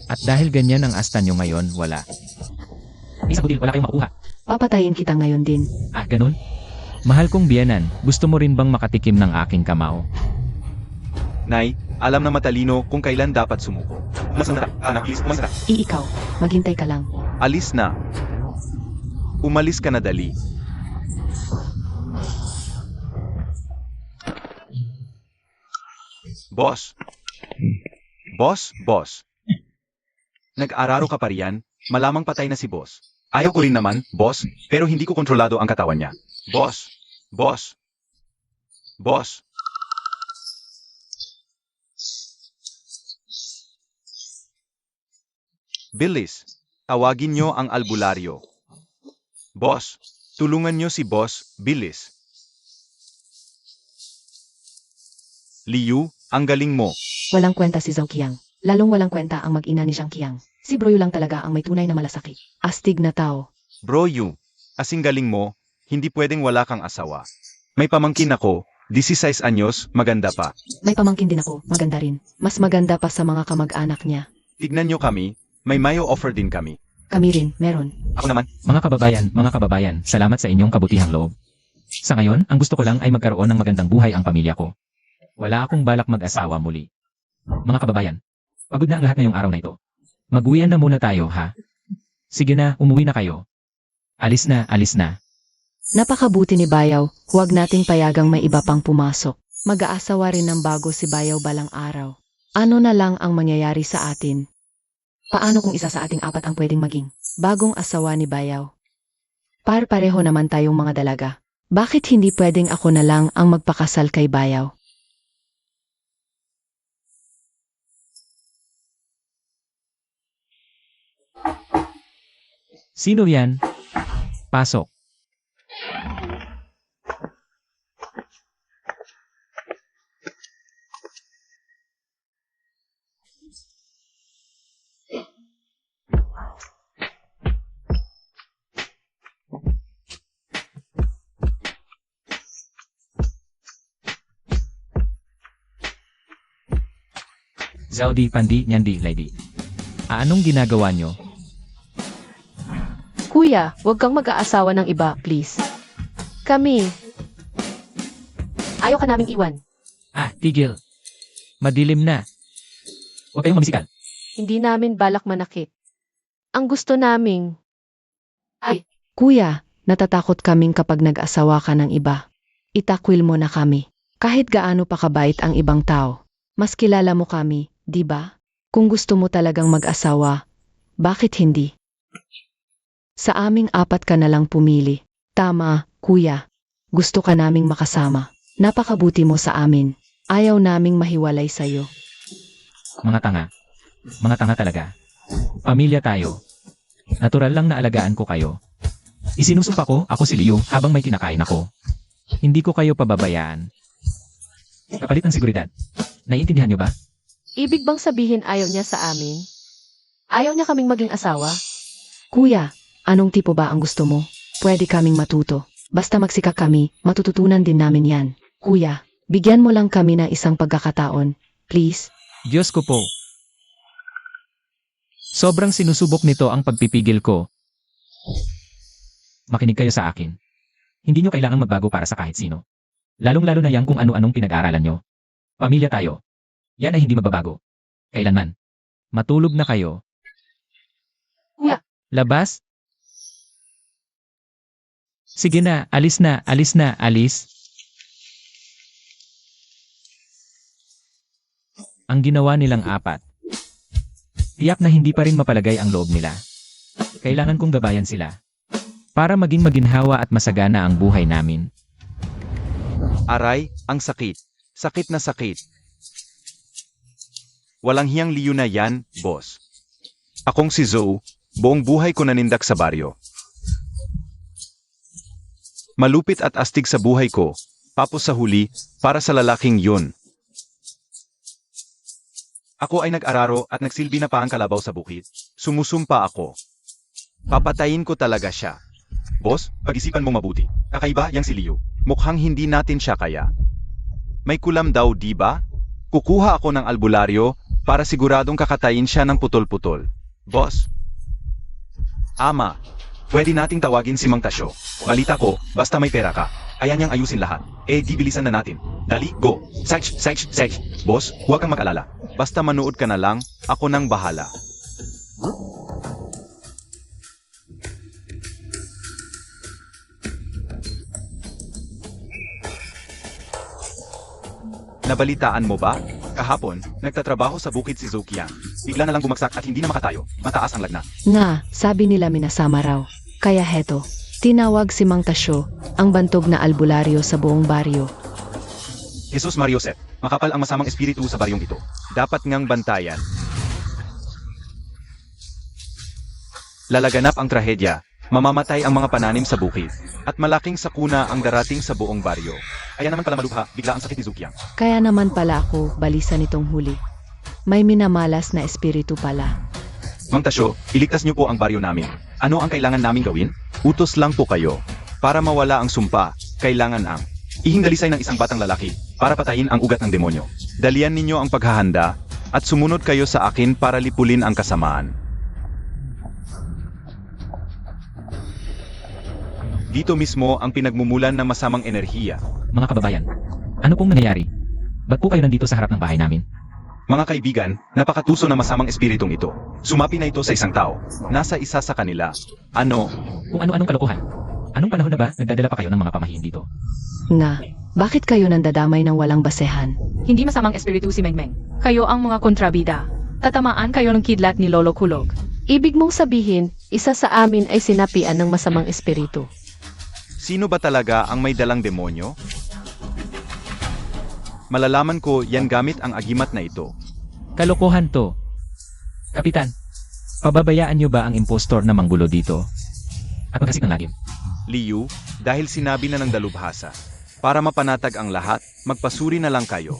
At dahil ganyan ang asta nyo ngayon, wala. Isang butil, wala kayong makuha. Papatayin kita ngayon din. Ah, ganun? Mahal kong biyanan, gusto mo rin bang makatikim ng aking kamao? Nay, alam na matalino kung kailan dapat sumuko. Masana, anak, please, umalis na. Ikaw, maghintay ka lang. Alis na. Umalis ka na dali. Boss. Boss. Nag-araro ka pa riyan, malamang patay na si boss. Ayaw ko rin naman, boss, pero hindi ko kontrolado ang katawan niya. Boss. Bilis, tawagin nyo ang albularyo. Boss, tulungan nyo si boss, bilis. Liu, ang galing mo. Walang kwenta si Zhao Qiang. Lalong walang kwenta ang mag-ina ni Zhang Qiang. Si Broyo lang talaga ang may tunay na malasakit. Astig na tao. Bro Yu, asing galing mo, hindi pwedeng wala kang asawa. May pamangkin ako, 16 anyos, maganda pa. May pamangkin din ako, maganda rin. Mas maganda pa sa mga kamag-anak niya. Tignan nyo kami, may mayo offer din kami. Kami rin, meron. Ako naman, Mga kababayan, salamat sa inyong kabutihang loob. Sa ngayon, ang gusto ko lang ay magkaroon ng magandang buhay ang pamilya ko. Wala akong balak mag-asawa muli. Mga kababayan, pagod na ang lahat ngayong araw na ito. Mag-uwian na muna tayo, ha? Sige na, umuwi na kayo. Alis na. Napakabuti ni Bayaw, huwag nating payagang may iba pang pumasok. Mag-aasawa rin ng bago si Bayaw balang araw. Ano na lang ang mangyayari sa atin? Paano kung isa sa ating 4 ang pwedeng maging bagong asawa ni Bayaw? Par-pareho naman tayong mga dalaga. Bakit hindi pwedeng ako na lang ang magpakasal kay Bayaw? Sino yan? Pasok. Zaudi, Pandi, Nyandi, Lady. Anong ginagawa nyo? Kuya, huwag kang mag-aasawa ng iba, please. Kami. Ayaw ka naming iwan. Ah, tigil. Madilim na. Huwag kayong mamisikan. Hindi namin balak manakit. Ang gusto naming... Kuya, natatakot kaming kapag nag-asawa ka ng iba. Itakwil mo na kami. Kahit gaano pa kabait ang ibang tao. Mas kilala mo kami, di ba? Kung gusto mo talagang mag-asawa, bakit hindi? Sa aming 4 ka na lang pumili. Tama, kuya. Gusto ka naming makasama. Napakabuti mo sa amin. Ayaw naming mahiwalay sa'yo. Mga tanga. Mga tanga talaga. Pamilya tayo. Natural lang na alagaan ko kayo. Isinusumpa ko, ako si Liu, habang may kinakain ako. Hindi ko kayo pababayaan. Kapalit ng seguridad. Naiintindihan niyo ba? Ibig bang sabihin ayaw niya sa amin? Ayaw niya kaming maging asawa? Kuya, anong tipo ba ang gusto mo? Pwede kaming matuto. Basta magsikap kami, matututunan din namin yan. Kuya, bigyan mo lang kami ng isang pagkakataon. Please? Diyos ko po. Sobrang sinusubok nito ang pagpipigil ko. Makinig kayo sa akin. Hindi nyo kailangang magbago para sa kahit sino. Lalong-lalo na yan kung ano-anong pinag-aaralan nyo. Pamilya tayo. Yan ay hindi magbabago. Kailanman. Matulog na kayo. Kuya. Labas? Sige na, alis na, alis na, alis. Ang ginawa nilang apat. Tiyak na hindi pa rin mapalagay ang loob nila. Kailangan kong gabayan sila. Para maging maginhawa at masagana ang buhay namin. Aray, ang sakit. Sakit na sakit. Walang hiyang liyo na yan, boss. Akong si Zoe, buong buhay ko nanindak sa baryo. Malupit at astig sa buhay ko, tapos sa huli, para sa lalaking yun. Ako ay nag-araro at nagsilbi na pa ang kalabaw sa bukid. Sumusumpa ako. Papatayin ko talaga siya. Boss, pag-isipan mo mabuti. Kakaiba yang si Liu. Mukhang hindi natin siya kaya. May kulam daw, di ba? Kukuha ako ng albularyo para siguradong kakatayin siya ng putol-putol. Boss. Ama, pwede nating tawagin si Mang Tasyo. Balita ko, basta may pera ka, kaya niyang ayusin lahat. Di bilisan na natin. Dali, go. Search. Boss, huwag kang mag-alala. Basta manood ka na lang, ako nang bahala. Nabalitaan mo ba? Kahapon, nagtatrabaho sa bukid si Zokian. Bigla na lang bumagsak at hindi na makatayo. Mataas ang lagnat. Na, sabi nila minasama raw. Kaya heto, tinawag si Mang Tasyo, ang bantog na albularyo sa buong baryo. Jesus Mariosep, makapal ang masamang espiritu sa baryong ito. Dapat ngang bantayan. Lalaganap ang trahedya, mamamatay ang mga pananim sa bukid, at malaking sakuna ang darating sa buong baryo. Kaya naman pala malubha, bigla ang sakit ni Zokian. Kaya naman pala ako balisa nitong huli. May minamalas na espiritu pala. Mang Tasyo, iligtas niyo po ang baryo namin. Ano ang kailangan namin gawin? Utos lang po kayo. Para mawala ang sumpa, kailangan ang ihingdalisay ng isang batang lalaki para patayin ang ugat ng demonyo. Dalian ninyo ang paghahanda at sumunod kayo sa akin para lipulin ang kasamaan. Dito mismo ang pinagmumulan ng masamang enerhiya. Mga kababayan, ano pong nangyayari? Ba't po kayo nandito sa harap ng bahay namin? Mga kaibigan, napakatuso na masamang espiritong ito. Sumapi na ito sa isang tao. Nasa isa sa kanila. Ano? Kung ano-anong kalokohan? Anong panahon na ba nagdadala pa kayo ng mga pamahiin dito? Na, bakit kayo nandadamay ng walang basehan? Hindi masamang espiritu si Mengmeng. Kayo ang mga kontrabida. Tatamaan kayo ng kidlat ni Lolo Kulog. Ibig mong sabihin, isa sa amin ay sinapian ng masamang espiritu. Sino ba talaga ang may dalang demonyo? Malalaman ko yan gamit ang agimat na ito. Kalokohan to. Kapitan, pababayaan niyo ba ang impostor na manggulo dito? At maghasik ng lagim. Liu, dahil sinabi na ng dalubhasa, para mapanatag ang lahat, magpasuri na lang kayo.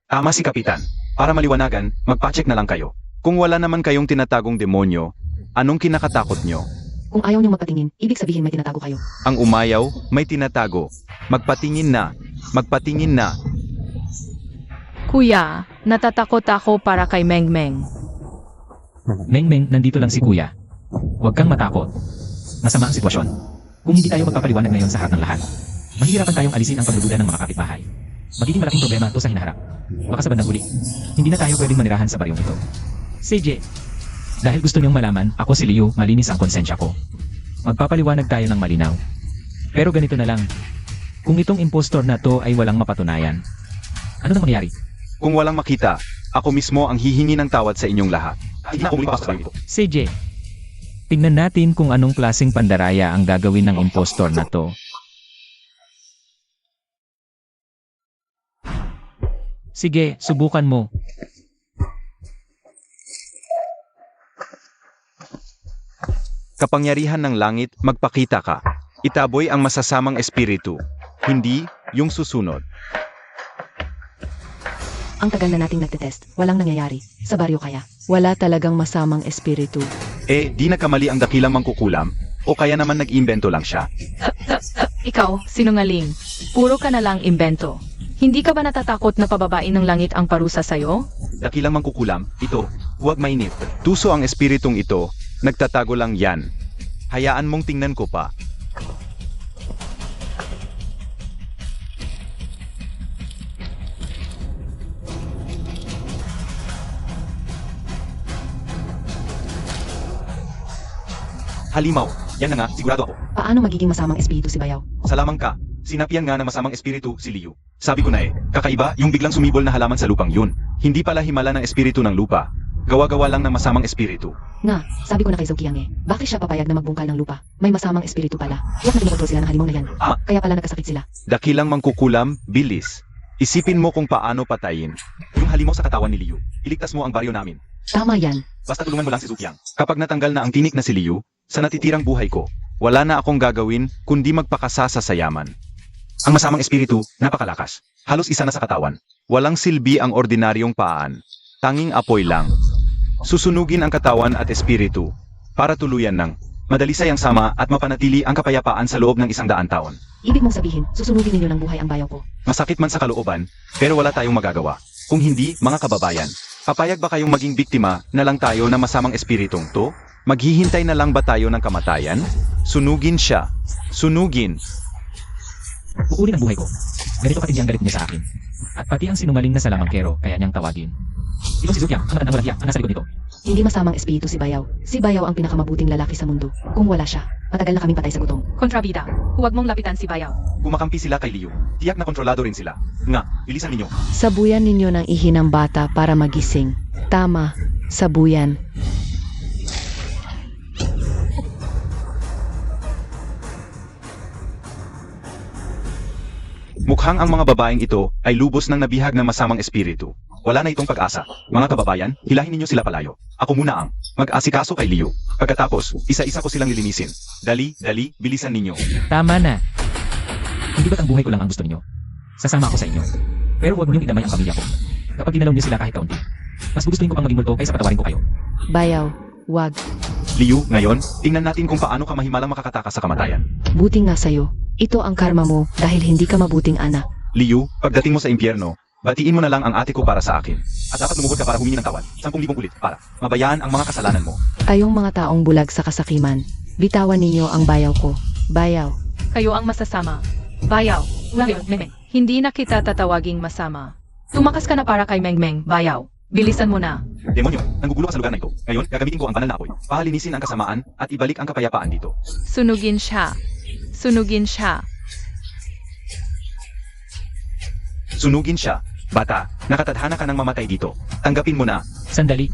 Tama si Kapitan. Para maliwanagan, magpacheck na lang kayo. Kung wala naman kayong tinatagong demonyo, anong kinakatakot nyo? Kung ayaw niyong magpatingin, ibig sabihin may tinatago kayo. Ang umayaw, may tinatago. Magpatingin na. Magpatingin na. Kuya, natatakot ako para kay Mengmeng. Mengmeng, nandito lang si Kuya. Huwag kang matakot. Masama ang sitwasyon. Kung hindi tayo magpapaliwanag ngayon sa harap ng lahat, mahihirapan tayong alisin ang pagdududa ng mga kapitbahay. Magiging malaking problema ito sa hinaharap. Baka sa bandang huli, hindi na tayo pwedeng manirahan sa baryong ito. CJ, dahil gusto niyong malaman, ako si Liu, malinis ang konsensya ko. Magpapaliwanag tayo ng malinaw. Pero ganito na lang. Kung itong impostor na to ay walang mapatunayan, ano nang mangyari? Kung walang makita, ako mismo ang hihingi ng tawad sa inyong lahat. Hindi na ako sa baryong ito. CJ, tingnan natin kung anong klaseng pandaraya ang gagawin ng impostor na to. Sige, subukan mo. Kapangyarihan ng langit, magpakita ka. Itaboy ang masasamang espiritu. Hindi yung susunod. Ang tagal na nating nagtetest, walang nangyayari. Sa baryo kaya. Wala talagang masamang espiritu. Di nakamali ang dakilang mangkukulam? O kaya naman nag-iimbento lang siya? Ikaw, sinungaling. Puro ka na lang imbento. Hindi ka ba natatakot na pababain ng langit ang parusa sa'yo? Dakilang mangkukulam, ito, huwag mainip. Tuso ang espiritong ito, nagtatago lang yan. Hayaan mong tingnan ko pa. Halimaw, Yan na nga, sigurado ako. Paano magiging masamang espiritu si Bayaw? Salamang ka. Sinapian nga na masamang espiritu si Liu. Sabi ko na kakaiba yung biglang sumibol na halaman sa lupang yun. Hindi pala himala ng espiritu ng lupa. Gawa-gawa lang ng masamang espiritu. Nga, sabi ko na kay Zoukiang bakit siya papayag na magbungkal ng lupa? May masamang espiritu pala. Tiyak na kinukontrol sila ng halimaw na yan. Ah. Kaya pala nagkasakit sila. Dakilang mangkukulam, bilis. Isipin mo kung paano patayin yung halimaw sa katawan ni Liu. Iligtas mo ang baryo namin. Tama yan. Basta tulungan mo lang si Zoukiang. Kapag natanggal na ang tinik na si Liu, sa natitirang buhay ko, wala na akong gagawin kundi magpakasasa sa yaman. Ang masamang espiritu, napakalakas. Halos isa na sa katawan. Walang silbi ang ordinaryong paan. Tanging apoy lang. Susunugin ang katawan at espiritu para tuluyan ng madalisay ang sama at mapanatili ang kapayapaan sa loob ng 100 taon. Ibig mong sabihin, susunugin ninyo ng buhay ang Bayaw ko. Masakit man sa kalooban, pero wala tayong magagawa. Kung hindi, mga kababayan, papayag ba kayong maging biktima na lang tayo ng masamang espiritong to? Maghihintay na lang ba tayo ng kamatayan? Sunugin siya. Sunugin. Uunin ang buhay ko. Ganito katindi ang galit niya sa akin. At pati ang sinungaling na salamangkero, kaya niyang tawagin. Ito si Zoukiang, ang matandang walang hiya, ang nasa likod nito. Hindi masamang espiritu si Bayaw. Si Bayaw ang pinakamabuting lalaki sa mundo. Kung wala siya, matagal na kaming patay sa gutom. Kontrabida, huwag mong lapitan si Bayaw. Kumakampi sila kay Liu. Tiyak na kontrolado rin sila. Nga, bilisan ninyo. Sabuyan ninyo ng ihi ng bata para magising. Tama, sabuyan. Mukhang ang mga babaeng ito ay lubos ng nabihag ng masamang espiritu. Wala na itong pag-asa. Mga kababayan, hilahin ninyo sila palayo. Ako muna ang mag-asikaso kay Liu. Pagkatapos, isa-isa ko silang lilinisin. Dali, bilisan ninyo. Tama na. Hindi ba't ang buhay ko lang ang gusto niyo? Sasama ako sa inyo. Pero huwag niyong idamay ang pamilya ko. Kapag ginalaw niyo sila kahit kaunti, mas gugustuhin ko pang maging multo kaysa patawarin ko kayo. Bayaw, wag. Liu, ngayon, tingnan natin kung paano ka mahimalang makakatakas sa kamatayan. Buti nga sa'yo. Ito ang karma mo dahil hindi ka mabuting anak. Liu, pagdating mo sa impyerno, batiin mo na lang ang ate ko para sa akin. At dapat lumugod ka para humingi ng tawad. 10,000 ulit para mabayaan ang mga kasalanan mo. Kayong mga taong bulag sa kasakiman, bitawan ninyo ang bayaw ko. Bayaw. Kayo ang masasama. Bayaw, Mengmeng. Hindi na kita tatawaging masama. Tumakas ka na para kay Mengmeng, Bayaw. Bilisan mo na. Demonyo, nanggugulo ka sa lugar na ito. Ngayon, gagamitin ko ang banal na apoy. Pahalinisin ang kasamaan at ibalik ang kapayapaan dito. Sunugin siya. Sunugin siya. Sunugin siya. Bata, nakatadhana ka ng mamatay dito. Tanggapin mo na. Sandali.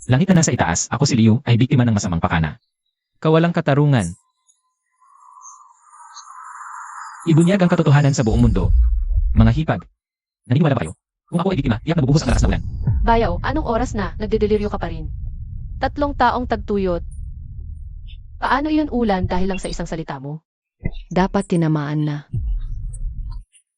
Langit na nasa itaas, ako si Liu ay biktima ng masamang pakana. Kawalang katarungan. Ibunyag ang katotohanan sa buong mundo. Mga hipag. Naniniwala ba kayo? Kung ako ay biktima, tiyak na bubuhos ang lakas ng ulan. Bayaw, anong oras na? Nagdedeliryo ka pa rin. 3 taong tagtuyot. Paano yun ulan dahil lang sa isang salita mo? Dapat tinamaan na.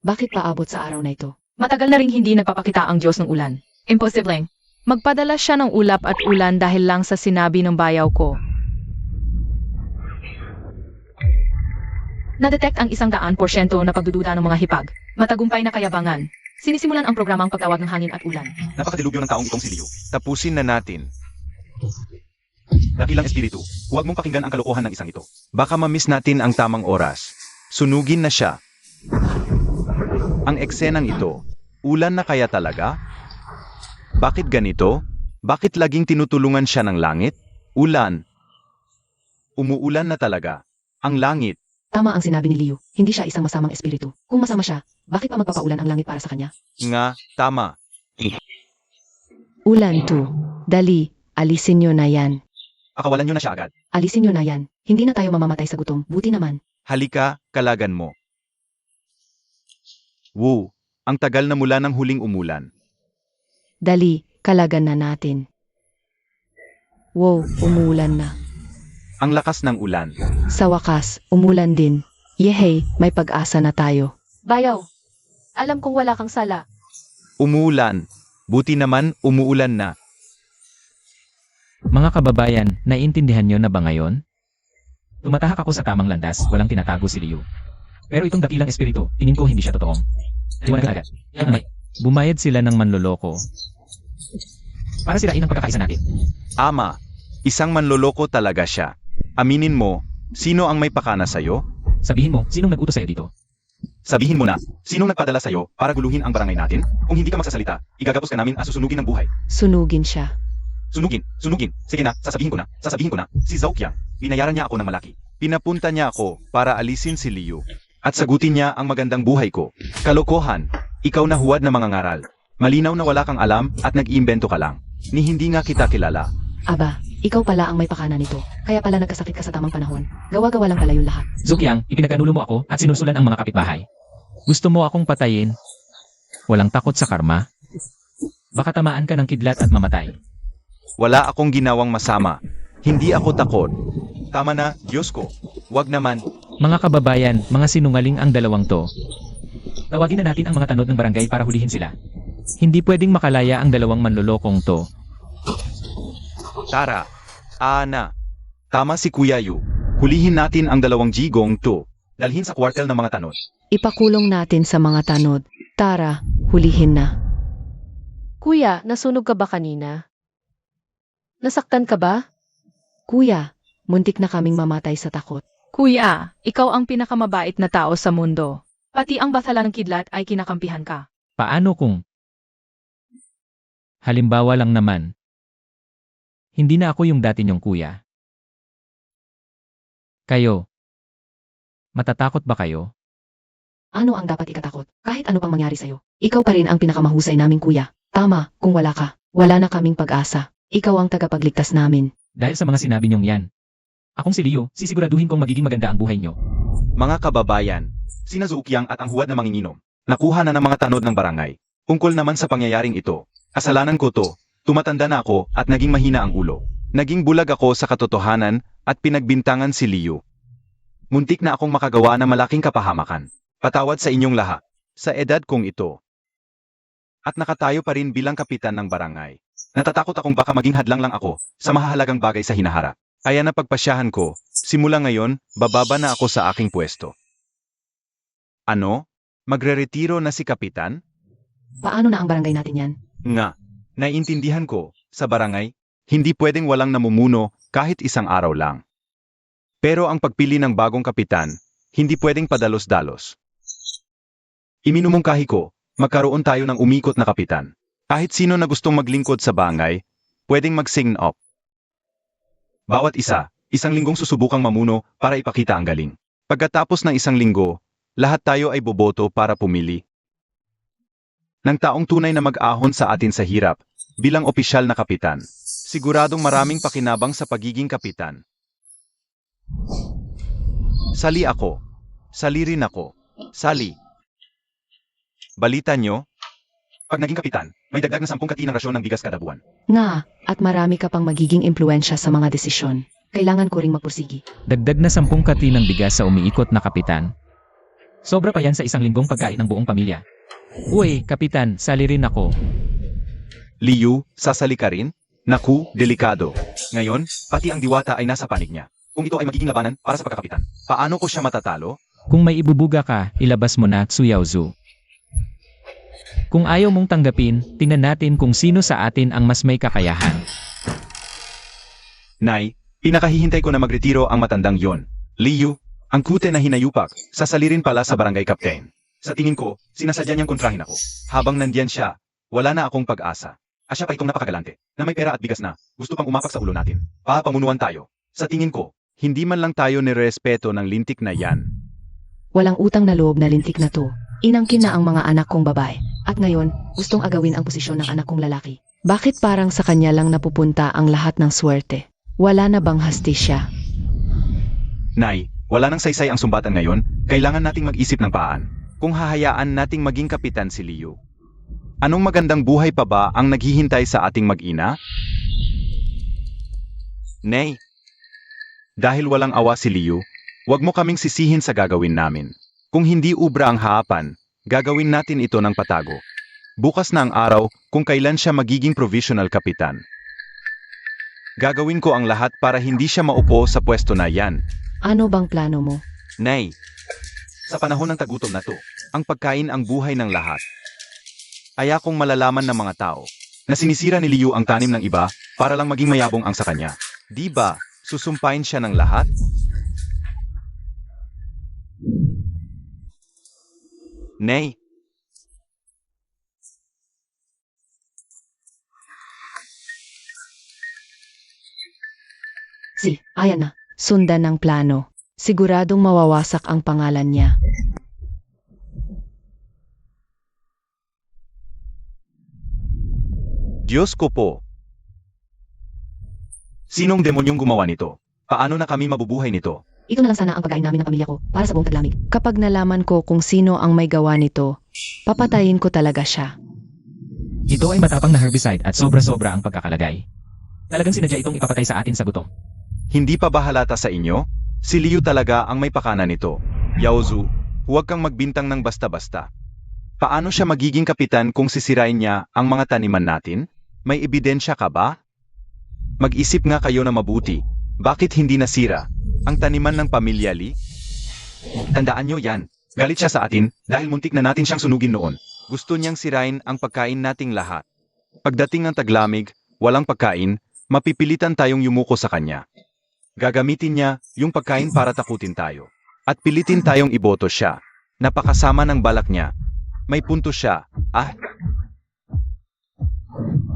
Bakit paabot sa araw na ito? Matagal na ring hindi nagpapakita ang Diyos ng ulan. Imposibleng. Magpadala siya ng ulap at ulan dahil lang sa sinabi ng bayaw ko. Nadetect ang 100% na pagdududa ng mga hipag. Matagumpay na kayabangan. Sinisimulan ang programang pagtawag ng hangin at ulan. Napakadilubyo ng taong itong si Liu. Tapusin na natin. Dakilang espiritu, huwag mong pakinggan ang kalokohan ng isang ito. Baka ma-miss natin ang tamang oras. Sunugin na siya. Ang eksenang ito, ulan na kaya talaga? Bakit ganito? Bakit laging tinutulungan siya ng langit? Ulan. Umuulan na talaga. Ang langit. Tama ang sinabi ni Liu. Hindi siya isang masamang espiritu. Kung masama siya, bakit pa magpapaulan ang langit para sa kanya? Nga, tama. Ulan 2. Dali, alisin nyo na yan. Akawalan nyo na siya agad. Alisin nyo na yan. Hindi na tayo mamamatay sa gutom. Buti naman. Halika, kalagan mo. Woo, ang tagal na mula ng huling umulan. Dali, kalagan na natin. Wow, umulan na. Ang lakas ng ulan. Sa wakas, umulan din. Yehey, may pag-asa na tayo. Bayaw, alam kong wala kang sala. Umuulan. Buti naman, umuulan na. Mga kababayan, naiintindihan nyo na ba ngayon? Tumatahak ako sa tamang landas, walang tinatago si Liu. Pero itong dakilang espiritu, tingin ko hindi siya totoong. Liwanag agad. Bumayad sila ng manloloko. Para sirain ang pagkakaisa natin. Ama, isang manloloko talaga siya. Aminin mo, sino ang may pakana sa'yo? Sabihin mo, sinong nag-utos sa'yo dito? Sabihin mo na, sinong nagpadala sa'yo para guluhin ang barangay natin? Kung hindi ka magsasalita, igagapos ka namin at susunugin ng buhay. Sunugin siya. Sunugin. Sige na, sasabihin ko na. Si Zoukiang, binayaran niya ako ng malaki. Pinapunta niya ako para alisin si Liu at sagutin niya ang magandang buhay ko. Kalokohan, ikaw na huwad na mga ngaral. Malinaw na wala kang alam at nag-iimbento ka lang. Ni hindi nga kita kilala. Aba, ikaw pala ang may pakana nito. Kaya pala nagkasakit ka sa tamang panahon. Gawa-gawa lang pala yung lahat. Zukyang, ipinagkanulo mo ako at sinusulan ang mga kapitbahay. Gusto mo akong patayin? Walang takot sa karma? Baka tamaan ka ng kidlat at mamatay. Wala akong ginawang masama. Hindi ako takot. Tama na, Diyos ko. Wag naman. Mga kababayan, mga sinungaling ang dalawang to. Tawagin na natin ang mga tanod ng barangay para hulihin sila. Hindi pwedeng makalaya ang dalawang manlolokong to. Tara. Ana. Tama si Kuya Yu. Hulihin natin ang dalawang jigong to. Dalhin sa kwartel ng mga tanod. Ipakulong natin sa mga tanod. Tara, hulihin na. Kuya, nasunog ka ba kanina? Nasaktan ka ba? Kuya, muntik na kaming mamatay sa takot. Kuya, ikaw ang pinakamabait na tao sa mundo. Pati ang bathala ng kidlat ay kinakampihan ka. Paano kung... Halimbawa lang naman. Hindi na ako yung dati niyong kuya. Kayo. Matatakot ba kayo? Ano ang dapat ikatakot? Kahit ano pang mangyari sa'yo. Ikaw pa rin ang pinakamahusay naming kuya. Tama, kung wala ka, wala na kaming pag-asa. Ikaw ang tagapagligtas namin. Dahil sa mga sinabi niyong yan. Akong si Leo, sisiguraduhin kong magiging maganda ang buhay niyo. Mga kababayan, sina Zukyang at ang huwad na manginginom. Nakuha na ng mga tanod ng barangay. Tungkol naman sa pangyayaring ito. Kasalanan ko to. Tumatanda na ako at naging mahina ang ulo. Naging bulag ako sa katotohanan at pinagbintangan si Liu. Muntik na akong makagawa ng malaking kapahamakan. Patawad sa inyong lahat. Sa edad kong ito. At nakatayo pa rin bilang kapitan ng barangay. Natatakot akong baka maging hadlang lang ako sa mahahalagang bagay sa hinaharap. Kaya napagpasyahan ko, simula ngayon, bababa na ako sa aking pwesto. Ano? Magre-retiro na si kapitan? Paano na ang barangay natin yan? Nga, naiintindihan ko, sa barangay, hindi pwedeng walang namumuno kahit isang araw lang. Pero ang pagpili ng bagong kapitan, hindi pwedeng padalos-dalos. Iminumungkahi ko, magkaroon tayo ng umikot na kapitan. Kahit sino na gustong maglingkod sa barangay, pwedeng mag-sign up. Bawat isa, isang linggong susubukang mamuno para ipakita ang galing. Pagkatapos ng isang linggo, lahat tayo ay boboto para pumili ng taong tunay na mag-ahon sa atin sa hirap bilang opisyal na kapitan. Siguradong maraming pakinabang sa pagiging kapitan. Sali ako. Sali rin ako. Sali. Balita nyo? Pag naging kapitan, may dagdag na 10 kati ng rasyon ng bigas kada buwan. Nga, at marami ka pang magiging impluensya sa mga desisyon. Kailangan ko ring magpursigi. Dagdag na 10 kati ng bigas sa umiikot na kapitan. Sobra pa yan sa isang linggong pagkain ng buong pamilya. Uy, kapitan, sali rin ako. Liu, sasali ka rin? Naku, delikado. Ngayon, pati ang diwata ay nasa panig niya. Kung ito ay magiging labanan para sa pagkakapitan, paano ko siya matatalo? Kung may ibubuga ka, ilabas mo na, Tsuyaozu. Kung ayaw mong tanggapin, tingnan natin kung sino sa atin ang mas may kakayahan. Nay, pinakahihintay ko na magretiro ang matandang yon. Liu, ang kute na hinayupak, sasali rin pala sa barangay captain. Sa tingin ko, sinasadya niyang kontrahin ako. Habang nandiyan siya, wala na akong pag-asa. Asya pa itong napakagalante, na may pera at bigas na, gusto pang umapak sa ulo natin. Papamunuan tayo. Sa tingin ko, hindi man lang tayo nirespeto ng lintik na yan. Walang utang na loob na lintik na to. Inangkin na ang mga anak kong babae. At ngayon, gustong agawin ang posisyon ng anak kong lalaki. Bakit parang sa kanya lang napupunta ang lahat ng swerte? Wala na bang hastisya? Nay, wala nang saysay ang sumbatan ngayon, kailangan nating mag-isip ng paan. Kung hahayaan nating maging kapitan si Liu. Anong magandang buhay pa ba ang naghihintay sa ating mag-ina? Nay, dahil walang awa si Liu, wag mo kaming sisihin sa gagawin namin. Kung hindi ubra ang haapan, gagawin natin ito ng patago. Bukas na ang araw kung kailan siya magiging provisional kapitan. Gagawin ko ang lahat para hindi siya maupo sa pwesto na yan. Ano bang plano mo? Nay, sa panahon ng tagutom na to, ang pagkain ang buhay ng lahat. Aya kong malalaman ng mga tao na sinisira ni Liu ang tanim ng iba para lang maging mayabong ang sa kanya. Di ba, susumpain siya ng lahat? Nay, Ayan na. Sundan ng plano. Siguradong mawawasak ang pangalan niya. Diyos ko po. Sinong demonyong gumawa nito? Paano na kami mabubuhay nito? Ito na lang sana ang pagkain namin ng pamilya ko para sa buong taglamig. Kapag nalaman ko kung sino ang may gawa nito, papatayin ko talaga siya. Ito ay matapang na herbicide at sobra-sobra ang pagkakalagay. Talagang sinadya itong ipapatay sa atin sa gutom. Hindi pa ba halata sa inyo? Si Liu talaga ang may pakana nito. Yaozu, huwag kang magbintang ng basta-basta. Paano siya magiging kapitan kung sisirain niya ang mga taniman natin? May ebidensya ka ba? Mag-isip nga kayo na mabuti. Bakit hindi nasira ang taniman ng pamilya Li? Tandaan nyo yan. Galit siya sa atin dahil muntik na natin siyang sunugin noon. Gusto niyang sirain ang pagkain nating lahat. Pagdating ng taglamig, walang pagkain, mapipilitan tayong yumuko sa kanya. Gagamitin niya yung pagkain para takutin tayo. At pilitin tayong iboto siya. Napakasama ng balak niya. May punto siya.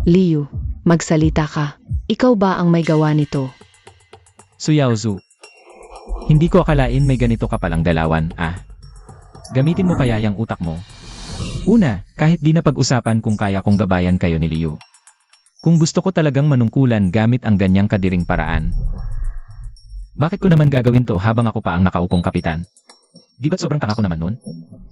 Liu, magsalita ka. Ikaw ba ang may gawa nito? Suyaozu. Hindi ko akalain may ganito ka palang galawan, Gamitin mo kaya yung utak mo. Una, kahit di na pag-usapan kung kaya kong gabayan kayo ni Liu. Kung gusto ko talagang manungkulan gamit ang ganyang kadiring paraan. Bakit ko naman gagawin to habang ako pa ang nakaupong kapitan? Di ba't sobrang tanga ko naman nun?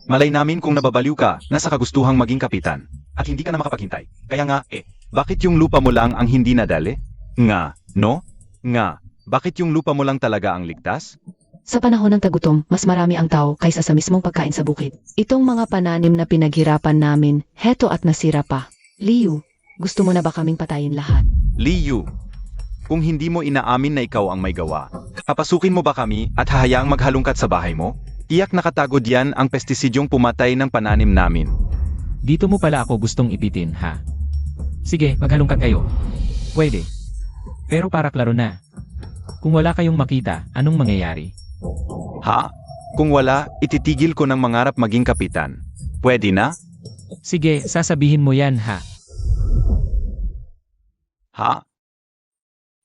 Malay namin kung nababaliw ka na sa kagustuhang maging kapitan. At hindi ka na makapaghintay. Kaya nga, bakit yung lupa mo lang ang hindi nadali? Nga, no? Nga, bakit yung lupa mo lang talaga ang ligtas? Sa panahon ng tagutom, mas marami ang tao kaysa sa mismong pagkain sa bukid. Itong mga pananim na pinaghirapan namin, heto at nasira pa. Liu, gusto mo na ba kaming patayin lahat? Liu, kung hindi mo inaamin na ikaw ang may gawa, papasukin mo ba kami at hahayaang maghalungkat sa bahay mo? Tiyak nakatago diyan ang pestisidyong pumatay ng pananim namin. Dito mo pala ako gustong ipitin, ha? Sige, maghalungkat kayo. Pwede. Pero para klaro na. Kung wala kayong makita, anong mangyayari? Ha? Kung wala, ititigil ko ng mangarap maging kapitan. Pwede na? Sige, sasabihin mo yan, ha? Ha?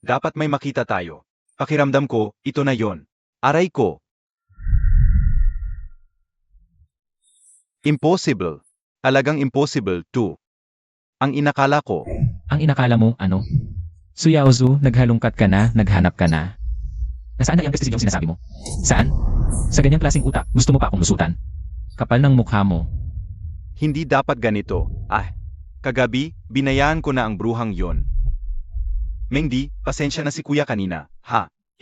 Dapat may makita tayo. Pakiramdam ko, ito na yon. Aray ko. Impossible. Talagang impossible, too. Ang inakala ko, Ang inakala mo, ano? Suyaozu, naghalungkat ka na, naghanap ka na. Nasaan na yung prestigyong sinasabi mo? Saan? Sa ganyang klaseng utak, gusto mo pa akong lusutan? Kapal ng mukha mo. hindi dapat ganito. Kagabi, binayaan ko na ang bruhang yon. Mengdi, pasensya na si kuya kanina.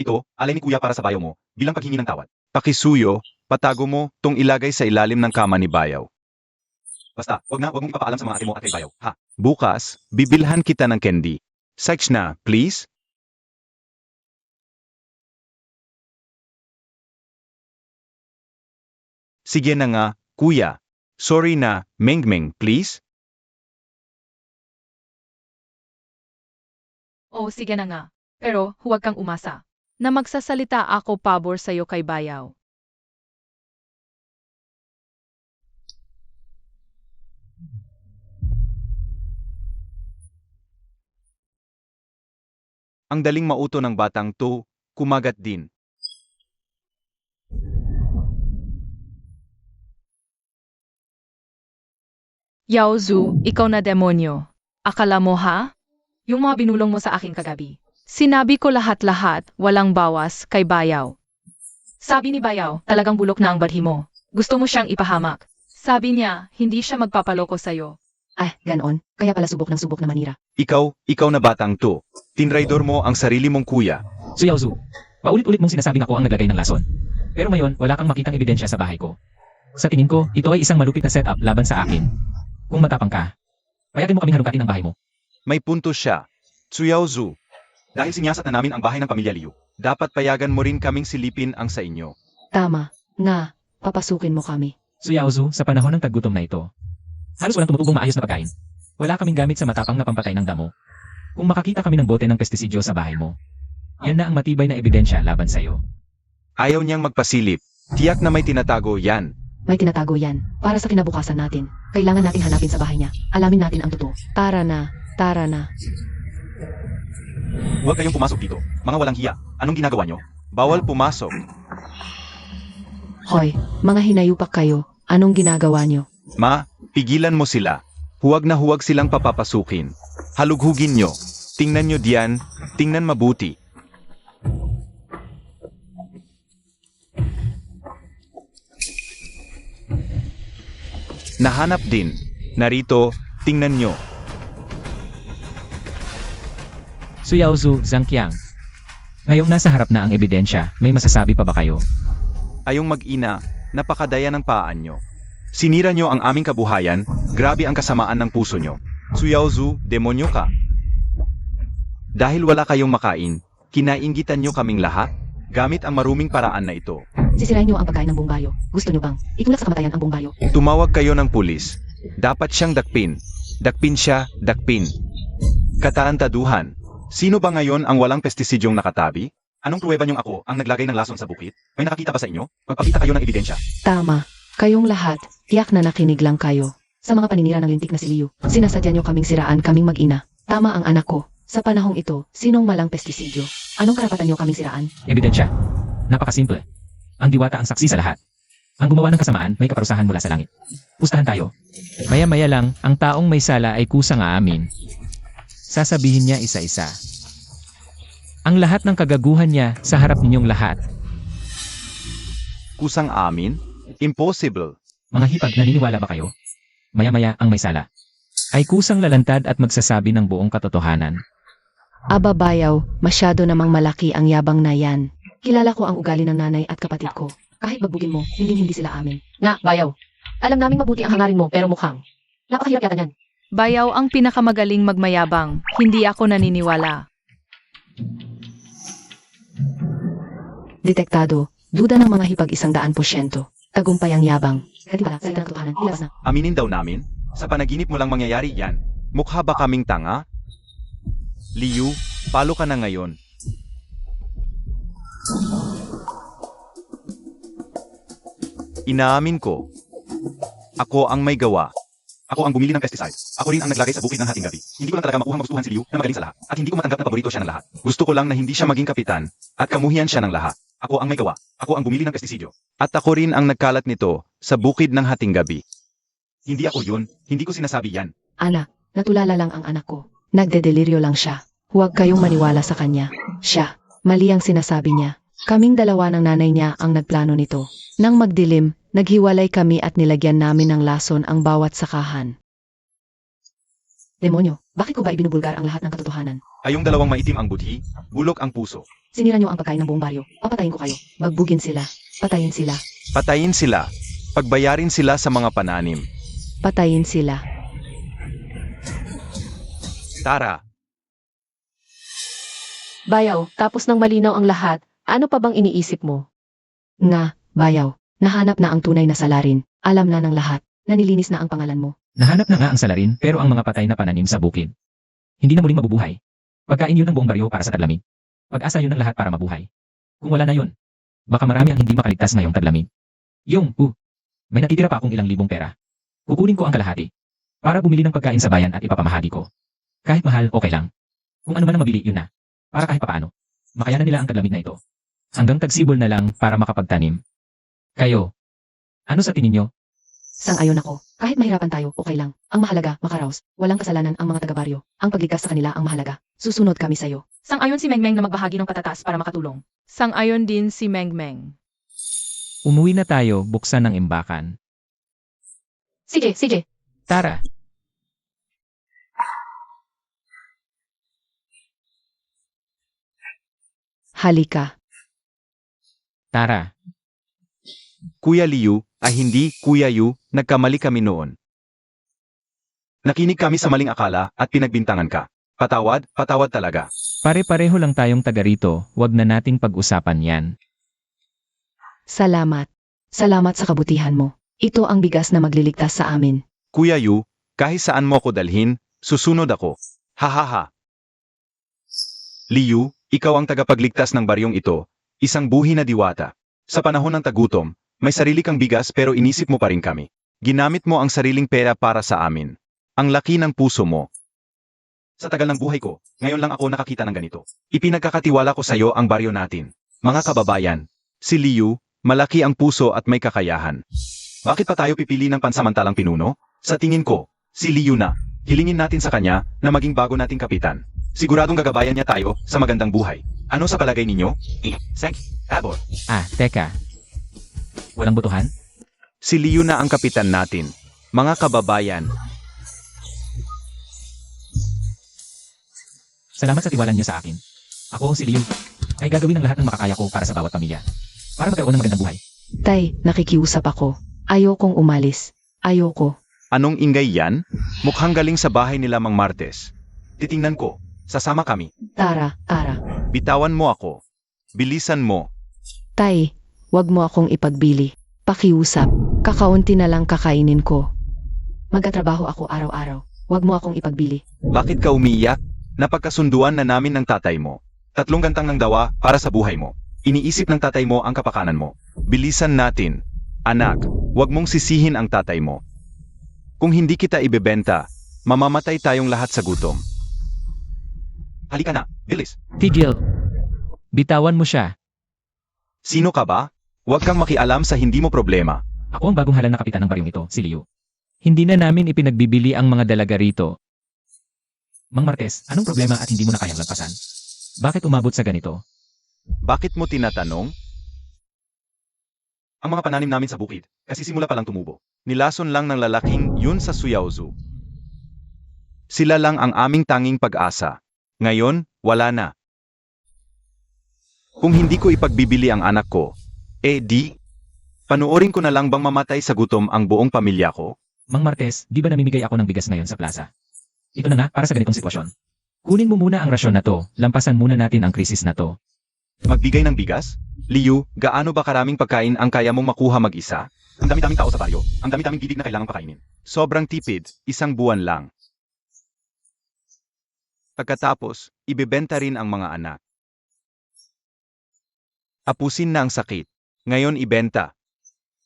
Ito, alay ni kuya para sa bayaw mo, bilang paghingi ng tawad. Pakisuyo, patago mo, tong ilagay sa ilalim ng kama ni bayaw. Basta, wag mong ipapaalam sa mga ate mo at kay bayaw, ha? Bukas, bibilhan kita ng candy. Sex na, please? Sige na nga, kuya. Sorry na, Mengmeng, please? Sige na nga. Pero huwag kang umasa na magsasalita ako pabor sa'yo kay bayaw. Ang daling mauto ng batang to, kumagat din. Yaozu, ikaw na demonyo. Akala mo ha? Yung mga binulong mo sa akin kagabi. Sinabi ko lahat-lahat, walang bawas, kay bayaw. Sabi ni bayaw, talagang bulok na ang badhi mo. Gusto mo siyang ipahamak. Sabi niya, hindi siya magpapaloko sa'yo. Ganon. Kaya pala subok ng subok na manira. Ikaw na batang to. Tinraidor mo ang sarili mong kuya. Suyaozu, paulit-ulit mong sinasabing ako ang naglagay ng lason. Pero ngayon, wala kang makitang ebidensya sa bahay ko. Sa tingin ko, ito ay isang malupit na setup laban sa akin. Kung matapang ka, payagan mo kaming halungkatin ang bahay mo. May punto siya. Tsuyaozu. Dahil sinyasat na namin ang bahay ng pamilya Liu, dapat payagan mo rin kaming silipin ang sa inyo. Tama. Nga, papasukin mo kami. Suyaozu, sa panahon ng taggutom na ito, halos walang tumutubong maayos na pagkain. Wala kaming gamit sa matapang na pampatay ng damo. Kung makakita kami ng bote ng pestisidyo sa bahay mo, yan na ang matibay na ebidensya laban sa'yo. Ayaw niyang magpasilip. Tiyak na may tinatago yan. May tinatago yan. Para sa kinabukasan natin. Kailangan natin hanapin sa bahay niya. Alamin natin ang totoo. Tara na, tara na. Huwag kayong pumasok dito. Mga walang hiya. Anong ginagawa niyo? Bawal pumasok. Hoy, mga hinayupak kayo, anong ginagawa nyo? Ma, pigilan mo sila. Huwag na huwag silang papapasukin. Halughugin nyo. Tingnan nyo diyan, tingnan mabuti. Nahanap din. Narito, tingnan nyo. Suyaozu, Zhangqiang. Ngayong nasa harap na ang ebidensya, may masasabi pa ba kayo? Ayong mag-ina, napakadaya ng paan nyo. Sinira nyo ang aming kabuhayan, grabe ang kasamaan ng puso nyo. Suyaozu, demonyo ka. Dahil wala kayong makain, kinainggitan nyo kaming lahat, gamit ang maruming paraan na ito. Sisirain niyo ang pagkain ng buong bayo. Gusto niyo bang itulak sa kamatayan ang buong bayo? Tumawag kayo ng pulis. Dapat siyang dakpin. Dakpin siya, dakpin. Kataantaduhan. Sino ba ngayon ang walang pestisidyong nakatabi? Anong pruweba niyong ako ang naglagay ng lason sa bukid? May nakakita ba sa inyo? Magpakita kayo ng ebidensya. Tama. Kayong lahat, tiyak na nakinig lang kayo. Sa mga paninira ng lintik na si Liu, sinasadya niyo kaming siraan kaming mag-ina. Tama ang anak ko. Sa panahong ito, sinong malang pestisidyo? Anong karapatan niyo kaming siraan? Ebidensya. Napakasimple. Ang diwata ang saksi sa lahat. Ang gumawa ng kasamaan may kaparusahan mula sa langit. Pustahan tayo. Maya-maya lang, ang taong may sala ay kusang aamin. Sasabihin niya isa-isa. Ang lahat ng kagaguhan niya sa harap ninyong lahat. Kusang amin? Impossible. Mga hipag, naniniwala ba kayo? Maya-maya ang may sala ay kusang lalantad at magsasabi ng buong katotohanan. Aba bayaw, masyado namang malaki ang yabang na yan. Kilala ko ang ugali ng nanay at kapatid ko. Kahit bagbugin mo, hindi sila amin. Nga, bayaw. Alam naming mabuti ang hangarin mo, pero mukhang napakahirap yata niyan. Bayaw ang pinakamagaling magmayabang. Hindi ako naniniwala. Detektado, duda ng mga hipag 100%. Tagumpay ang yabang. Ganti pala, salita ng katotohanan. Ilabas na. Aminin daw namin? Sa panaginip mo lang mangyayari yan. Mukha ba kaming tanga? Liu, palo ka na ngayon. Inaamin ko. Ako ang may gawa. Ako ang bumili ng pesticide. Ako rin ang naglagay sa bukid ng hating gabi. Hindi ko lang talaga makuhang magustuhan si Liu na magaling sa lahat. At hindi ko matanggap na paborito siya ng lahat. Gusto ko lang na hindi siya maging kapitan. At kamuhian siya ng lahat. Ako ang may gawa. Ako ang bumili ng pestisidyo. At ako rin ang nagkalat nito sa bukid ng hating gabi. Hindi ako yun. Hindi ko sinasabi yan. Anak, natulala lang ang anak ko. Nagdedeliryo lang siya. Huwag kayong maniwala sa kanya. Siya, mali ang sinasabi niya. Kaming dalawa ng nanay niya ang nagplano nito. Nang magdilim, naghiwalay kami at nilagyan namin ng lason ang bawat sakahan. Demonyo, bakit ko ba ibinubulgar ang lahat ng katotohanan? Ayong dalawang maitim ang budhi, bulok ang puso. Sinira niyo ang pagkain ng buong baryo. Papatayin ko kayo. Bagbugin sila. Patayin sila. Patayin sila. Pagbayarin sila sa mga pananim. Patayin sila. Tara. Bayaw, tapos nang malinaw ang lahat, ano pa bang iniisip mo? Nga, bayaw. Nahanap na ang tunay na salarin. Alam na ng lahat. Nanilinis na ang pangalan mo. Nahanap na nga ang salarin pero ang mga patay na pananim sa bukid. Hindi na muling mabubuhay. Pagkain yun ng buong baryo para sa taglamig. Pag-asa yun ng lahat para mabuhay. Kung wala na yun, baka marami ang hindi makaligtas ngayong taglamig. May natitira pa akong ilang libong pera. Kukunin ko ang kalahati. Para bumili ng pagkain sa bayan at ipapamahagi ko. Kahit mahal, okay lang. Kung ano man ang mabili, yun na. Para kahit papaano. Makayanan nila ang taglamig na ito. Hanggang tagsibol na lang para makapagtanim. Kayo, ano sa tingin nyo? Sang-ayon ako. Kahit mahirapan tayo, okay lang. Ang mahalaga, makaraos. Walang kasalanan ang mga taga-baryo. Ang pagligtas sa kanila ang mahalaga. Susunod kami sa'yo. Sang-ayon si Mengmeng na magbahagi ng patatas para makatulong. Sang-ayon din si Mengmeng. Umuwi na tayo, buksan ng imbakan. Sige. Tara! Halika. Tara! Kuya Liu, hindi, Kuya Yu, nagkamali kami noon. Nakinig kami sa maling akala at pinagbintangan ka. Patawad talaga. Pare-pareho lang tayong taga rito, wag na nating pag-usapan yan. Salamat. Salamat sa kabutihan mo. Ito ang bigas na magliligtas sa amin. Kuya Yu, kahit saan mo ako dalhin, susunod ako. Hahaha. Liu, ikaw ang tagapagligtas ng baryong ito, isang buhi na diwata. Sa panahon ng tagutom, may sarili kang bigas pero inisip mo pa rin kami. Ginamit mo ang sariling pera para sa amin. Ang laki ng puso mo. Sa tagal ng buhay ko, ngayon lang ako nakakita ng ganito. Ipinagkakatiwala ko sa iyo ang baryo natin. Mga kababayan, Si Liu, malaki ang puso at may kakayahan. Bakit pa tayo pipili ng pansamantalang pinuno? Sa tingin ko, si Liu na. Hilingin natin sa kanya na maging bago nating kapitan. Siguradong gagabayan niya tayo sa magandang buhay. Ano sa palagay ninyo? Abot. Teka. Walang botohan? Si Liu na ang kapitan natin. Mga kababayan, Salamat sa tiwala niyo sa akin. Ako, si Liu, ay gagawin ang lahat ng makakaya ko para sa bawat pamilya. Para magkaroon ng magandang buhay. Tay, nakikiusap ako. Ayokong umalis. Ayoko. anong ingay yan? Mukhang galing sa bahay nila Mang Martes. Titingnan ko. Sasama kami. Tara. Bitawan mo ako. Bilisan mo. Tay, wag mo akong ipagbili. Pakiusap. Kakaunti na lang kakainin ko. Magtatrabaho ako araw-araw. Wag mo akong ipagbili. Bakit ka umiiyak? Napagkasunduan na namin ng tatay mo. 3 gantang ng dawa para sa buhay mo. Iniisip ng tatay mo ang kapakanan mo. Bilisan natin. Anak, wag mong sisihin ang tatay mo. Kung hindi kita ibebenta, mamamatay tayong lahat sa gutom. Halika na, bilis. Tigil. Bitawan mo siya. Sino ka ba? Huwag kang makialam sa hindi mo problema. Ako ang bagong halal na kapitan ng baryong ito, si Liu. Hindi na namin ipinagbibili ang mga dalaga rito. Mang Martes, anong problema at hindi mo na kayang lagpasan? Bakit umabot sa ganito? Bakit mo tinatanong? Ang mga pananim namin sa bukid, kasi simula pa lang tumubo. Nilason lang ng lalaking yun sa Suyaozu. Sila lang ang aming tanging pag-asa. Ngayon, wala na. Kung hindi ko ipagbibili ang anak ko, panuorin ko na lang bang mamatay sa gutom ang buong pamilya ko? Mang Martes, di ba namimigay ako ng bigas ngayon sa plaza? Ito na nga para sa ganitong sitwasyon. Kunin mo muna ang rasyon na to, lampasan muna natin ang krisis na to. Magbigay ng bigas? Liu, gaano ba karaming pagkain ang kaya mong makuha mag-isa? Ang dami-daming tao sa baryo, ang dami-daming gidig na kailangang pakainin. Sobrang tipid, 1 buwan lang. Pagkatapos, ibebenta rin ang mga anak. Apusin na ang sakit. Ngayon ibenta.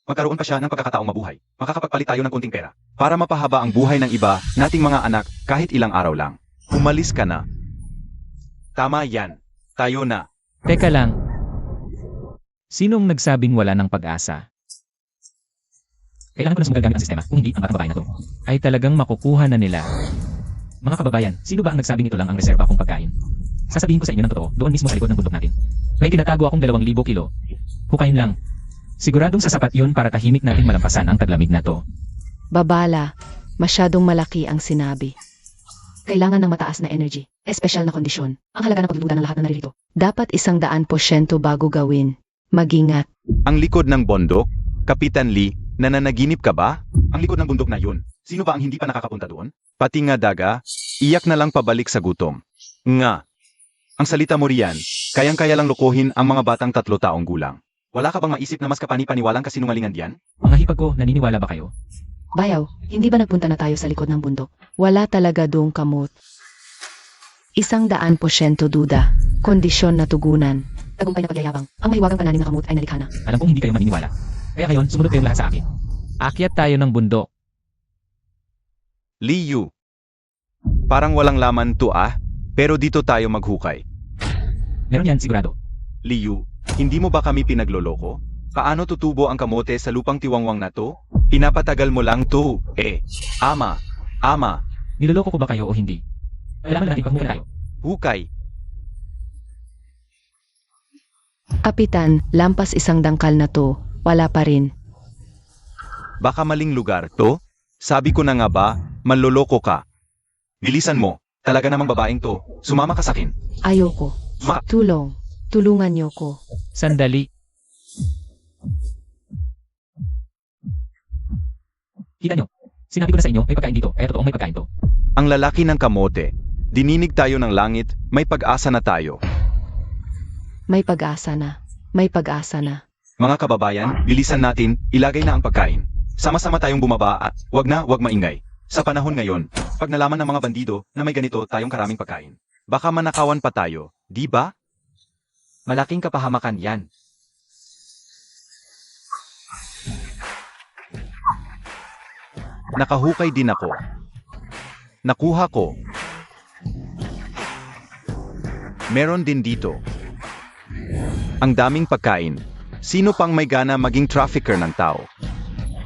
Magkaroon pa siya ng pagkakataong mabuhay. Makakapagpalit tayo ng konting pera. Para mapahaba ang buhay ng iba, nating mga anak, kahit ilang araw lang. Umalis ka na. Tama yan. Tayo na. Teka lang. Sinong nagsabing wala ng pag-asa? Kailangan ko na sumugal gamit ang sistema, kung hindi, ang batang babae na to ay talagang makukuha na nila. Mga kababayan, sino ba ang nagsabing ito lang ang reserba kong pagkain? Sasabihin ko sa inyo ng totoo, doon mismo sa likod ng bundok natin. May tinatago akong 2,000 kilo. Hukayin lang. Siguradong sasapat yun para tahimik natin malampasan ang taglamig na to. Babala, masyadong malaki ang sinabi. Kailangan ng mataas na energy, espesyal na kondisyon. Ang halaga ng pagdududa ng lahat na naririto. Dapat 100% bago gawin. Magingat. Ang likod ng bundok? Kapitan Lee, nananaginip ka ba? Ang likod ng bundok na yun. Sino ba ang hindi pa nakakapunta doon? Pati nga daga, iyak na lang pabalik sa gutom. Nga. Ang salita mo riyan, kayang-kaya lang lokohin ang mga batang 3 taong gulang. Wala ka bang maisip na mas kapani-paniwalang kasinungalingan diyan? Mga hipag ko, naniniwala ba kayo? Bayaw, hindi ba nagpunta na tayo sa likod ng bundok? Wala talaga doong kamot. 100% duda. Kondisyon na tugunan. Tagumpay na pagyayabang. Ang mahiwagang pananim na kamot ay nalikha na. Alam kong hindi kayo maniniwala. Kaya ngayon, sumunod kayong lahat sa akin. Akyat tayo ng bundok. Liu. Parang walang laman to pero dito tayo maghukay. Meron yan, sigurado. Liu, hindi mo ba kami pinagloloko? Paano tutubo ang kamote sa lupang tiwangwang na to? Pinapatagal mo lang to, Ama. Niloloko ko ba kayo o hindi? Kailangan natin paghukay tayo. Hukay. Kapitan, lampas 1 dangkal na to. Wala pa rin. Baka maling lugar to? Sabi ko na nga ba, manloloko ka. Bilisan mo, talaga namang babaeng to. Sumama ka sa akin. Ayoko. Tulungan niyo ko. Sandali. Kita nyo, sinabi ko na sa inyo, may pagkain dito, kaya totoong may pagkain to. Ang lalaki ng kamote. Dininig tayo ng langit, may pag-asa na tayo. May pag-asa na. May pag-asa na. Mga kababayan, bilisan natin, ilagay na ang pagkain. Sama-sama tayong bumaba at wag maingay. Sa panahon ngayon, pag nalaman ng mga bandido na may ganito tayong karaming pagkain, baka manakawan pa tayo, di ba? Malaking kapahamakan yan. Nakahukay din ako. Nakuha ko. Meron din dito. Ang daming pagkain. Sino pang may gana maging trafficker ng tao?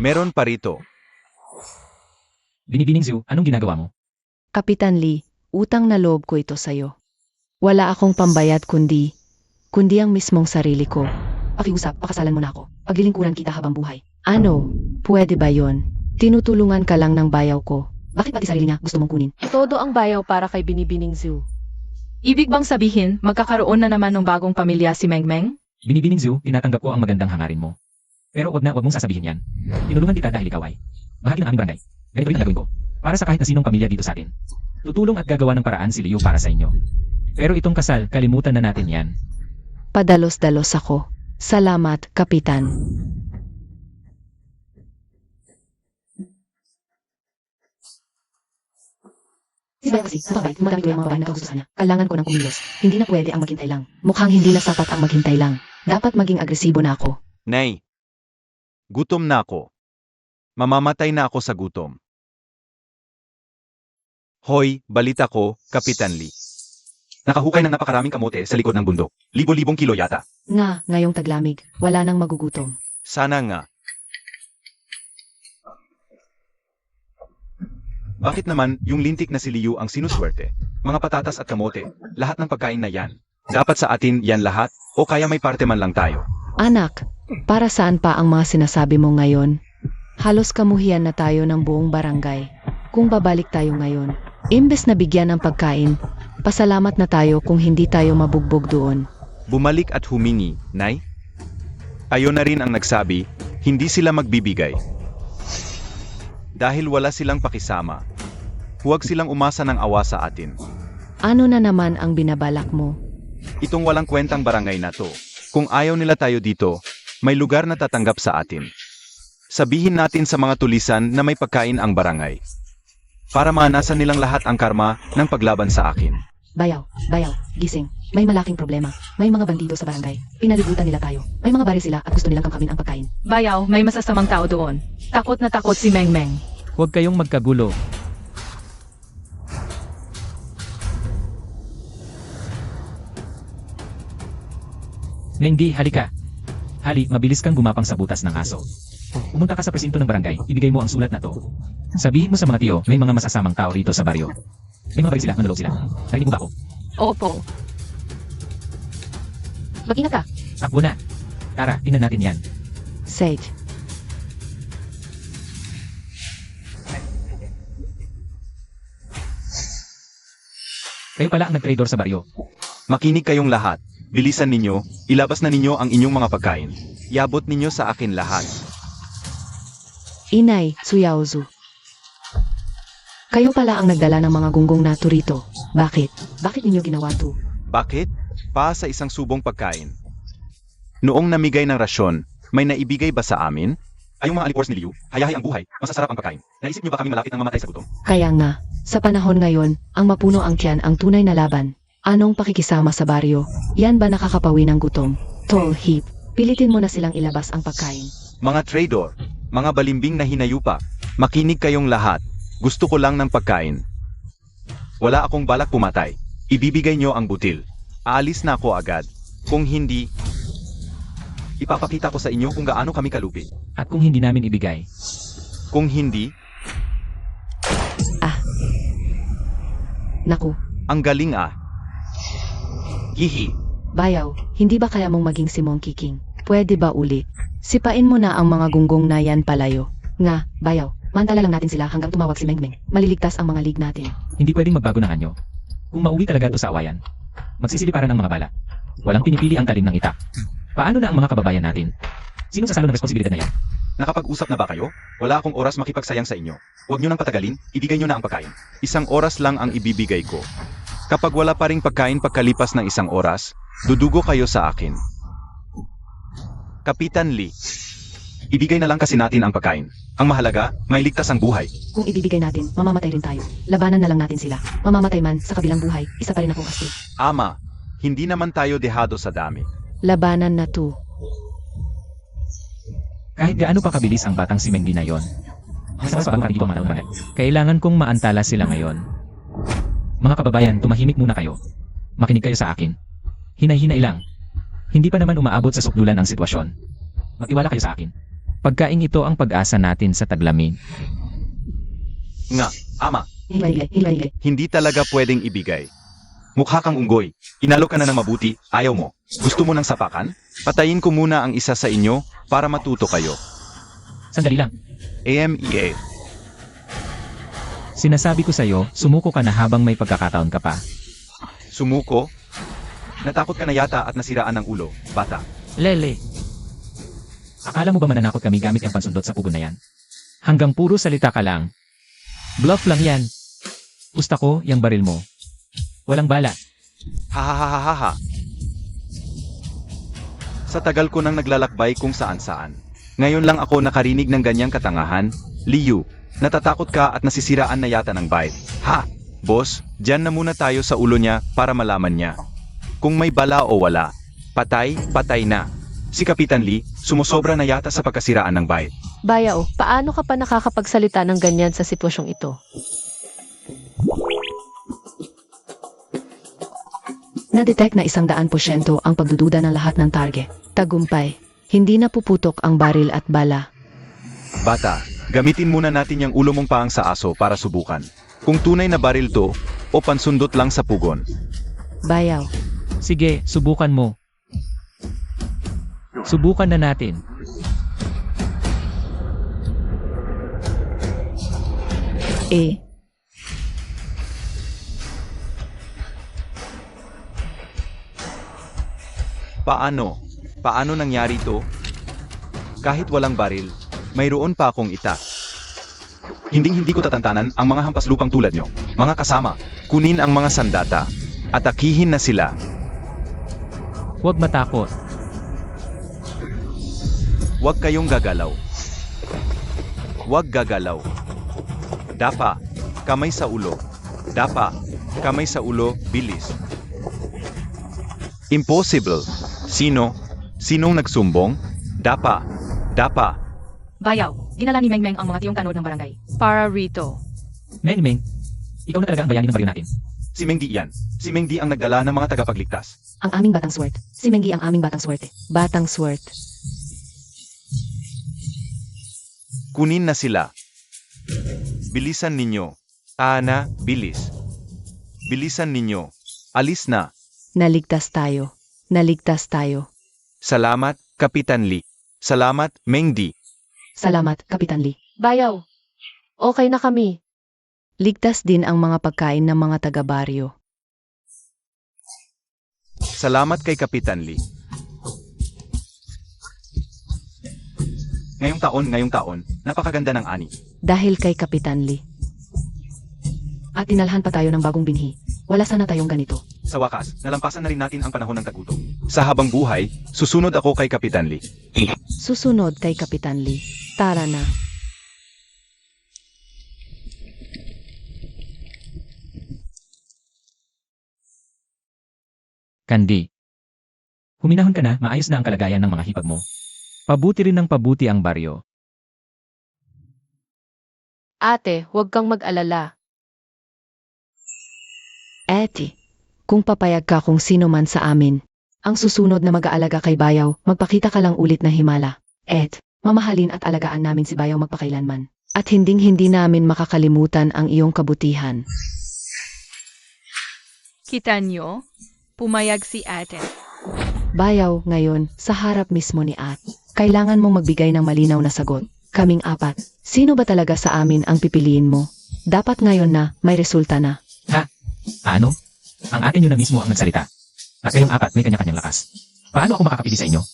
Meron pa rito. Binibining Zhu, anong ginagawa mo? Kapitan Lee, utang na loob ko ito sa'yo. Wala akong pambayad kundi ang mismong sarili ko. Pakiusap, pakasalan mo na ako. Paglilingkuran kita habang buhay. Ano? Pwede ba yon? Tinutulungan ka lang ng bayaw ko. Bakit pati sarili niya gusto mong kunin? Todo ang bayaw para kay Binibining Zhu. Ibig bang sabihin, magkakaroon na naman ng bagong pamilya si Meng Meng? Binibining Zhu, tinatanggap ko ang magandang hangarin mo. Pero wag mong sasabihin yan. Tinulungan kita dahil ikaw ay bahagi ng aming barangay. Ganito rin ang gagawin ko. Para sa kahit na sinong pamilya dito sa atin. Tutulong at gagawa ng paraan si Liu para sa inyo. Pero itong kasal, kalimutan na natin yan. Padalos-dalos ako. Salamat, Kapitan. Si Bayo kasi, napakabait, gumagamit ko yung mga babae na kagustuhan niya. Kailangan ko ng kumilos. Hindi na pwede ang maghintay lang. Mukhang hindi na sapat ang maghintay lang. Dapat maging agresibo na ako. Nay, gutom na ako. Mamamatay na ako sa gutom. Hoy, balita ko, Kapitan Lee. Nakahukay ng napakaraming kamote sa likod ng bundok. Libo-libong kilo yata. Nga, ngayong taglamig, wala nang magugutom. Sana nga. Bakit naman yung lintik na si Liu ang sinuswerte? Mga patatas at kamote, lahat ng pagkain na yan. Dapat sa atin yan lahat, o kaya may parte man lang tayo. Anak, para saan pa ang mga sinasabi mo ngayon? Halos kamuhian na tayo ng buong barangay. Kung babalik tayo ngayon, imbes na bigyan ng pagkain, pasalamat na tayo kung hindi tayo mabugbog doon. Bumalik at humingi, Nay. Ayon na rin ang nagsabi, hindi sila magbibigay. Dahil wala silang pakisama. Huwag silang umasa ng awa sa atin. Ano na naman ang binabalak mo? Itong walang kwentang barangay na to. Kung ayaw nila tayo dito, may lugar na tatanggap sa atin. Sabihin natin sa mga tulisan na may pagkain ang barangay. Para manasan nilang lahat ang karma ng paglaban sa akin. Bayaw, gising. May malaking problema. May mga bandido sa barangay. Pinaligutan nila tayo. May mga baril sila at gusto nilang kamkamin ang pagkain. Bayaw, may masasamang tao doon. Takot na takot si Meng Meng. Huwag kayong magkagulo. Nengi, halika. Hali, mabilis kang gumapang sa butas ng aso. Pumunta ka sa presinto ng barangay, ibigay mo ang sulat na to. Sabihin mo sa mga tiyo, may mga masasamang tao rito sa baryo. May mga baril sila, manloloko sila. Narinig mo ba ako? Opo. Mag-ingat ka. Takbo na. Tara, tingnan natin yan. Sage. Kayo pala ang nag-trader sa baryo. Makinig kayong lahat. Bilisan ninyo, ilabas na ninyo ang inyong mga pagkain. Iabot ninyo sa akin lahat. Inay, Suyaozu. Kayo pala ang nagdala ng mga gunggong na turito. Bakit? Bakit ninyo ginawa to? Bakit? Pa sa isang subong pagkain. Noong namigay ng rasyon, may naibigay ba sa amin? Ay yung mga alipors ni Liu, hayahay ang buhay, masasarap ang pagkain. Naisip niyo ba kami malapit ng mamatay sa gutom? Kaya nga, sa panahon ngayon, ang mapuno ang tiyan ang tunay na laban. Anong pakikisama sa baryo? Yan ba nakakapawi ng gutom? Tol Hip, pilitin mo na silang ilabas ang pagkain. Mga trader, mga balimbing na hinayupa, makinig kayong lahat. Gusto ko lang ng pagkain. Wala akong balak pumatay. Ibibigay nyo ang butil. Aalis na ako agad. Kung hindi, ipapakita ko sa inyo kung gaano kami kalupi. At kung hindi namin ibigay, Kung hindi, Naku, ang galing ah. Hihi. Bayaw, hindi ba kaya mong maging si Monkey King? Pwede ba ulit? Sipain mo na ang mga gunggong na yan palayo. Nga, bayaw. Mantala lang natin sila hanggang tumawag si Meng Meng. Maliligtas ang mga league natin. hindi pwedeng magbago ng anyo. Kung mauwi talaga to sa awayan, magsisiliparan ng mga bala. Walang pinipili ang talim ng itak. Paano na ang mga kababayan natin? Sino sasalo ng responsibilidad na yan? Nakapag-usap na ba kayo? Wala akong oras makipagsayang sa inyo. Huwag nyo nang patagalin, ibigay nyo na ang pagkain. 1 oras lang ang ibibigay ko. Kapag wala pa ring pagkain pagkalipas ng 1 oras, dudugo kayo sa akin. Kapitan Lee, ibigay na lang kasi natin ang pagkain. Ang mahalaga, may ligtas ang buhay. Kung ibibigay natin, mamamatay rin tayo. Labanan na lang natin sila. Mamamatay man, sa kabilang buhay, isa pa rin akong astig. Ama, hindi naman tayo dehado sa dami. Labanan na to. Kahit gaano pa kabilis ang batang si Mengdi na yon. Masama sa bagong dito ang manahon. Kailangan kong maantala sila ngayon. Mga kababayan, tumahimik muna kayo. Makinig kayo sa akin. Hinay-hinay lang. Hindi pa naman umaabot sa sukdulan ang sitwasyon. Magtiwala kayo sa akin. Pagkaing ito ang pag-asa natin sa taglamig. Nga, ama, Hilay. hindi talaga pwedeng ibigay. Mukha kang unggoy. Inalo ka na ng mabuti, ayaw mo. Gusto mo ng sapakan? Patayin ko muna ang isa sa inyo para matuto kayo. Sandali lang. AMEA. Sinasabi ko sa'yo, sumuko ka na habang may pagkakataon ka pa. Sumuko? Natakot ka na yata at nasiraan ng ulo, bata. Lele. Akala mo ba mananakot kami gamit ang pansundot sa pugon na yan? Hanggang puro salita ka lang. Bluff lang yan. Gusta ko, yung baril mo. Walang bala. Ha. Sa tagal ko nang naglalakbay kung saan-saan. Ngayon lang ako nakarinig ng ganyang katangahan. Liu, natatakot ka at nasisiraan na yata ng bite. Ha! Boss, dyan na muna tayo sa ulo niya para malaman niya. Kung may bala o wala, patay na. Si Kapitan Lee, sumusobra na yata sa pagkasiraan ng bite. Bayaw, paano ka pa nakakapagsalita ng ganyan sa sitwasyong ito? Na-detect na 100% ang pagdududa ng lahat ng target. Tagumpay. Hindi na puputok ang baril at bala. Bata, gamitin muna natin yung ulo mong paang sa aso para subukan. Kung tunay na baril to, o pansundot lang sa pugon. Bayaw. Sige, subukan mo. Subukan na natin. Paano nangyari to? Kahit walang baril, mayroon pa akong itak. Hindi ko tatantanan ang mga hampas lupang tulad nyo. Mga kasama, kunin ang mga sandata. Atakihin na sila. Huwag matakot. Huwag kayong gagalaw. Huwag gagalaw. Dapa, kamay sa ulo. Dapa, kamay sa ulo, bilis. Impossible. Sinong nagsumbong? Dapa. Bayaw, dinala ni Mengmeng ang mga tiyong tanod ng barangay. Para rito. Meng, ikaw na talaga ang bayani ng baryo natin. Si Mengdi yan. Si Mengdi ang nagdala ng mga tagapagligtas. Ang aming batang swerte. Si Mengi ang aming batang swerte. Batang swerte. Kunin na sila. Bilisan ninyo. Ana, bilis. Bilisan ninyo. Alis na. Naligtas tayo. Salamat, Kapitan Lee. Salamat, Mengdi. Salamat, Kapitan Lee. Bayaw, okay na kami. Ligtas din ang mga pagkain ng mga taga-baryo. Salamat kay Kapitan Lee. Ngayong taon, napakaganda ng ani. Dahil kay Kapitan Lee. At inalhan pa tayo ng bagong binhi. Wala sana tayong ganito. Sa wakas, nalampasan na rin natin ang panahon ng tagutom. Sa habang buhay, susunod ako kay Kapitan Lee. Susunod kay Kapitan Lee. Tara na. Kandi. Huminahon ka na, maayos na ang kalagayan ng mga hipag mo. Pabuti rin ng pabuti ang baryo. Ate, huwag kang mag-alala. Eti, kung papayag ka kung sino man sa amin, ang susunod na mag-aalaga kay Bayaw, magpakita ka lang ulit na himala. Mamahalin at alagaan namin si Bayaw magpakailanman. At hinding-hindi namin makakalimutan ang iyong kabutihan. Kita nyo? Pumayag si ate. Bayaw, ngayon, sa harap mismo ni At, kailangan mong magbigay ng malinaw na sagot. Kaming apat, sino ba talaga sa amin ang pipiliin mo? Dapat ngayon na, may resulta na. Ano? Ang atin nyo na mismo ang nagsalita. At kayong apat may kanya-kanyang lakas. Paano ako makakapili sa inyo?